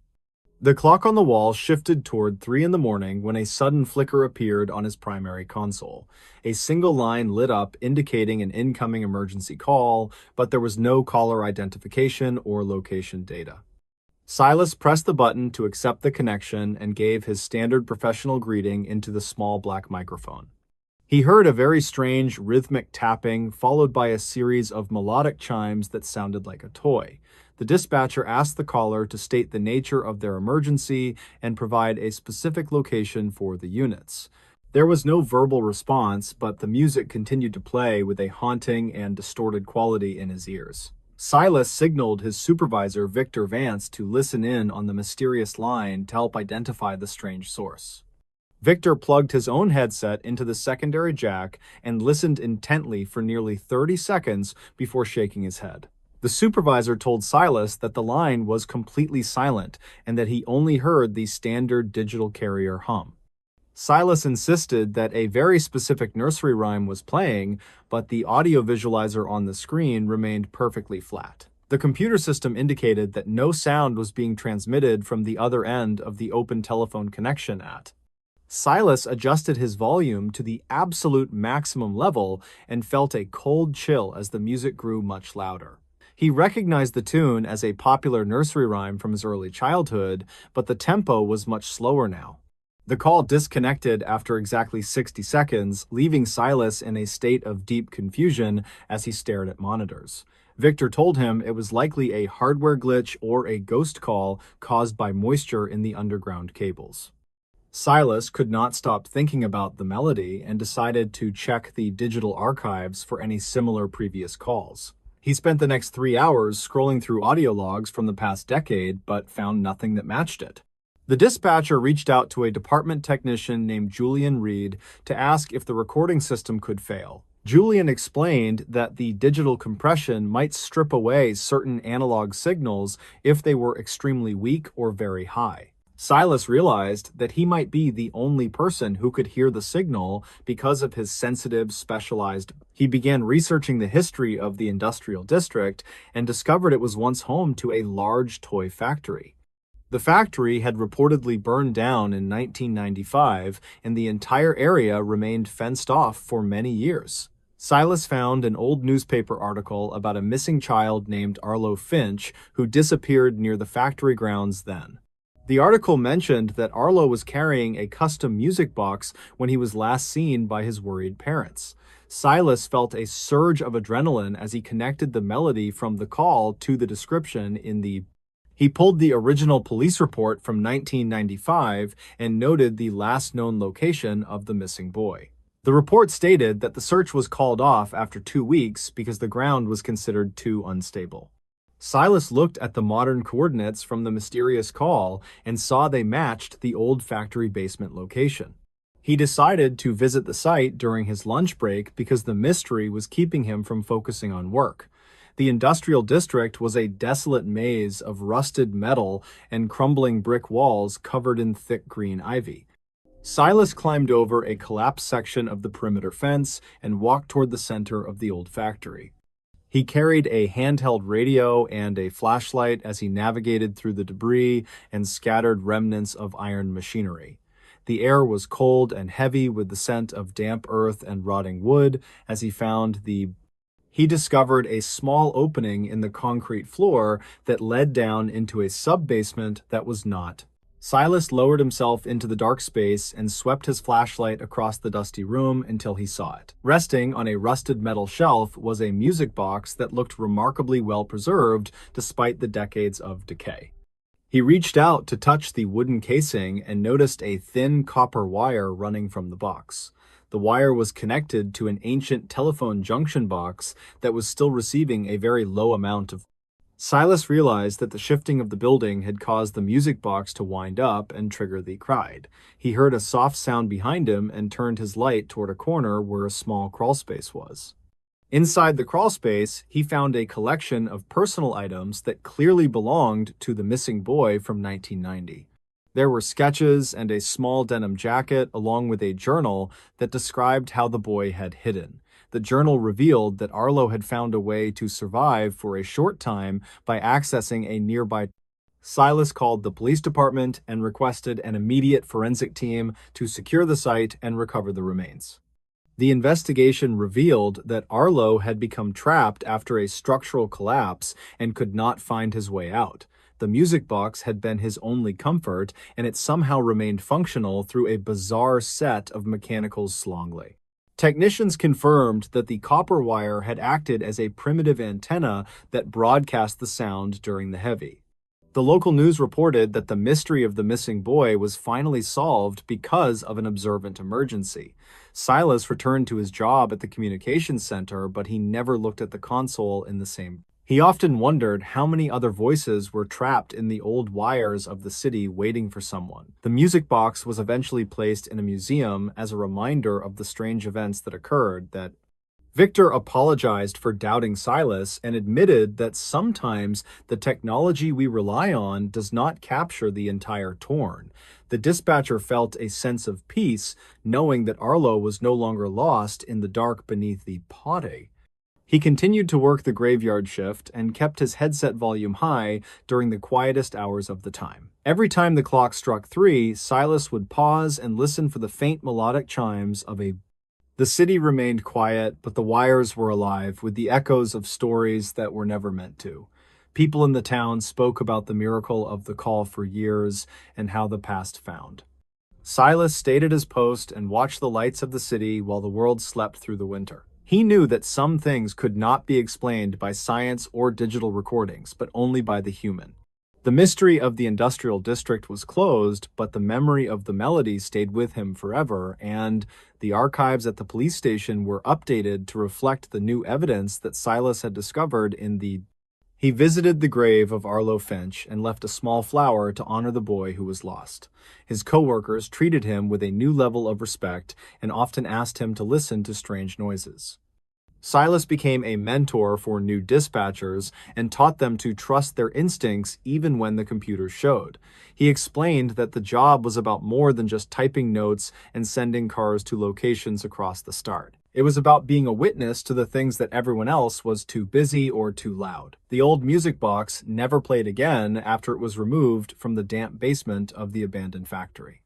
The clock on the wall shifted toward 3 in the morning when a sudden flicker appeared on his primary console. A single line lit up indicating an incoming emergency call, but there was no caller identification or location data. Silas pressed the button to accept the connection and gave his standard professional greeting into the small black microphone. He heard a very strange rhythmic tapping followed by a series of melodic chimes that sounded like a toy. The dispatcher asked the caller to state the nature of their emergency and provide a specific location for the units. There was no verbal response, but the music continued to play with a haunting and distorted quality in his ears. Silas signaled his supervisor, Victor Vance, to listen in on the mysterious line to help identify the strange source. Victor plugged his own headset into the secondary jack and listened intently for nearly 30 seconds before shaking his head. The supervisor told Silas that the line was completely silent and that he only heard the standard digital carrier hum. Silas insisted that a very specific nursery rhyme was playing, but the audio visualizer on the screen remained perfectly flat. The computer system indicated that no sound was being transmitted from the other end of the open telephone connection at. Silas adjusted his volume to the absolute maximum level and felt a cold chill as the music grew much louder. He recognized the tune as a popular nursery rhyme from his early childhood, but the tempo was much slower now. The call disconnected after exactly 60 seconds, leaving Silas in a state of deep confusion as he stared at monitors. Victor told him it was likely a hardware glitch or a ghost call caused by moisture in the underground cables. Silas could not stop thinking about the melody and decided to check the digital archives for any similar previous calls. He spent the next 3 hours scrolling through audio logs from the past decade, but found nothing that matched it. The dispatcher reached out to a department technician named Julian Reed to ask if the recording system could fail. Julian explained that the digital compression might strip away certain analog signals if they were extremely weak or very high. Silas realized that he might be the only person who could hear the signal because of his sensitive, specialized. He began researching the history of the industrial district and discovered it was once home to a large toy factory. The factory had reportedly burned down in 1995, and the entire area remained fenced off for many years. Silas found an old newspaper article about a missing child named Arlo Finch who disappeared near the factory grounds then. The article mentioned that Arlo was carrying a custom music box when he was last seen by his worried parents. Silas felt a surge of adrenaline as he connected the melody from the call to the description in the. He pulled the original police report from 1995 and noted the last known location of the missing boy. The report stated that the search was called off after 2 weeks because the ground was considered too unstable. Silas looked at the modern coordinates from the mysterious call and saw they matched the old factory basement location. He decided to visit the site during his lunch break because the mystery was keeping him from focusing on work. The industrial district was a desolate maze of rusted metal and crumbling brick walls covered in thick green ivy. Silas climbed over a collapsed section of the perimeter fence and walked toward the center of the old factory. He carried a handheld radio and a flashlight as he navigated through the debris and scattered remnants of iron machinery. The air was cold and heavy with the scent of damp earth and rotting wood as he discovered a small opening in the concrete floor that led down into a sub-basement that was not. Silas lowered himself into the dark space and swept his flashlight across the dusty room until he saw it. Resting on a rusted metal shelf was a music box that looked remarkably well preserved despite the decades of decay. He reached out to touch the wooden casing and noticed a thin copper wire running from the box. The wire was connected to an ancient telephone junction box that was still receiving a very low amount of. Silas realized that the shifting of the building had caused the music box to wind up and trigger the cried. He heard a soft sound behind him and turned his light toward a corner where a small crawlspace was. Inside the crawlspace, he found a collection of personal items that clearly belonged to the missing boy from 1990. There were sketches and a small denim jacket along with a journal that described how the boy had hidden. The journal revealed that Arlo had found a way to survive for a short time by accessing a nearby. Silas called the police department and requested an immediate forensic team to secure the site and recover the remains. The investigation revealed that Arlo had become trapped after a structural collapse and could not find his way out. The music box had been his only comfort, and it somehow remained functional through a bizarre set of mechanical slongly. Technicians confirmed that the copper wire had acted as a primitive antenna that broadcast the sound during the heavy. The local news reported that the mystery of the missing boy was finally solved because of an observant emergency. Silas returned to his job at the communications center, but he never looked at the console in the same. He often wondered how many other voices were trapped in the old wires of the city waiting for someone. The music box was eventually placed in a museum as a reminder of the strange events that occurred. Victor apologized for doubting Silas and admitted that sometimes the technology we rely on does not capture the entire torn. The dispatcher felt a sense of peace, knowing that Arlo was no longer lost in the dark beneath the potty. He continued to work the graveyard shift and kept his headset volume high during the quietest hours of the time. Every time the clock struck 3, Silas would pause and listen for the faint melodic chimes of a. The city remained quiet, but the wires were alive with the echoes of stories that were never meant to. People in the town spoke about the miracle of the call for years and how the past found. Silas stayed at his post and watched the lights of the city while the world slept through the winter. He knew that some things could not be explained by science or digital recordings, but only by the human. The mystery of the industrial district was closed, but the memory of the melody stayed with him forever, and the archives at the police station were updated to reflect the new evidence that Silas had discovered in the he visited the grave of Arlo Finch and left a small flower to honor the boy who was lost. His coworkers treated him with a new level of respect and often asked him to listen to strange noises. Silas became a mentor for new dispatchers and taught them to trust their instincts even when the computers showed. He explained that the job was about more than just typing notes and sending cars to locations across the start. It was about being a witness to the things that everyone else was too busy or too loud. The old music box never played again after it was removed from the damp basement of the abandoned factory.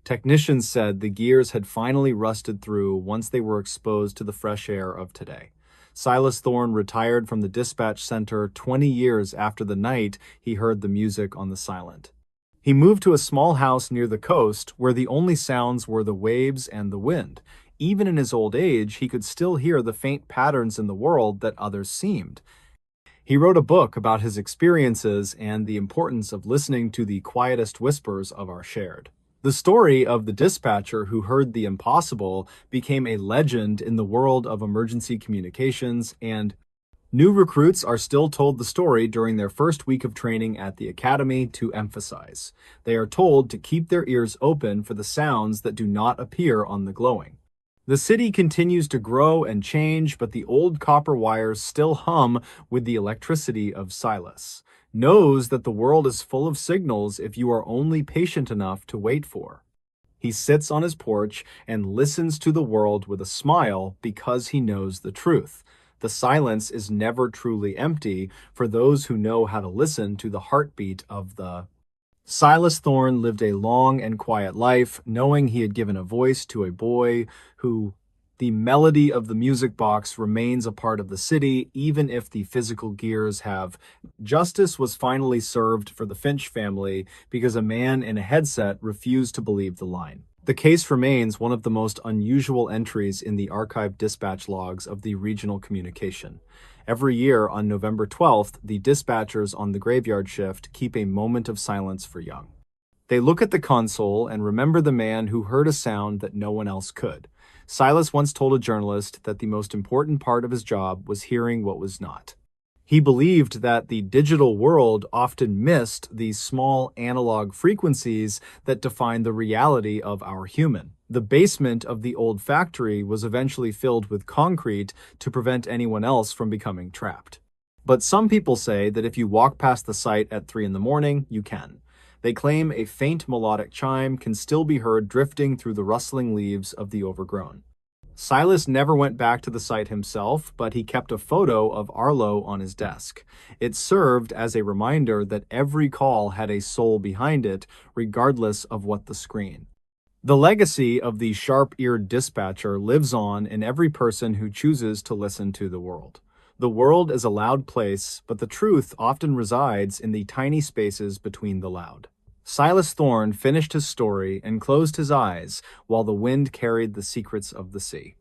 Technicians said the gears had finally rusted through once they were exposed to the fresh air of today. Silas Thorne retired from the dispatch center 20 years after the night he heard the music on the silent. He moved to a small house near the coast where the only sounds were the waves and the wind. Even in his old age, he could still hear the faint patterns in the world that others seemed. He wrote a book about his experiences and the importance of listening to the quietest whispers of our shared. The story of the dispatcher who heard the impossible became a legend in the world of emergency communications, and new recruits are still told the story during their first week of training at the academy to emphasize. They are told to keep their ears open for the sounds that do not appear on the glowing. The city continues to grow and change, but the old copper wires still hum with the electricity of Silas. Knows that the world is full of signals if you are only patient enough to wait for. He sits on his porch and listens to the world with a smile because he knows the truth. The silence is never truly empty for those who know how to listen to the heartbeat of the Silas Thorne lived a long and quiet life, knowing he had given a voice to a boy who, the melody of the music box remains a part of the city, even if the physical gears have. Justice was finally served for the Finch family because a man in a headset refused to believe the line. The case remains one of the most unusual entries in the archived dispatch logs of the regional communication. Every year on November 12th, the dispatchers on the graveyard shift keep a moment of silence for Young. They look at the console and remember the man who heard a sound that no one else could. Silas once told a journalist that the most important part of his job was hearing what was not. He believed that the digital world often missed these small analog frequencies that define the reality of our human. The basement of the old factory was eventually filled with concrete to prevent anyone else from becoming trapped. But some people say that if you walk past the site at 3 in the morning, you can. They claim a faint melodic chime can still be heard drifting through the rustling leaves of the overgrown. Silas never went back to the site himself, but he kept a photo of Arlo on his desk. It served as a reminder that every call had a soul behind it, regardless of what the screen. The legacy of the sharp-eared dispatcher lives on in every person who chooses to listen to the world. The world is a loud place, but the truth often resides in the tiny spaces between the loud. Silas Thorne finished his story and closed his eyes while the wind carried the secrets of the sea.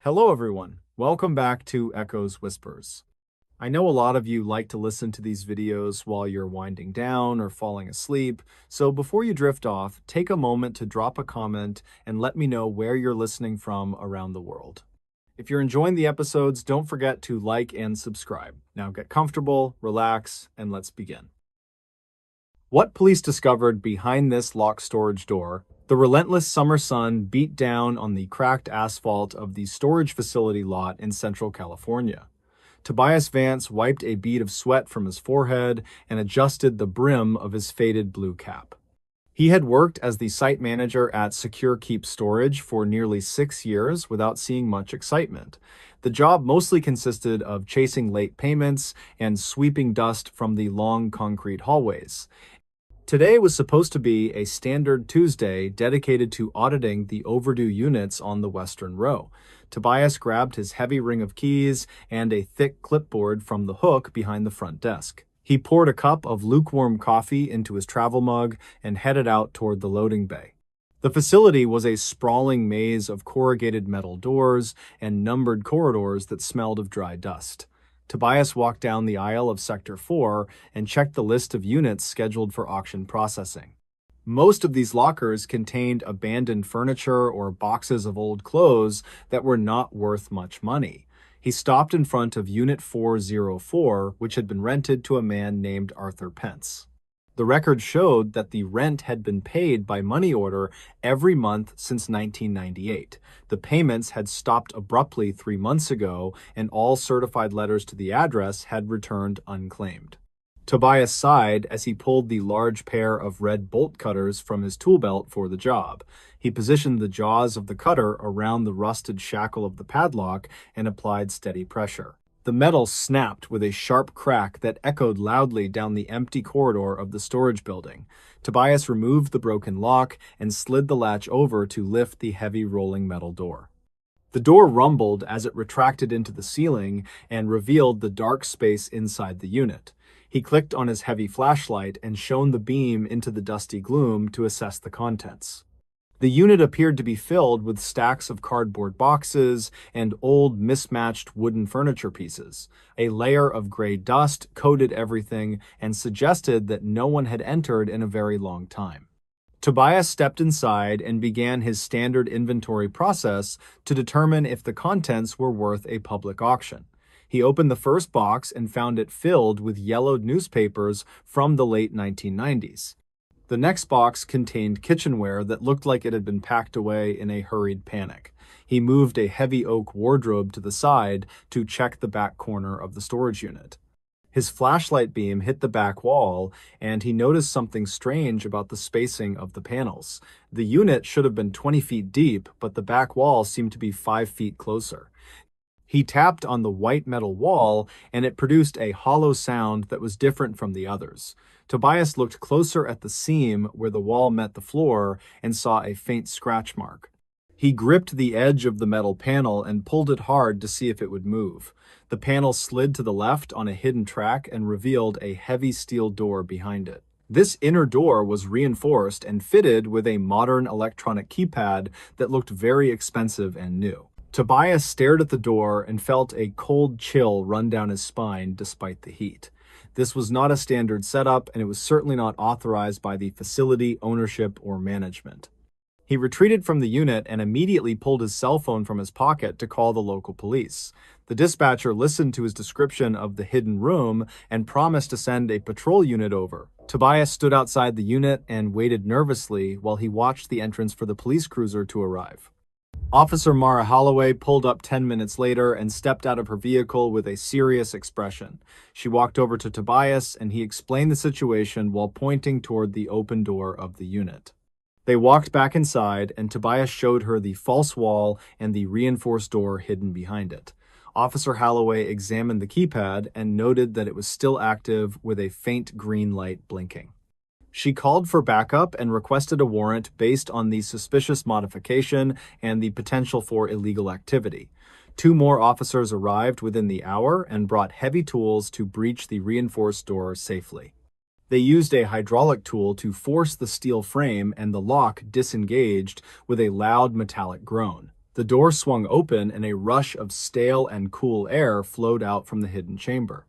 Hello, everyone. Welcome back to Echoes Whispers. I know a lot of you like to listen to these videos while you're winding down or falling asleep, so before you drift off, take a moment to drop a comment and let me know where you're listening from around the world. If you're enjoying the episodes, don't forget to like and subscribe. Now get comfortable, relax, and let's begin. What police discovered behind this locked storage door? The relentless summer sun beat down on the cracked asphalt of the storage facility lot in Central California. Tobias Vance wiped a bead of sweat from his forehead and adjusted the brim of his faded blue cap. He had worked as the site manager at Secure Keep Storage for nearly 6 years without seeing much excitement. The job mostly consisted of chasing late payments and sweeping dust from the long concrete hallways. Today was supposed to be a standard Tuesday dedicated to auditing the overdue units on the Western Row. Tobias grabbed his heavy ring of keys and a thick clipboard from the hook behind the front desk. He poured a cup of lukewarm coffee into his travel mug and headed out toward the loading bay. The facility was a sprawling maze of corrugated metal doors and numbered corridors that smelled of dry dust. Tobias walked down the aisle of Sector 4 and checked the list of units scheduled for auction processing. Most of these lockers contained abandoned furniture or boxes of old clothes that were not worth much money. He stopped in front of Unit 404, which had been rented to a man named Arthur Pence. The record showed that the rent had been paid by money order every month since 1998. The payments had stopped abruptly 3 months ago, and all certified letters to the address had returned unclaimed. Tobias sighed as he pulled the large pair of red bolt cutters from his tool belt for the job. He positioned the jaws of the cutter around the rusted shackle of the padlock and applied steady pressure. The metal snapped with a sharp crack that echoed loudly down the empty corridor of the storage building. Tobias removed the broken lock and slid the latch over to lift the heavy rolling metal door. The door rumbled as it retracted into the ceiling and revealed the dark space inside the unit. He clicked on his heavy flashlight and shone the beam into the dusty gloom to assess the contents. The unit appeared to be filled with stacks of cardboard boxes and old, mismatched wooden furniture pieces. A layer of gray dust coated everything and suggested that no one had entered in a very long time. Tobias stepped inside and began his standard inventory process to determine if the contents were worth a public auction. He opened the first box and found it filled with yellowed newspapers from the late 1990s. The next box contained kitchenware that looked like it had been packed away in a hurried panic. He moved a heavy oak wardrobe to the side to check the back corner of the storage unit. His flashlight beam hit the back wall, and he noticed something strange about the spacing of the panels. The unit should have been 20 feet deep, but the back wall seemed to be 5 feet closer. He tapped on the white metal wall, and it produced a hollow sound that was different from the others. Tobias looked closer at the seam where the wall met the floor and saw a faint scratch mark. He gripped the edge of the metal panel and pulled it hard to see if it would move. The panel slid to the left on a hidden track and revealed a heavy steel door behind it. This inner door was reinforced and fitted with a modern electronic keypad that looked very expensive and new. Tobias stared at the door and felt a cold chill run down his spine despite the heat. This was not a standard setup, and it was certainly not authorized by the facility, ownership, or management. He retreated from the unit and immediately pulled his cell phone from his pocket to call the local police. The dispatcher listened to his description of the hidden room and promised to send a patrol unit over. Tobias stood outside the unit and waited nervously while he watched the entrance for the police cruiser to arrive. Officer Mara Holloway pulled up 10 minutes later and stepped out of her vehicle with a serious expression. She walked over to Tobias and he explained the situation while pointing toward the open door of the unit. They walked back inside and Tobias showed her the false wall and the reinforced door hidden behind it. Officer Holloway examined the keypad and noted that it was still active with a faint green light blinking. She called for backup and requested a warrant based on the suspicious modification and the potential for illegal activity. 2 more officers arrived within the hour and brought heavy tools to breach the reinforced door safely. They used a hydraulic tool to force the steel frame and the lock disengaged with a loud metallic groan. The door swung open and a rush of stale and cool air flowed out from the hidden chamber.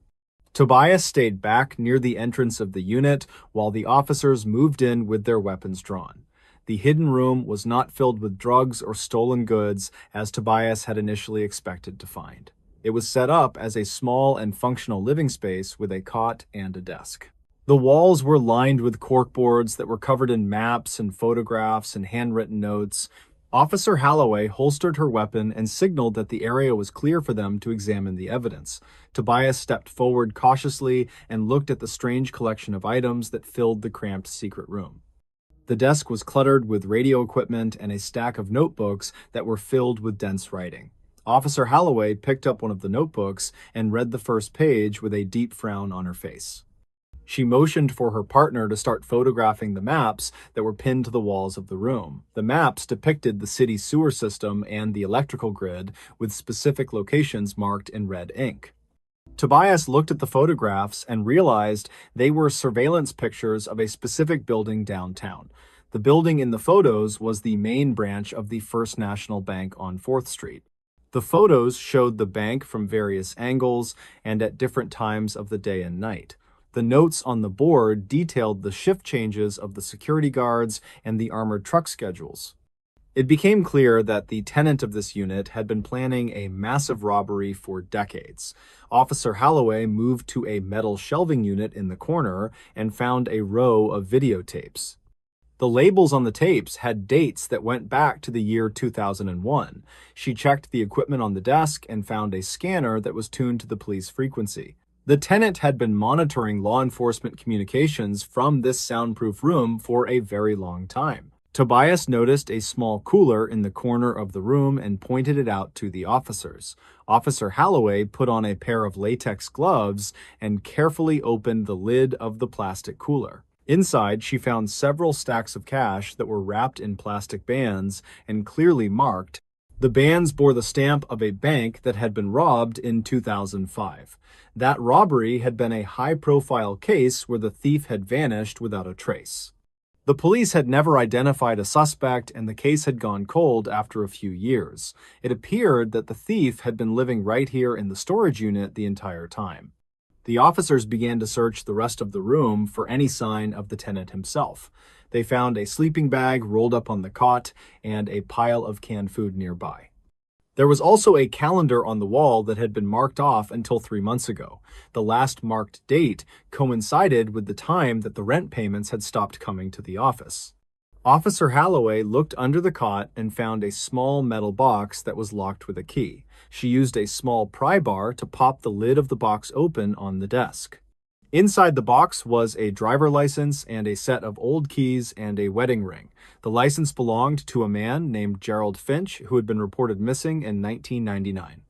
Tobias stayed back near the entrance of the unit while the officers moved in with their weapons drawn. The hidden room was not filled with drugs or stolen goods as Tobias had initially expected to find. It was set up as a small and functional living space with a cot and a desk. The walls were lined with corkboards that were covered in maps and photographs and handwritten notes. Officer Holloway holstered her weapon and signaled that the area was clear for them to examine the evidence. Tobias stepped forward cautiously and looked at the strange collection of items that filled the cramped secret room. The desk was cluttered with radio equipment and a stack of notebooks that were filled with dense writing. Officer Holloway picked up one of the notebooks and read the first page with a deep frown on her face. She motioned for her partner to start photographing the maps that were pinned to the walls of the room. The maps depicted the city's sewer system and the electrical grid with specific locations marked in red ink. Tobias looked at the photographs and realized they were surveillance pictures of a specific building downtown. The building in the photos was the main branch of the First National Bank on 4th Street. The photos showed the bank from various angles and at different times of the day and night. The notes on the board detailed the shift changes of the security guards and the armored truck schedules. It became clear that the tenant of this unit had been planning a massive robbery for decades. Officer Holloway moved to a metal shelving unit in the corner and found a row of videotapes. The labels on the tapes had dates that went back to the year 2001. She checked the equipment on the desk and found a scanner that was tuned to the police frequency. The tenant had been monitoring law enforcement communications from this soundproof room for a very long time. Tobias noticed a small cooler in the corner of the room and pointed it out to the officers. Officer Holloway put on a pair of latex gloves and carefully opened the lid of the plastic cooler. Inside, she found several stacks of cash that were wrapped in plastic bands and clearly marked. The bands bore the stamp of a bank that had been robbed in 2005. That robbery had been a high-profile case where the thief had vanished without a trace. The police had never identified a suspect, and the case had gone cold after a few years. It appeared that the thief had been living right here in the storage unit the entire time. The officers began to search the rest of the room for any sign of the tenant himself. They found a sleeping bag rolled up on the cot and a pile of canned food nearby. There was also a calendar on the wall that had been marked off until 3 months ago. The last marked date coincided with the time that the rent payments had stopped coming to the office. Officer Holloway looked under the cot and found a small metal box that was locked with a key. She used a small pry bar to pop the lid of the box open on the desk. Inside the box was a driver license and a set of old keys and a wedding ring. The license belonged to a man named Gerald Finch, who had been reported missing in 1999.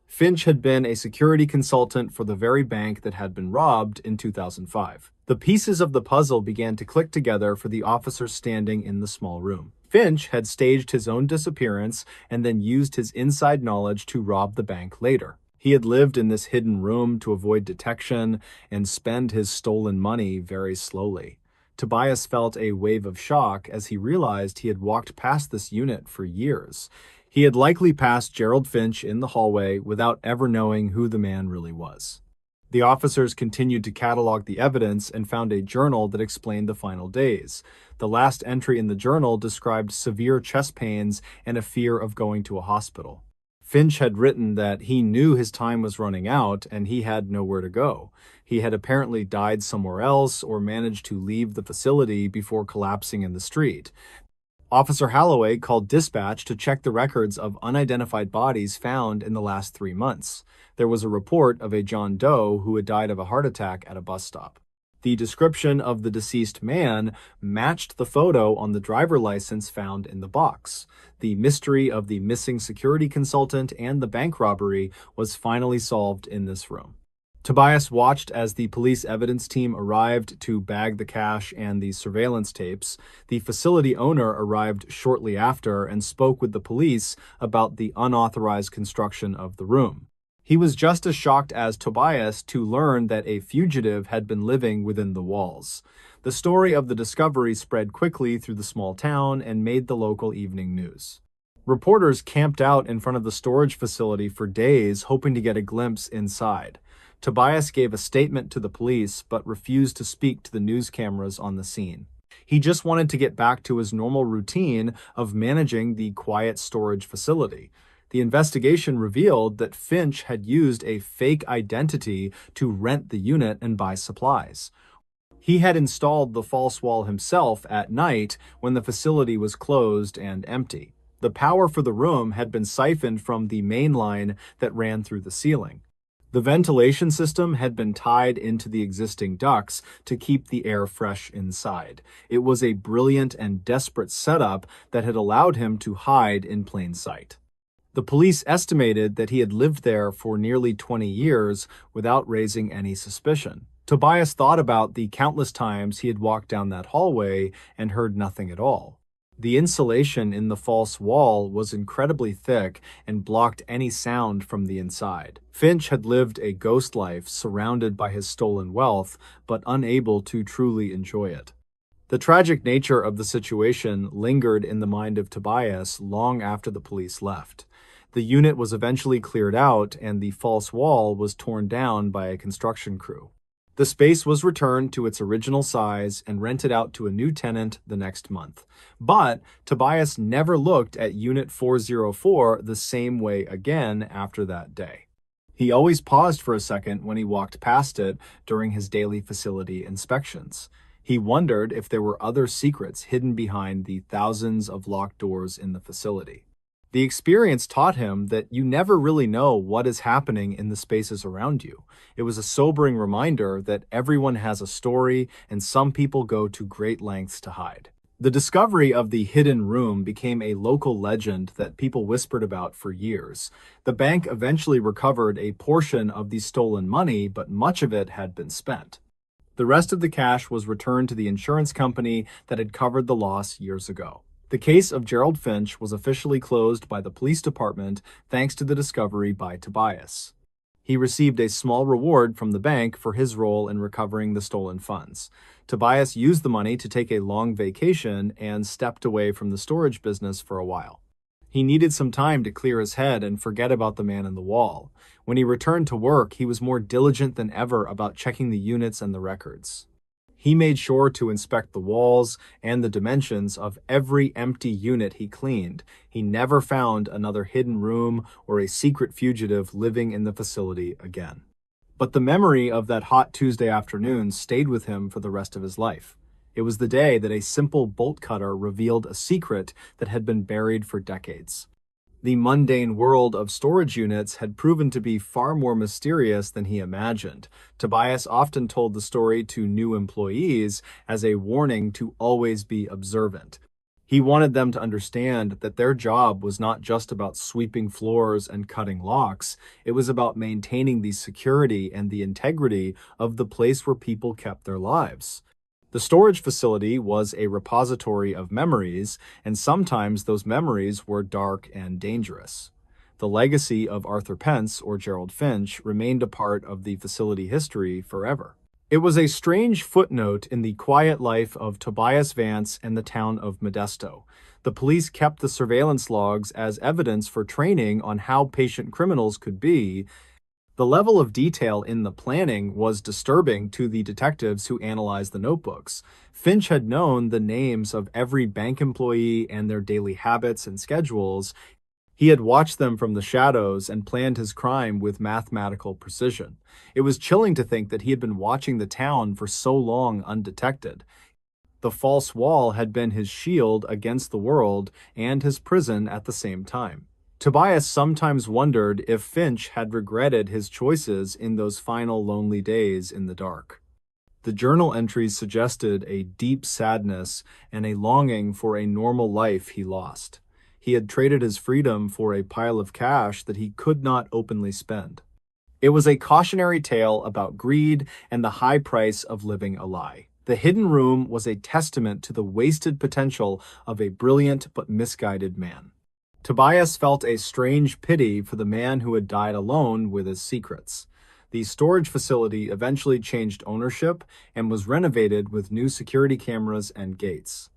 Finch had been a security consultant for the very bank that had been robbed in 2005. The pieces of the puzzle began to click together for the officers standing in the small room. Finch had staged his own disappearance and then used his inside knowledge to rob the bank later. He had lived in this hidden room to avoid detection and spend his stolen money very slowly. Tobias felt a wave of shock as he realized he had walked past this unit for years. He had likely passed Gerald Finch in the hallway without ever knowing who the man really was. The officers continued to catalog the evidence and found a journal that explained the final days. The last entry in the journal described severe chest pains and a fear of going to a hospital. Finch had written that he knew his time was running out and he had nowhere to go. He had apparently died somewhere else or managed to leave the facility before collapsing in the street. Officer Holloway called dispatch to check the records of unidentified bodies found in the last 3 months. There was a report of a John Doe who had died of a heart attack at a bus stop. The description of the deceased man matched the photo on the driver license found in the box. The mystery of the missing security consultant and the bank robbery was finally solved in this room. Tobias watched as the police evidence team arrived to bag the cash and the surveillance tapes. The facility owner arrived shortly after and spoke with the police about the unauthorized construction of the room. He was just as shocked as Tobias to learn that a fugitive had been living within the walls. The story of the discovery spread quickly through the small town and made the local evening news. Reporters camped out in front of the storage facility for days, hoping to get a glimpse inside. Tobias gave a statement to the police, but refused to speak to the news cameras on the scene. He just wanted to get back to his normal routine of managing the quiet storage facility. The investigation revealed that Finch had used a fake identity to rent the unit and buy supplies. He had installed the false wall himself at night when the facility was closed and empty. The power for the room had been siphoned from the main line that ran through the ceiling. The ventilation system had been tied into the existing ducts to keep the air fresh inside. It was a brilliant and desperate setup that had allowed him to hide in plain sight. The police estimated that he had lived there for nearly 20 years without raising any suspicion. Tobias thought about the countless times he had walked down that hallway and heard nothing at all. The insulation in the false wall was incredibly thick and blocked any sound from the inside. Finch had lived a ghost life surrounded by his stolen wealth, but unable to truly enjoy it. The tragic nature of the situation lingered in the mind of Tobias long after the police left. The unit was eventually cleared out and the false wall was torn down by a construction crew. The space was returned to its original size and rented out to a new tenant the next month. But Tobias never looked at Unit 404 the same way again after that day. He always paused for a second when he walked past it during his daily facility inspections. He wondered if there were other secrets hidden behind the thousands of locked doors in the facility. The experience taught him that you never really know what is happening in the spaces around you. It was a sobering reminder that everyone has a story and some people go to great lengths to hide. The discovery of the hidden room became a local legend that people whispered about for years. The bank eventually recovered a portion of the stolen money, but much of it had been spent. The rest of the cash was returned to the insurance company that had covered the loss years ago. The case of Gerald Finch was officially closed by the police department thanks to the discovery by Tobias. He received a small reward from the bank for his role in recovering the stolen funds. Tobias used the money to take a long vacation and stepped away from the storage business for a while. He needed some time to clear his head and forget about the man in the wall. When he returned to work, he was more diligent than ever about checking the units and the records. He made sure to inspect the walls and the dimensions of every empty unit he cleaned. He never found another hidden room or a secret fugitive living in the facility again. But the memory of that hot Tuesday afternoon stayed with him for the rest of his life. It was the day that a simple bolt cutter revealed a secret that had been buried for decades. The mundane world of storage units had proven to be far more mysterious than he imagined. Tobias often told the story to new employees as a warning to always be observant. He wanted them to understand that their job was not just about sweeping floors and cutting locks. It was about maintaining the security and the integrity of the place where people kept their lives. The storage facility was a repository of memories, and sometimes those memories were dark and dangerous. The legacy of Arthur Pence or Gerald Finch remained a part of the facility history forever. It was a strange footnote in the quiet life of Tobias Vance and the town of Modesto. The police kept the surveillance logs as evidence for training on how patient criminals could be. The level of detail in the planning was disturbing to the detectives who analyzed the notebooks. Finch had known the names of every bank employee and their daily habits and schedules. He had watched them from the shadows and planned his crime with mathematical precision. It was chilling to think that he had been watching the town for so long undetected. The false wall had been his shield against the world and his prison at the same time. Tobias sometimes wondered if Finch had regretted his choices in those final lonely days in the dark. The journal entries suggested a deep sadness and a longing for a normal life he lost. He had traded his freedom for a pile of cash that he could not openly spend. It was a cautionary tale about greed and the high price of living a lie. The hidden room was a testament to the wasted potential of a brilliant but misguided man. Tobias felt a strange pity for the man who had died alone with his secrets. The storage facility eventually changed ownership and was renovated with new security cameras and gates.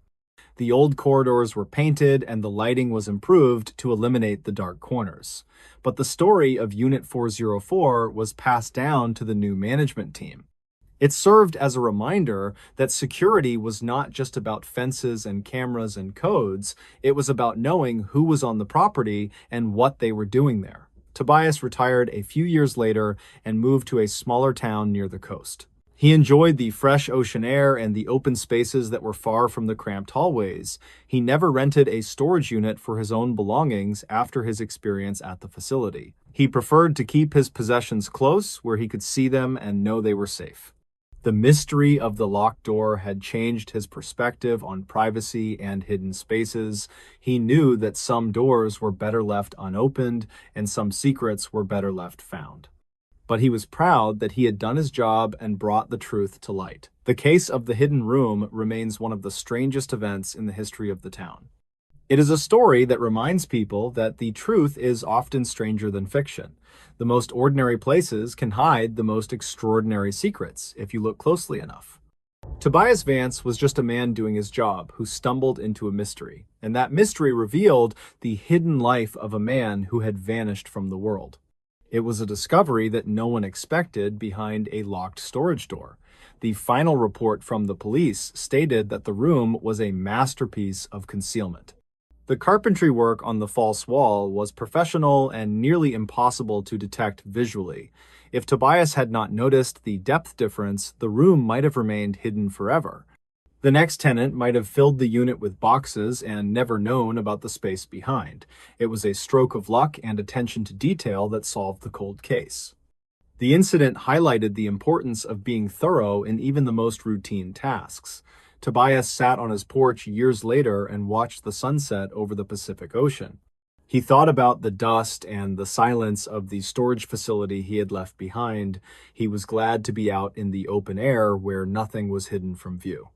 The old corridors were painted and the lighting was improved to eliminate the dark corners. But the story of Unit 404 was passed down to the new management team. It served as a reminder that security was not just about fences and cameras and codes, it was about knowing who was on the property and what they were doing there. Tobias retired a few years later and moved to a smaller town near the coast. He enjoyed the fresh ocean air and the open spaces that were far from the cramped hallways. He never rented a storage unit for his own belongings after his experience at the facility. He preferred to keep his possessions close where he could see them and know they were safe. The mystery of the locked door had changed his perspective on privacy and hidden spaces. He knew that some doors were better left unopened and some secrets were better left found. But he was proud that he had done his job and brought the truth to light. The case of the hidden room remains one of the strangest events in the history of the town. It is a story that reminds people that the truth is often stranger than fiction. The most ordinary places can hide the most extraordinary secrets if you look closely enough. Tobias Vance was just a man doing his job who stumbled into a mystery, and that mystery revealed the hidden life of a man who had vanished from the world. It was a discovery that no one expected behind a locked storage door. The final report from the police stated that the room was a masterpiece of concealment. The carpentry work on the false wall was professional and nearly impossible to detect visually. If Tobias had not noticed the depth difference, the room might have remained hidden forever. The next tenant might have filled the unit with boxes and never known about the space behind. It was a stroke of luck and attention to detail that solved the cold case. The incident highlighted the importance of being thorough in even the most routine tasks. Tobias sat on his porch years later and watched the sunset over the Pacific Ocean. He thought about the dust and the silence of the storage facility he had left behind. He was glad to be out in the open air where nothing was hidden from view.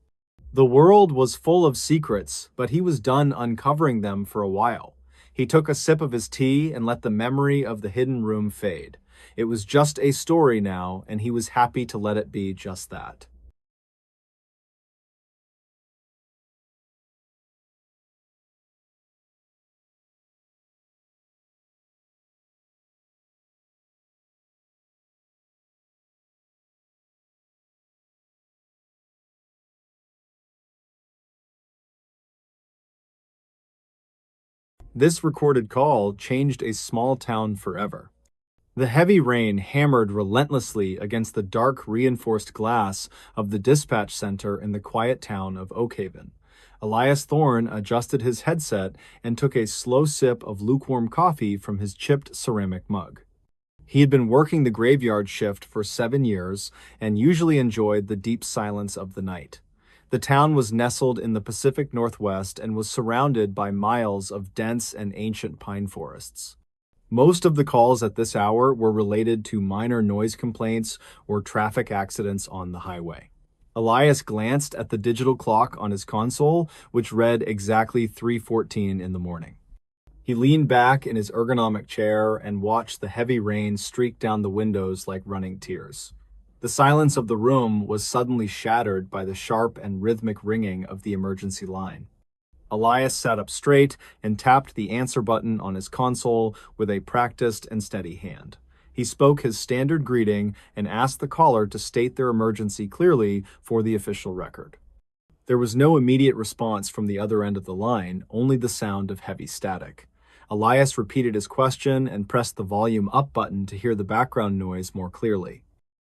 The world was full of secrets, but he was done uncovering them for a while. He took a sip of his tea and let the memory of the hidden room fade. It was just a story now, and he was happy to let it be just that. This recorded call changed a small town forever. The heavy rain hammered relentlessly against the dark reinforced glass of the dispatch center in the quiet town of Oakhaven. Elias Thorne adjusted his headset and took a slow sip of lukewarm coffee from his chipped ceramic mug. He had been working the graveyard shift for 7 years and usually enjoyed the deep silence of the night. The town was nestled in the Pacific Northwest and was surrounded by miles of dense and ancient pine forests. Most of the calls at this hour were related to minor noise complaints or traffic accidents on the highway. Elias glanced at the digital clock on his console, which read exactly 3:14 in the morning. He leaned back in his ergonomic chair and watched the heavy rain streak down the windows like running tears. The silence of the room was suddenly shattered by the sharp and rhythmic ringing of the emergency line. Elias sat up straight and tapped the answer button on his console with a practiced and steady hand. He spoke his standard greeting and asked the caller to state their emergency clearly for the official record. There was no immediate response from the other end of the line, only the sound of heavy static. Elias repeated his question and pressed the volume up button to hear the background noise more clearly.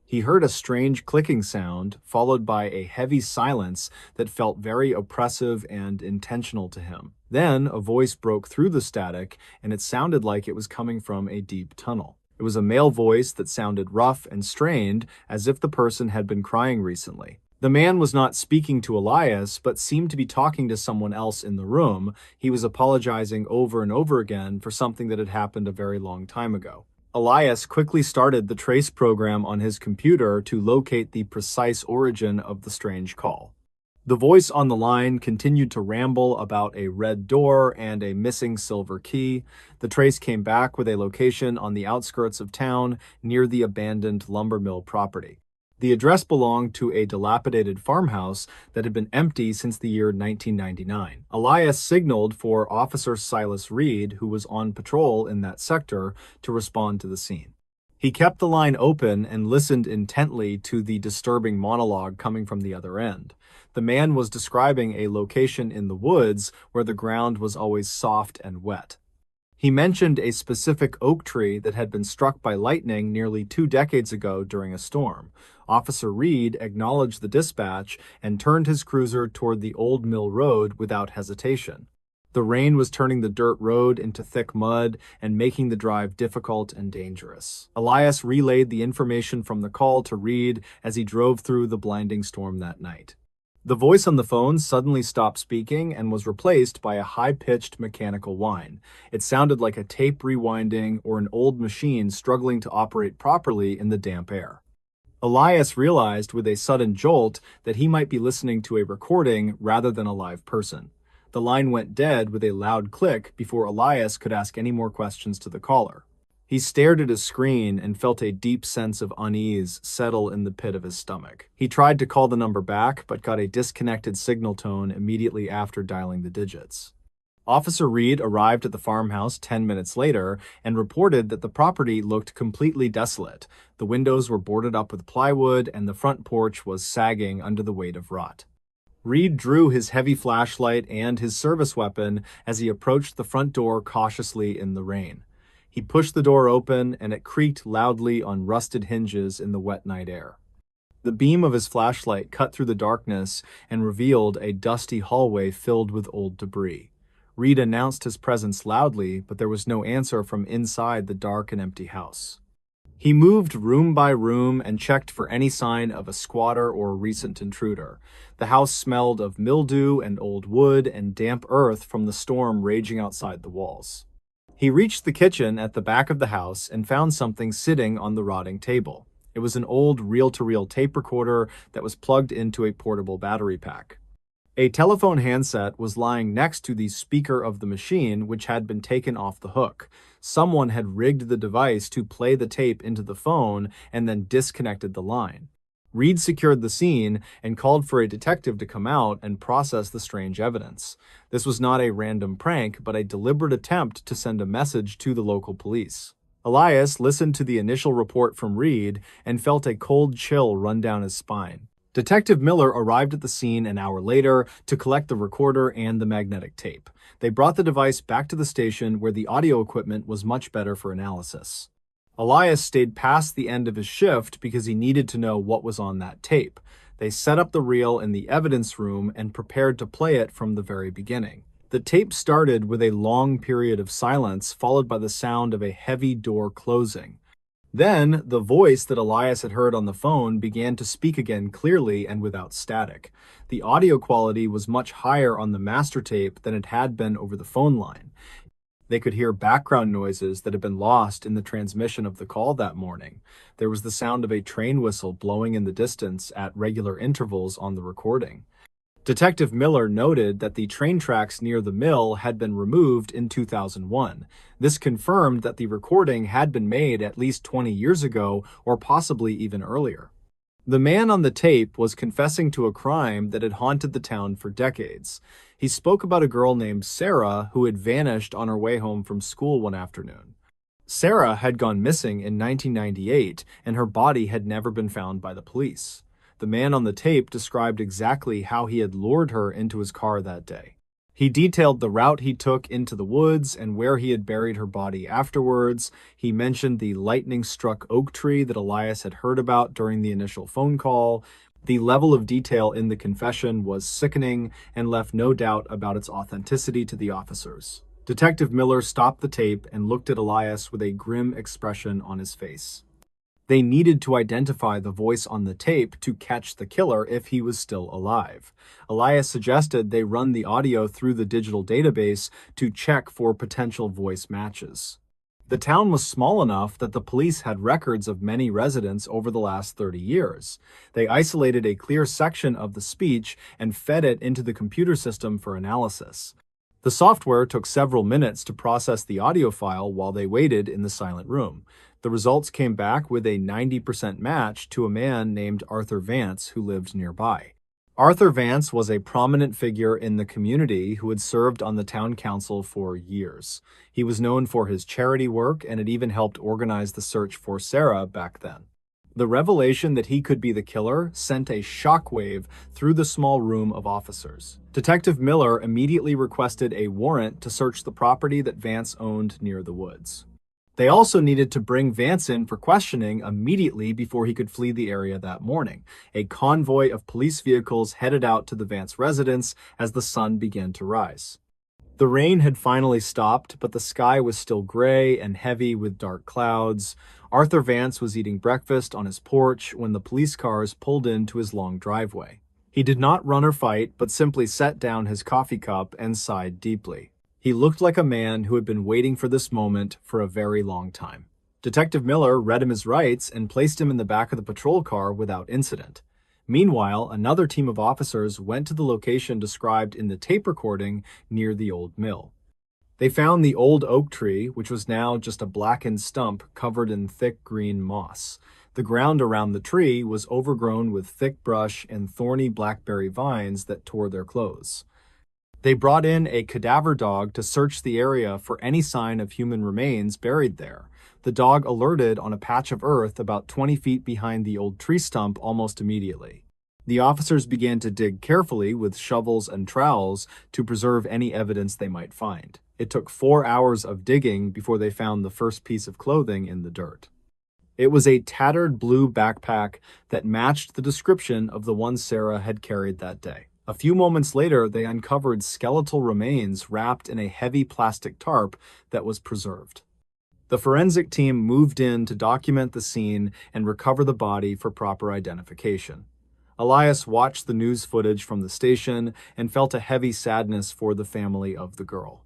He heard a strange clicking sound, followed by a heavy silence that felt very oppressive and intentional to him. Then a voice broke through the static, and it sounded like it was coming from a deep tunnel. It was a male voice that sounded rough and strained, as if the person had been crying recently. The man was not speaking to Elias, but seemed to be talking to someone else in the room. He was apologizing over and over again for something that had happened a very long time ago. Elias quickly started the trace program on his computer to locate the precise origin of the strange call. The voice on the line continued to ramble about a red door and a missing silver key. The trace came back with a location on the outskirts of town near the abandoned lumber mill property. The address belonged to a dilapidated farmhouse that had been empty since the year 1999. Elias signaled for Officer Silas Reed, who was on patrol in that sector, to respond to the scene. He kept the line open and listened intently to the disturbing monologue coming from the other end. The man was describing a location in the woods where the ground was always soft and wet. He mentioned a specific oak tree that had been struck by lightning nearly 2 decades ago during a storm. Officer Reed acknowledged the dispatch and turned his cruiser toward the Old Mill Road without hesitation. The rain was turning the dirt road into thick mud and making the drive difficult and dangerous. Elias relayed the information from the call to Reed as he drove through the blinding storm that night. The voice on the phone suddenly stopped speaking and was replaced by a high-pitched mechanical whine. It sounded like a tape rewinding or an old machine struggling to operate properly in the damp air. Elias realized with a sudden jolt that he might be listening to a recording rather than a live person. The line went dead with a loud click before Elias could ask any more questions to the caller. He stared at his screen and felt a deep sense of unease settle in the pit of his stomach. He tried to call the number back, but got a disconnected signal tone immediately after dialing the digits. Officer Reed arrived at the farmhouse 10 minutes later and reported that the property looked completely desolate. The windows were boarded up with plywood and the front porch was sagging under the weight of rot. Reed drew his heavy flashlight and his service weapon as he approached the front door cautiously in the rain. He pushed the door open, and it creaked loudly on rusted hinges in the wet night air. The beam of his flashlight cut through the darkness and revealed a dusty hallway filled with old debris. Reed announced his presence loudly, but there was no answer from inside the dark and empty house. He moved room by room and checked for any sign of a squatter or recent intruder. The house smelled of mildew and old wood and damp earth from the storm raging outside the walls. He reached the kitchen at the back of the house and found something sitting on the rotting table. It was an old reel-to-reel tape recorder that was plugged into a portable battery pack. A telephone handset was lying next to the speaker of the machine, which had been taken off the hook. Someone had rigged the device to play the tape into the phone and then disconnected the line. Reed secured the scene and called for a detective to come out and process the strange evidence. This was not a random prank, but a deliberate attempt to send a message to the local police. Elias listened to the initial report from Reed and felt a cold chill run down his spine. Detective Miller arrived at the scene an hour later to collect the recorder and the magnetic tape. They brought the device back to the station where the audio equipment was much better for analysis. Elias stayed past the end of his shift because he needed to know what was on that tape. They set up the reel in the evidence room and prepared to play it from the very beginning. The tape started with a long period of silence, followed by the sound of a heavy door closing. Then, the voice that Elias had heard on the phone began to speak again clearly and without static. The audio quality was much higher on the master tape than it had been over the phone line. They could hear background noises that had been lost in the transmission of the call that morning. There was the sound of a train whistle blowing in the distance at regular intervals on the recording. Detective Miller noted that the train tracks near the mill had been removed in 2001. This confirmed that the recording had been made at least 20 years ago or possibly even earlier. The man on the tape was confessing to a crime that had haunted the town for decades. He spoke about a girl named Sarah who had vanished on her way home from school one afternoon. Sarah had gone missing in 1998, and her body had never been found by the police. The man on the tape described exactly how he had lured her into his car that day. He detailed the route he took into the woods and where he had buried her body afterwards. He mentioned the lightning-struck oak tree that Elias had heard about during the initial phone call. The level of detail in the confession was sickening and left no doubt about its authenticity to the officers. Detective Miller stopped the tape and looked at Elias with a grim expression on his face. They needed to identify the voice on the tape to catch the killer if he was still alive. Elias suggested they run the audio through the digital database to check for potential voice matches. The town was small enough that the police had records of many residents over the last 30 years. They isolated a clear section of the speech and fed it into the computer system for analysis. The software took several minutes to process the audio file while they waited in the silent room. The results came back with a 90% match to a man named Arthur Vance who lived nearby. Arthur Vance was a prominent figure in the community who had served on the town council for years. He was known for his charity work and had even helped organize the search for Sarah back then. The revelation that he could be the killer sent a shockwave through the small room of officers. Detective Miller immediately requested a warrant to search the property that Vance owned near the woods. They also needed to bring Vance in for questioning immediately before he could flee the area that morning. A convoy of police vehicles headed out to the Vance residence as the sun began to rise. The rain had finally stopped, but the sky was still gray and heavy with dark clouds. Arthur Vance was eating breakfast on his porch when the police cars pulled into his long driveway. He did not run or fight, but simply set down his coffee cup and sighed deeply. He looked like a man who had been waiting for this moment for a very long time. Detective Miller read him his rights and placed him in the back of the patrol car without incident. Meanwhile, another team of officers went to the location described in the tape recording near the old mill. They found the old oak tree, which was now just a blackened stump covered in thick green moss. The ground around the tree was overgrown with thick brush and thorny blackberry vines that tore their clothes. They brought in a cadaver dog to search the area for any sign of human remains buried there. The dog alerted on a patch of earth about 20 feet behind the old tree stump almost immediately. The officers began to dig carefully with shovels and trowels to preserve any evidence they might find. It took 4 hours of digging before they found the first piece of clothing in the dirt. It was a tattered blue backpack that matched the description of the one Sarah had carried that day. A few moments later, they uncovered skeletal remains wrapped in a heavy plastic tarp that was preserved. The forensic team moved in to document the scene and recover the body for proper identification. Elias watched the news footage from the station and felt a heavy sadness for the family of the girl.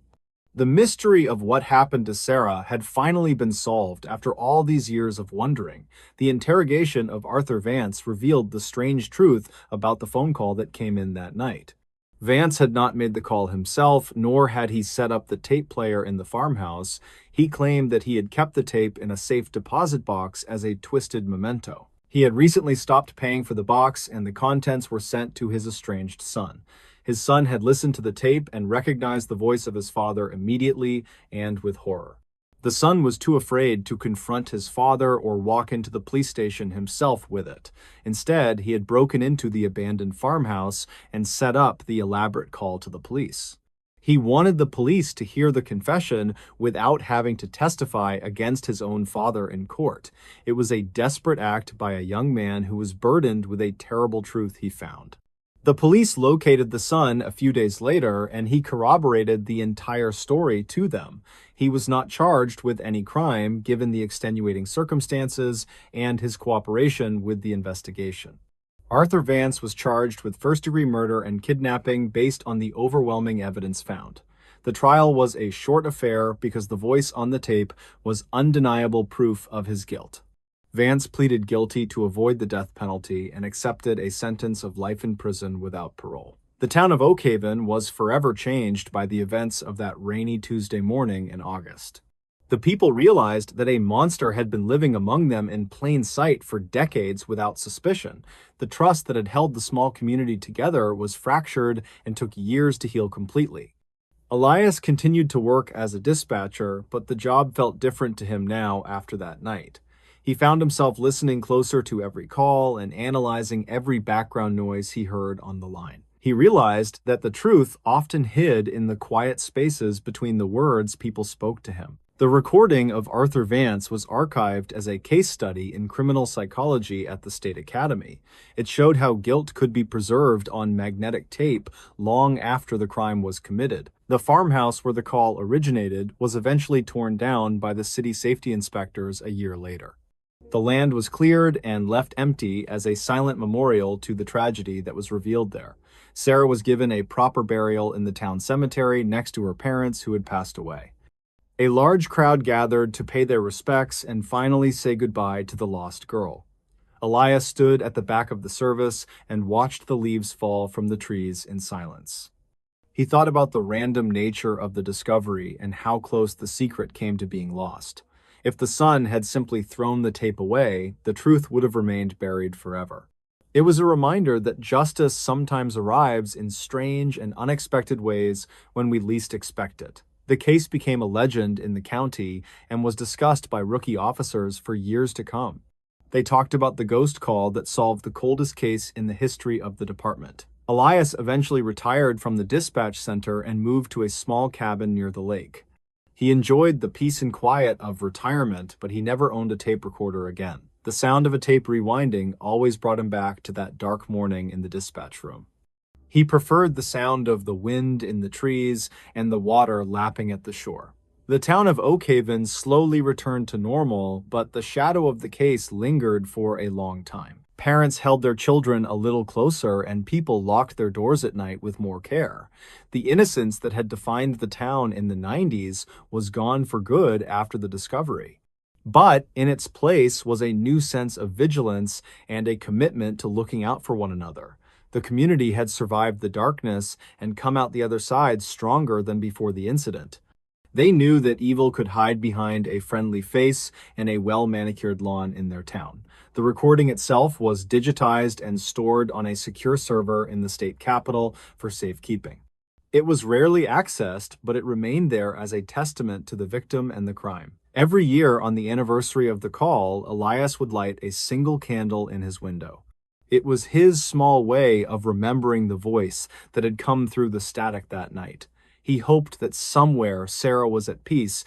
The mystery of what happened to Sarah had finally been solved after all these years of wondering. The interrogation of Arthur Vance revealed the strange truth about the phone call that came in that night. Vance had not made the call himself, nor had he set up the tape player in the farmhouse. He claimed that he had kept the tape in a safe deposit box as a twisted memento. He had recently stopped paying for the box, and the contents were sent to his estranged son. His son had listened to the tape and recognized the voice of his father immediately and with horror. The son was too afraid to confront his father or walk into the police station himself with it. Instead, he had broken into the abandoned farmhouse and set up the elaborate call to the police. He wanted the police to hear the confession without having to testify against his own father in court. It was a desperate act by a young man who was burdened with a terrible truth he found. The police located the son a few days later, and he corroborated the entire story to them. He was not charged with any crime, given the extenuating circumstances and his cooperation with the investigation. Arthur Vance was charged with first-degree murder and kidnapping based on the overwhelming evidence found. The trial was a short affair because the voice on the tape was undeniable proof of his guilt. Vance pleaded guilty to avoid the death penalty and accepted a sentence of life in prison without parole. The town of Oak Haven was forever changed by the events of that rainy Tuesday morning in August. The people realized that a monster had been living among them in plain sight for decades without suspicion. The trust that had held the small community together was fractured and took years to heal completely. Elias continued to work as a dispatcher, but the job felt different to him now after that night. He found himself listening closer to every call and analyzing every background noise he heard on the line. He realized that the truth often hid in the quiet spaces between the words people spoke to him. The recording of Arthur Vance was archived as a case study in criminal psychology at the State Academy. It showed how guilt could be preserved on magnetic tape long after the crime was committed. The farmhouse where the call originated was eventually torn down by the city safety inspectors a year later. The land was cleared and left empty as a silent memorial to the tragedy that was revealed there. Sarah was given a proper burial in the town cemetery next to her parents who had passed away. A large crowd gathered to pay their respects and finally say goodbye to the lost girl. Elias stood at the back of the service and watched the leaves fall from the trees in silence. He thought about the random nature of the discovery and how close the secret came to being lost. If the son had simply thrown the tape away, the truth would have remained buried forever. It was a reminder that justice sometimes arrives in strange and unexpected ways when we least expect it. The case became a legend in the county and was discussed by rookie officers for years to come. They talked about the ghost call that solved the coldest case in the history of the department. Elias eventually retired from the dispatch center and moved to a small cabin near the lake. He enjoyed the peace and quiet of retirement, but he never owned a tape recorder again. The sound of a tape rewinding always brought him back to that dark morning in the dispatch room. He preferred the sound of the wind in the trees and the water lapping at the shore. The town of Oak Haven slowly returned to normal, but the shadow of the case lingered for a long time. Parents held their children a little closer, and people locked their doors at night with more care. The innocence that had defined the town in the 90s was gone for good after the discovery. But in its place was a new sense of vigilance and a commitment to looking out for one another. The community had survived the darkness and come out the other side stronger than before the incident. They knew that evil could hide behind a friendly face and a well-manicured lawn in their town. The recording itself was digitized and stored on a secure server in the state capitol for safekeeping. It was rarely accessed, but it remained there as a testament to the victim and the crime. Every year on the anniversary of the call, Elias would light a single candle in his window. It was his small way of remembering the voice that had come through the static that night. He hoped that somewhere Sarah was at peace,